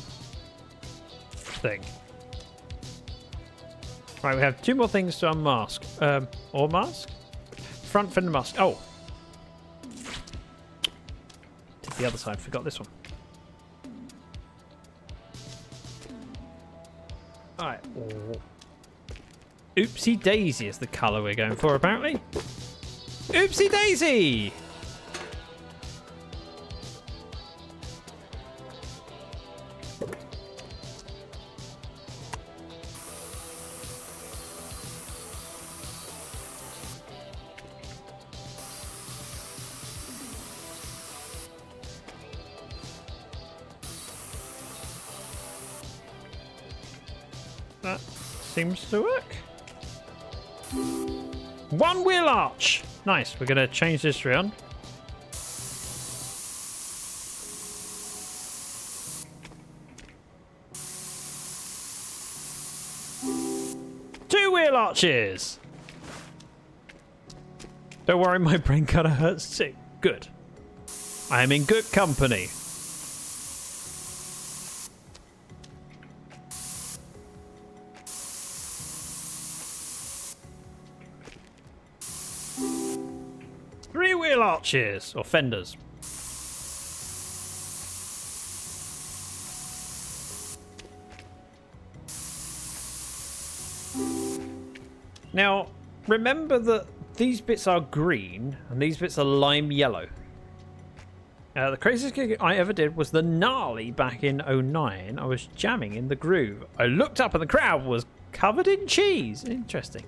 [SPEAKER 1] thing. Right, we have two more things to unmask. Or mask? Front fender mask. Oh. Did the other side. Forgot this one. Alright. Oopsie Daisy is the colour we're going for, apparently. Oopsie Daisy! That seems to work. One wheel arch! Nice, we're going to change this around. Two wheel arches! Don't worry, my brain kind of hurts too. Good. I am in good company. Three wheel arches, or fenders. Now, remember that these bits are green and these bits are lime yellow. The craziest gig I ever did was the Gnarly back in 09. I was jamming in the groove. I looked up and the crowd was covered in cheese. Interesting.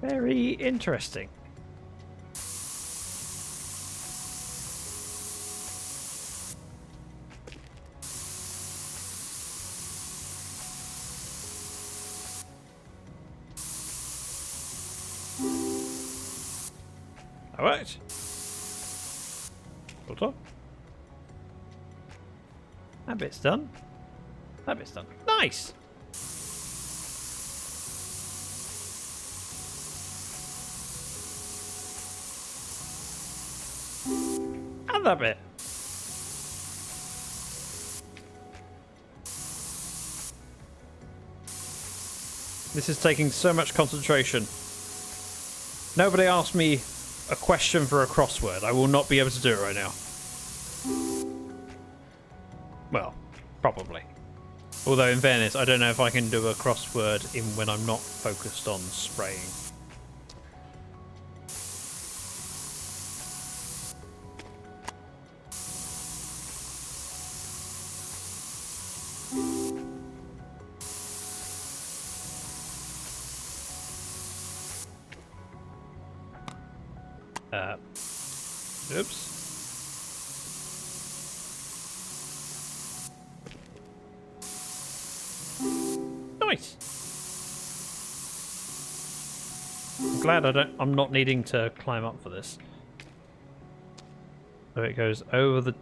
[SPEAKER 1] Very interesting. All right. Hold on. That bit's done. That bit's done. Nice. And that bit. This is taking so much concentration. Nobody asked me a question for a crossword. I will not be able to do it right now. Well, probably. Although in fairness, I don't know if I can do a crossword in when I'm not focused on spraying. Oops. Nice. I'm glad I'm not needing to climb up for this. So it goes over the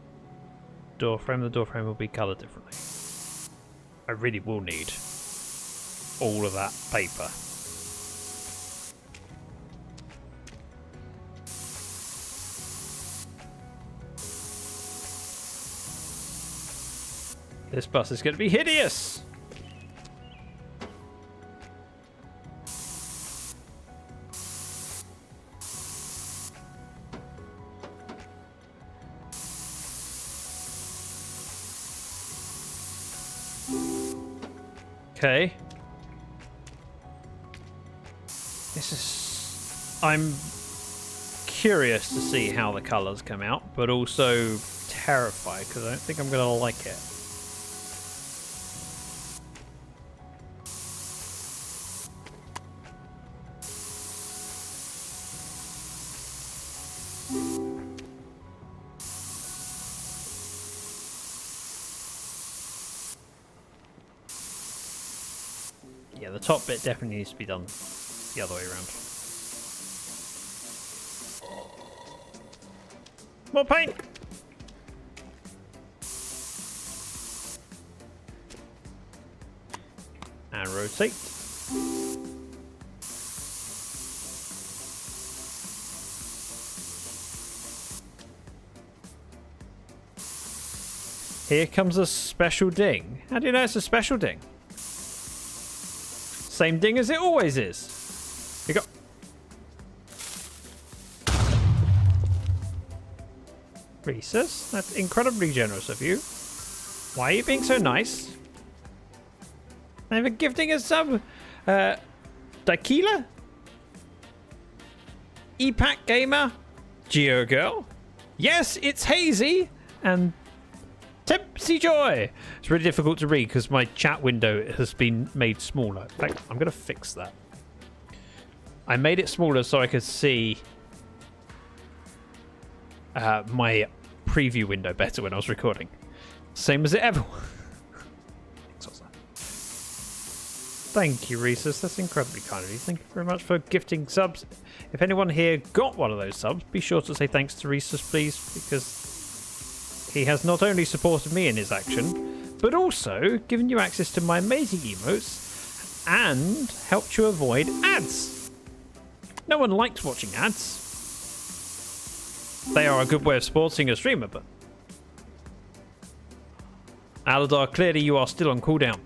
[SPEAKER 1] door frame. The door frame will be coloured differently. I really will need all of that paper. This bus is going to be hideous! Okay. This is... I'm curious to see how the colours come out, but also terrified because I don't think I'm going to like it. Yeah, the top bit definitely needs to be done the other way around. More paint! And rotate. Here comes a special ding. How do you know it's a special ding? Same ding as it always is. Here you go. Reese's, that's incredibly generous of you. Why are you being so nice? And for gifting us some tequila? EPAC Gamer? Geo Girl? Yes, it's Hazy! And Tipsy Joy! It's really difficult to read because my chat window has been made smaller. In fact, I'm going to fix that. I made it smaller so I could see my preview window better when I was recording. Same as it ever was. Thank you, Reese's. That's incredibly kind of you. Thank you very much for gifting subs. If anyone here got one of those subs, be sure to say thanks to Reese's, please, because he has not only supported me in his action, but also given you access to my amazing emotes and helped you avoid ads. No one likes watching ads. They are a good way of supporting a streamer, but... Aladar, clearly you are still on cooldown.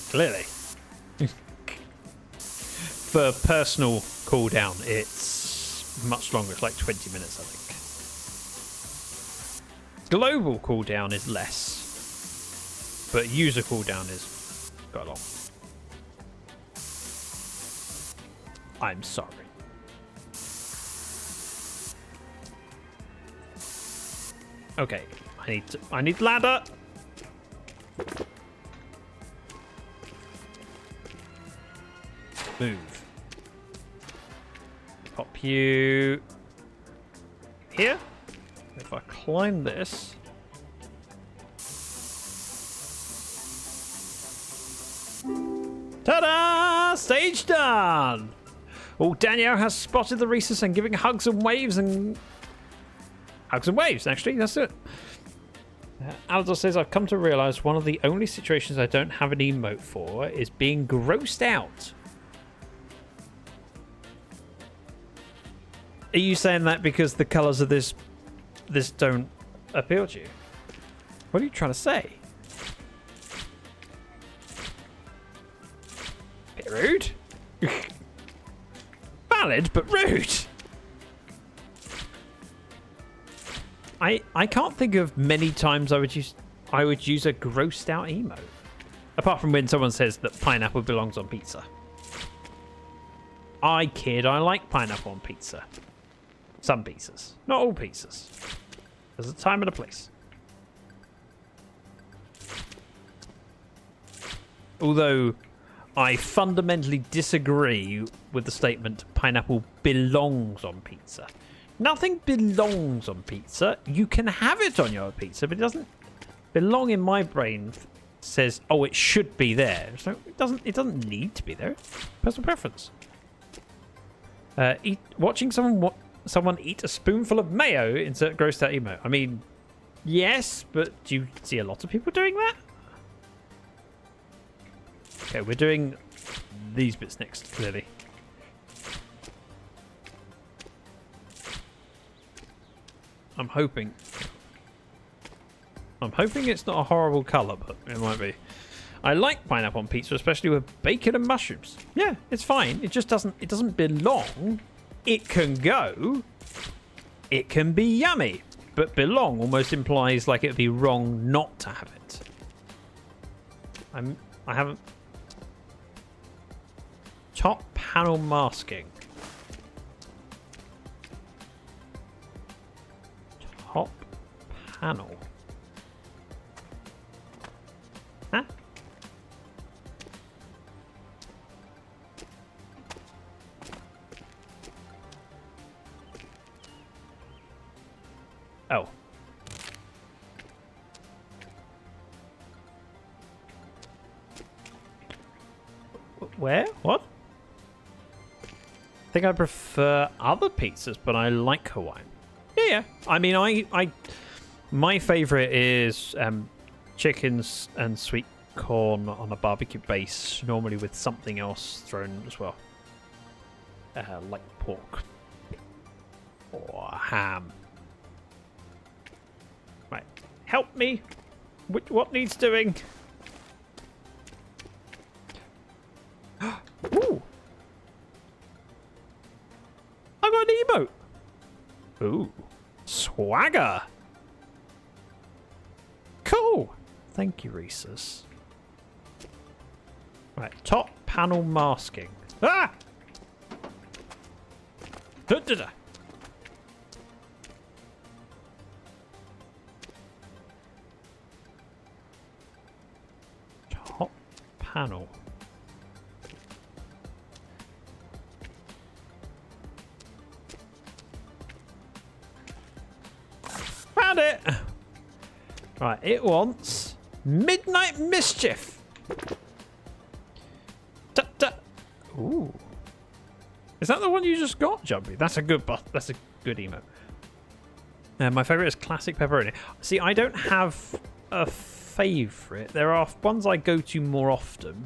[SPEAKER 1] Clearly. For personal cooldown, it's much longer. It's like 20 minutes, I think. Global cooldown is less. but user cooldown is quite long. I'm sorry. Okay, I need ladder. Move. Pop you here. If I climb this. Ta-da! Stage done! Oh, Danielle has spotted the Rhesus and giving hugs and waves and... Hugs and waves, actually, that's it. Aldor says, I've come to realise one of the only situations I don't have an emote for is being grossed out. Are you saying that because the colours of this don't appeal to you? What are you trying to say? Bit rude. Valid, but rude. I can't think of many times I would use a grossed out emote. Apart from when someone says that pineapple belongs on pizza. I kid, I like pineapple on pizza. Some pizzas. Not all pizzas. There's a time and a place. Although I fundamentally disagree with the statement pineapple belongs on pizza. Nothing belongs on pizza. You can have it on your pizza, but it doesn't belong. In my brain says, oh, it should be there. So it doesn't need to be there. Personal preference. Watching someone eat a spoonful of mayo, insert grossed out emote. I mean, yes, but do you see a lot of people doing that? Okay, we're doing these bits next, clearly. I'm hoping it's not a horrible colour, but it might be. I like pineapple on pizza, especially with bacon and mushrooms. Yeah, it's fine. It just doesn't belong. It can go. It can be yummy. But belong almost implies like it'd be wrong not to have it. I haven't. Top panel masking. Top panel. Huh? Oh. Where? What? I think I prefer other pizzas, but I like Hawaiian. Yeah. I mean, my favourite is chickens and sweet corn on a barbecue base, normally with something else thrown as well, like pork or ham. Right, help me. What needs doing? Ooh. I got an emote. Ooh. Swagger. Cool. Thank you, Rhesus. Right, top panel masking. Ah! Da-da-da. Top panel. Found it! Right, it wants Midnight Mischief. Ooh. Is that the one you just got, Jumpy? That's a good emote. My favourite is classic pepperoni. See, I don't have a favourite. There are ones I go to more often.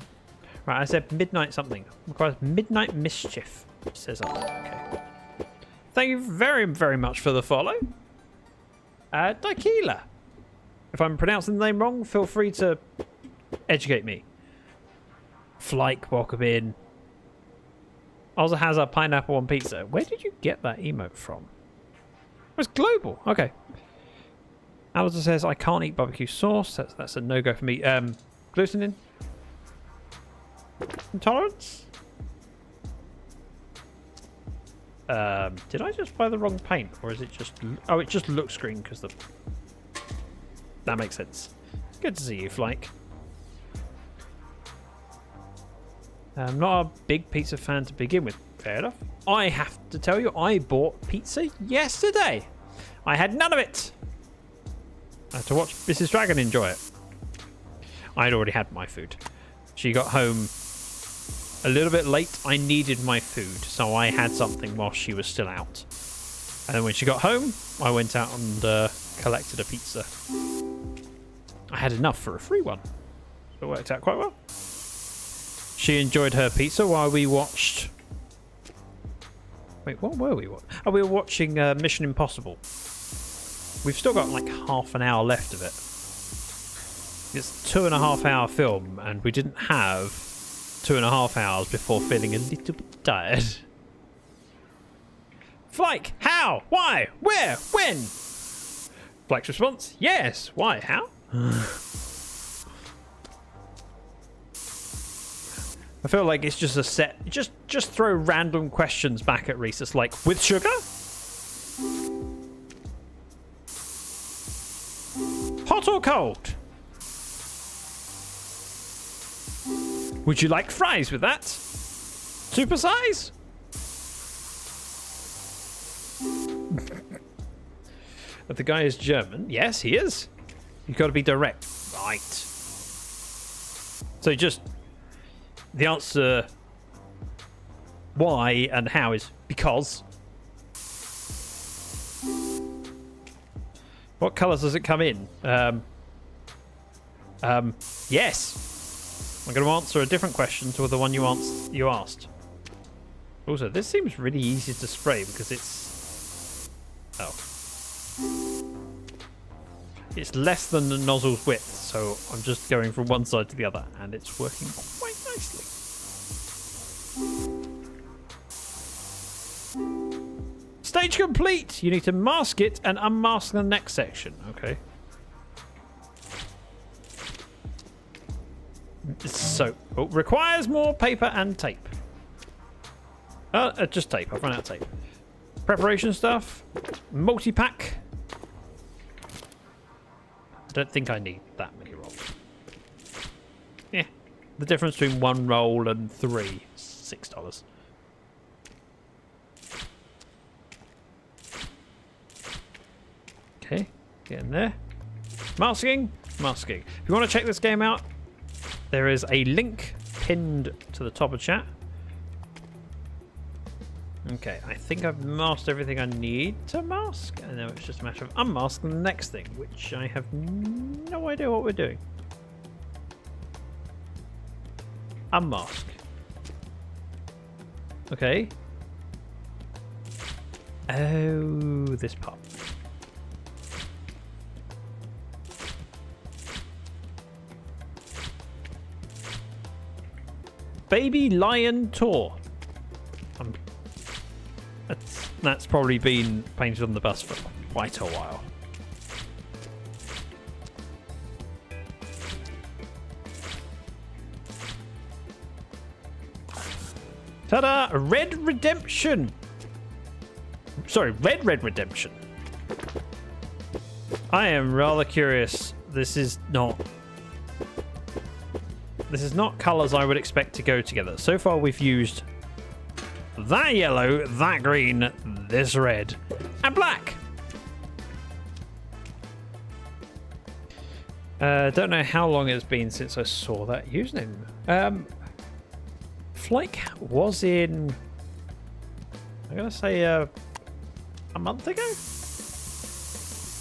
[SPEAKER 1] Right, I said midnight something. Requires Midnight Mischief. It says that. Okay. Thank you very, very much for the follow. Daikila. If I'm pronouncing the name wrong, feel free to educate me. Flike, welcome in. Also has a pineapple on pizza. Where did you get that emote from? It's global. Okay. Alistair says, I can't eat barbecue sauce. That's a no-go for me. Gluten intolerance? Did I just buy the wrong paint? Or is it just... Oh, it just looks green because the... That makes sense. Good to see you, Flake. I'm not a big pizza fan to begin with. Fair enough. I have to tell you, I bought pizza yesterday. I had none of it. I had to watch Mrs. Dragon enjoy it. I had already had my food. She got home a little bit late. I needed my food, so I had something while she was still out. And then when she got home, I went out and collected a pizza. I had enough for a free one. So it worked out quite well. She enjoyed her pizza while we watched... Wait, what were we watching? Oh, we were watching Mission Impossible. We've still got like half an hour left of it. It's a 2.5 hour film, and we didn't have 2.5 hours before feeling a little bit tired. Flake, how? Why? Where? When? Flake's response, yes. Why? How? I feel like it's just a set. Just throw random questions back at Reese. It's like, with sugar? Hot or cold? Would you like fries with that? Super size? But the guy is German. Yes, he is. You've got to be direct. Right. So just... The answer why and how is because. What colours does it come in? Yes. I'm going to answer a different question to the one you asked. Also, this seems really easy to spray because it's... Oh. It's less than the nozzle's width, so I'm just going from one side to the other, and it's working quite nicely. Stage complete! You need to mask it and unmask the next section. Okay. So, requires more paper and tape. Just tape. I've run out of tape. Preparation stuff. Multi-pack. I don't think I need that many rolls. Yeah. The difference between one roll and three is $6. Okay. Get in there. Masking. Masking. If you want to check this game out, there is a link pinned to the top of chat. Okay, I think I've masked everything I need to mask, and now it's just a matter of unmasking the next thing, which I have no idea what we're doing. Unmask. Okay. Oh, this part. Baby Lion Tour. That's probably been painted on the bus for quite a while. Ta-da! Red Redemption! Sorry, Red Redemption. I am rather curious. This is not colours I would expect to go together. So far we've used that yellow, that green, this red, and black. Don't know how long it's been since I saw that username. Flake was in, I'm gonna say a month ago.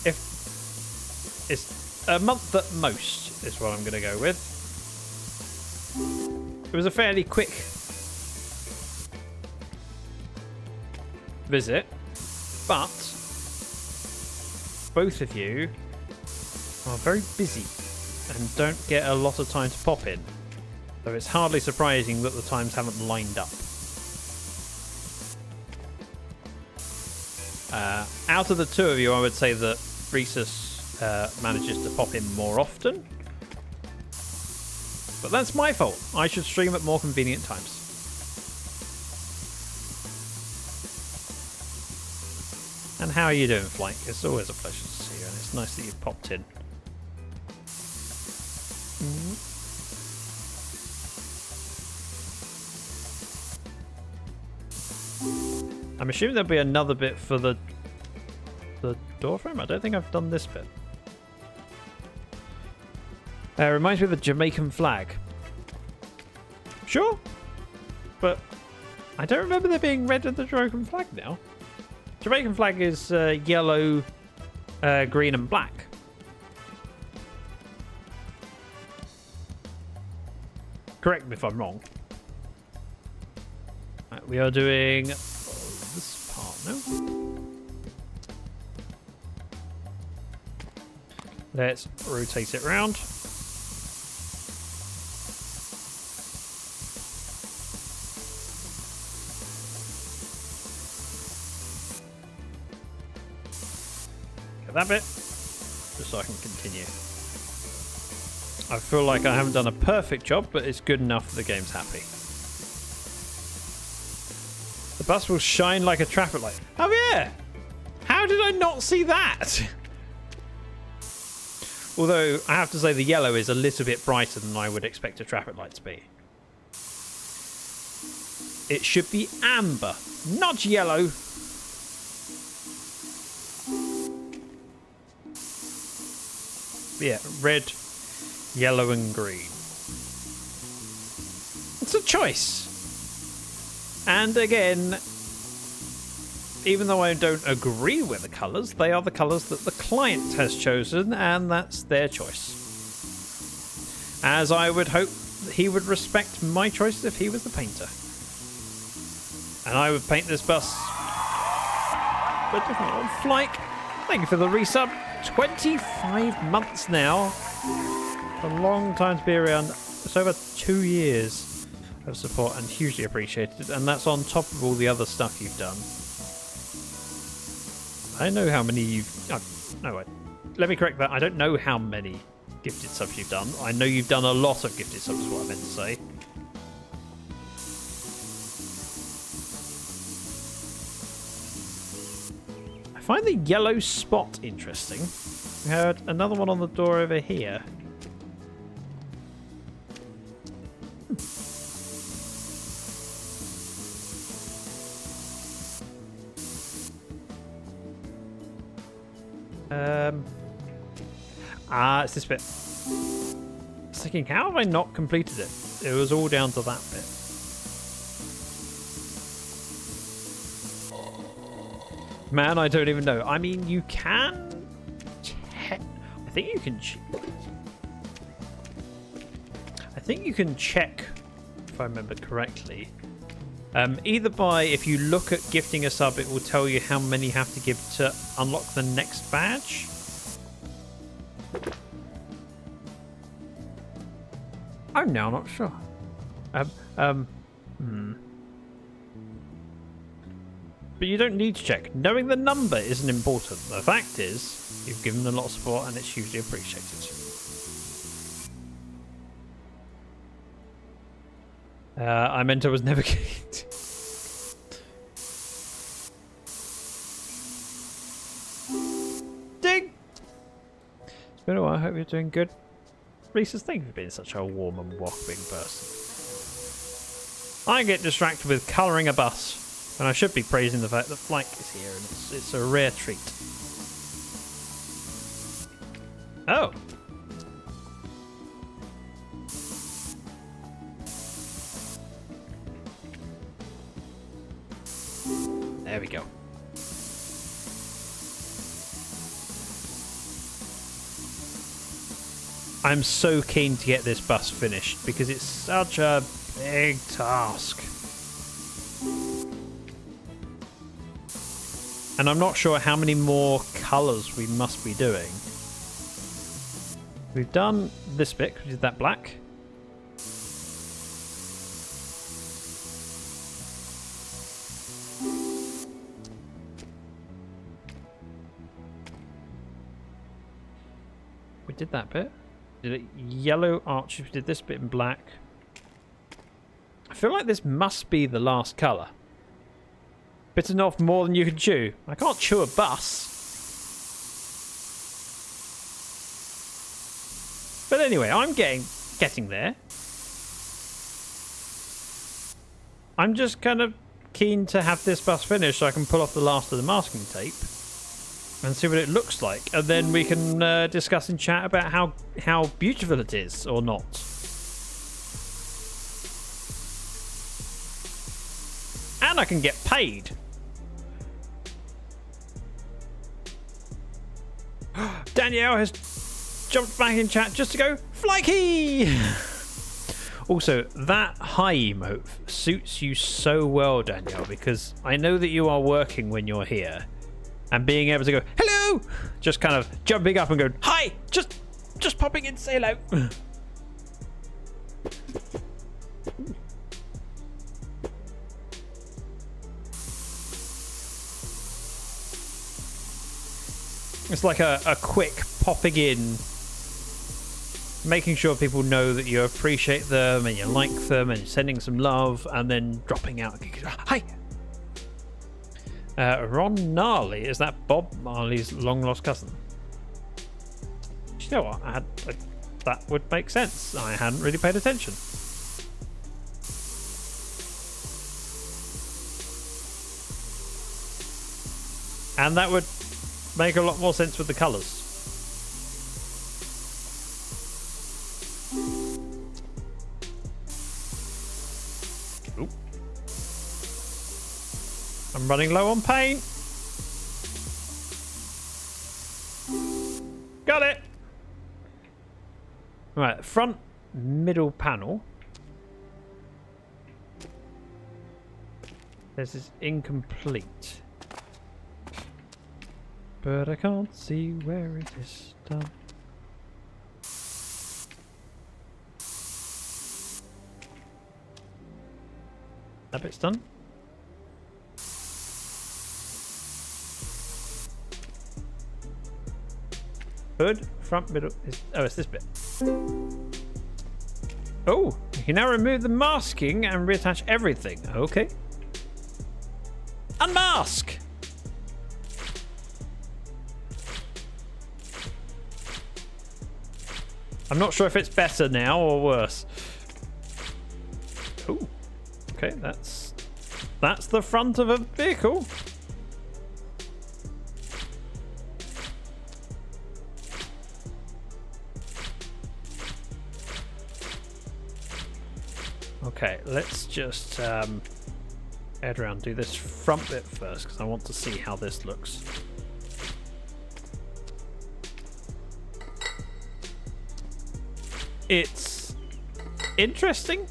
[SPEAKER 1] If it's a month at most, is what I'm gonna go with. It was a fairly quick visit, but both of you are very busy and don't get a lot of time to pop in, so it's hardly surprising that the times haven't lined up. Out of the two of you, I would say that Rhesus manages to pop in more often. But that's my fault. I should stream at more convenient times. And how are you doing, Flank? It's always a pleasure to see you, and it's nice that you've popped in. I'm assuming there'll be another bit for the door frame. I don't think I've done this bit. Reminds me of the Jamaican flag. Sure, but I don't remember there being red in the Jamaican flag now. Jamaican flag is yellow, green, and black. Correct me if I'm wrong. Right, we are doing this part now. Let's rotate it around. Get that bit, just so I can continue. I feel like I haven't done a perfect job, but it's good enough the game's happy. The bus will shine like a traffic light. Oh yeah! How did I not see that? Although, I have to say the yellow is a little bit brighter than I would expect a traffic light to be. It should be amber, not yellow. Yeah, red, yellow and green. It's a choice. And again, even though I don't agree with the colours, they are the colours that the client has chosen, and that's their choice. As I would hope he would respect my choice if he was the painter. And I would paint this bus. But Flyke, thank you for the resub. 25 months now. A long time to be around. It's over 2 years of support and hugely appreciated. And that's on top of all the other stuff you've done. I know how many you've... Oh, no, wait. Let me correct that. I don't know how many gifted subs you've done. I know you've done a lot of gifted subs is what I meant to say. I find the yellow spot interesting. We had another one on the door over here. It's this bit. I was thinking, how have I not completed it? It was all down to that bit. Man, I don't even know. I mean, you can check. I think you can check, if I remember correctly. Either by, if you look at gifting a sub, it will tell you how many you have to give to unlock the next badge. I'm now not sure. But you don't need to check. Knowing the number isn't important. The fact is, you've given them a lot of support and it's hugely appreciated. I meant I was never kicked. Ding! It's been a while. I hope you're doing good. Reese's, thank you for being such a warm and welcoming person. I get distracted with colouring a bus, and I should be praising the fact that Flyke is here, and it's a rare treat. Oh. There we go. I'm so keen to get this bus finished because it's such a big task. And I'm not sure how many more colours we must be doing. We've done this bit, which is that black. did that bit. Did it yellow arches. We did this bit in black. I feel like this must be the last colour. Bitten off more than you can chew. I can't chew a bus. But anyway, I'm getting there. I'm just kind of keen to have this bus finished so I can pull off the last of the masking tape and see what it looks like, and then we can discuss in chat about how beautiful it is or not. And I can get paid. Danielle has jumped back in chat just to go Flykey. Also, that hi emote suits you so well, Danielle, because I know that you are working when you're here, and being able to go hello, just kind of jumping up and going hi, just popping in to say hello. It's like a quick popping in, making sure people know that you appreciate them and you like them and sending some love, and then dropping out. Hi! Ron Gnarly, is that Bob Marley's long lost cousin? You know what? That would make sense. I hadn't really paid attention. And that would make a lot more sense with the colours. Ooh. I'm running low on paint. Got it. Right, front middle panel. This is incomplete. But I can't see where it is done. That bit's done. Hood, front, middle is... Oh, it's this bit. Oh, you can now remove the masking and reattach everything. Okay. Unmask! I'm not sure if it's better now or worse. Ooh. Okay, that's the front of a vehicle. Okay, let's just head around, do this front bit first because I want to see how this looks. It's interesting.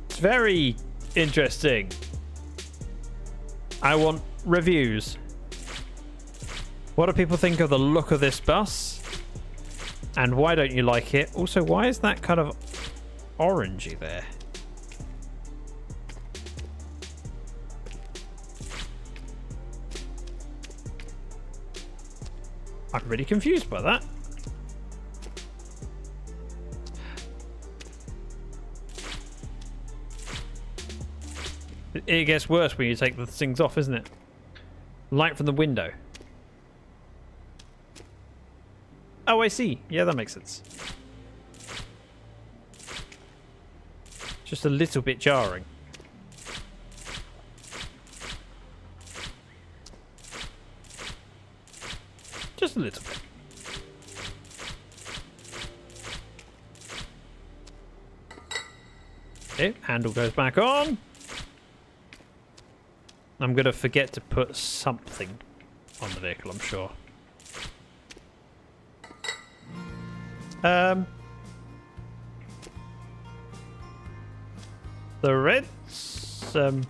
[SPEAKER 1] It's very interesting. I want reviews. What do people think of the look of this bus? And why don't you like it? Also, why is that kind of orangey there? I'm really confused by that. It gets worse when you take the things off, isn't it? Light from the window. Oh, I see. Yeah, that makes sense. Just a little bit jarring. Just a little bit. Okay, handle goes back on. I'm going to forget to put something on the vehicle, I'm sure. The red's gone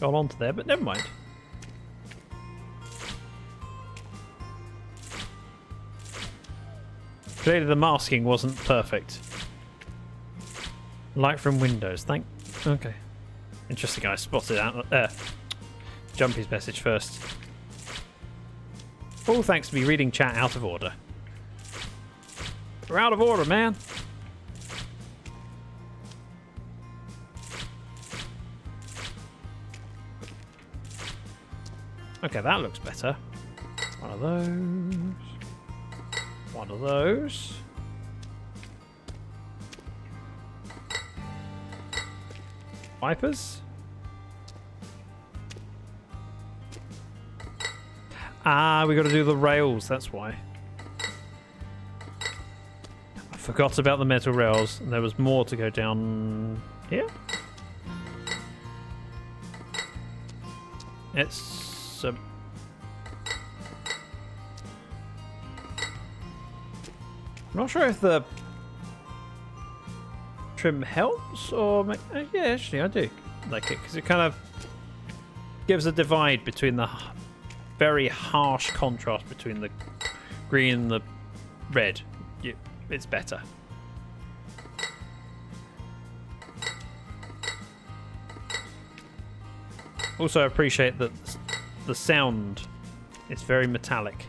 [SPEAKER 1] onto there, but never mind. Clearly the masking wasn't perfect. Light from windows, okay. Interesting, I spotted out Jumpy's message first. All thanks to me reading chat out of order. We're out of order, man. Okay, that looks better. One of those. One of those. Wipers. Ah, we got to do the rails, that's why. I forgot about the metal rails, and there was more to go down here. It's... I'm not sure if the trim helps, or... yeah, actually, I do like it, because it kind of gives a divide between the very harsh contrast between the green and the red. It's better. Also, I appreciate that the sound is very metallic.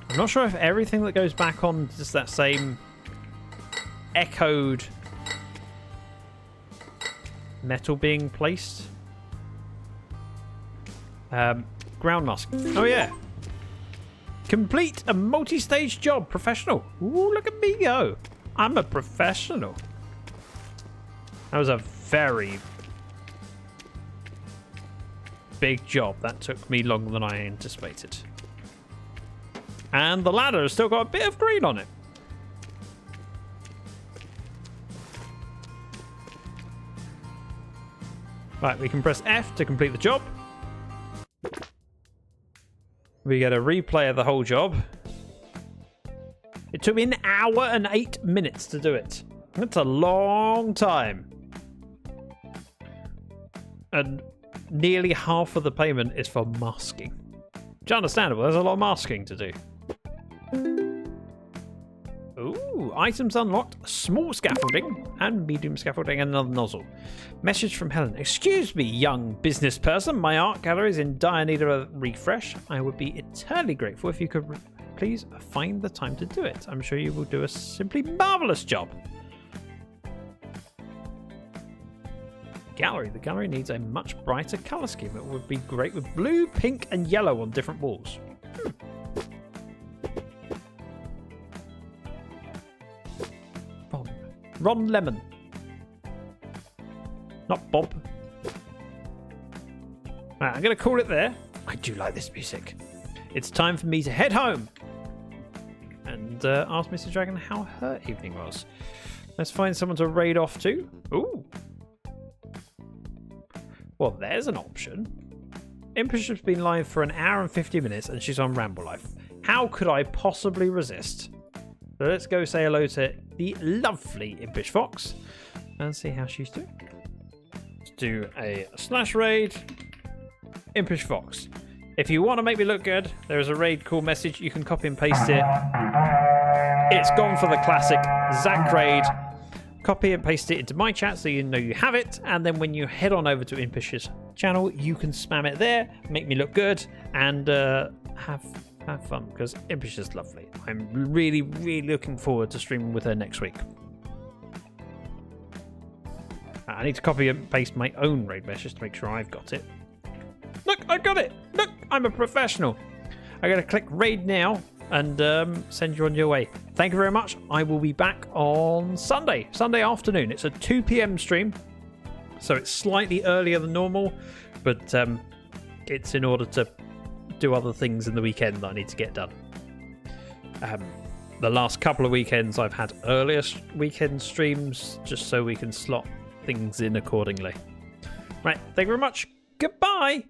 [SPEAKER 1] I'm not sure if everything that goes back on is that same echoed metal being placed. Ground mask. Oh yeah. Complete a multi-stage job. Professional. Ooh, look at me go. I'm a professional. That was a very big job. That took me longer than I anticipated. And the ladder has still got a bit of green on it. Right, we can press F to complete the job. We get a replay of the whole job. It took me 1 hour and 8 minutes to do it. That's a long time. And nearly half of the payment is for masking. Which is understandable, there's a lot of masking to do. Ooh, items unlocked. Small scaffolding and medium scaffolding and another nozzle. Message from Helen. Excuse me, young business person. My art gallery is in dire need of a refresh. I would be eternally grateful if you could please find the time to do it. I'm sure you will do a simply marvellous job. Gallery. The gallery needs a much brighter colour scheme. It would be great with blue, pink and yellow on different walls. Ron Lemon. Not Bob. Right, I'm going to call it there. I do like this music. It's time for me to head home and ask Mr. Dragon how her evening was. Let's find someone to raid off to. Ooh. Well, there's an option. Impish has been live for 1 hour and 50 minutes and she's on Ramble Life. How could I possibly resist? So let's go say hello to the lovely Impish Fox and see how she's doing. Let's do a slash raid. Impish Fox. If you want to make me look good, there is a raid call message. You can copy and paste it. It's gone for the classic Zac raid. Copy and paste it into my chat so you know you have it. And then when you head on over to Impish's channel, you can spam it there, make me look good, and have fun, because Impish is lovely. I'm really, really looking forward to streaming with her next week. I need to copy and paste my own raid message to make sure I've got it. Look, I got it! Look, I'm a professional. I'm going to click raid now and send you on your way. Thank you very much. I will be back on Sunday afternoon. It's a 2 p.m. stream, so it's slightly earlier than normal, but it's in order to do other things in the weekend that I need to get done. The last couple of weekends I've had earlier weekend streams just so we can slot things in accordingly. Right, thank you very much. Goodbye.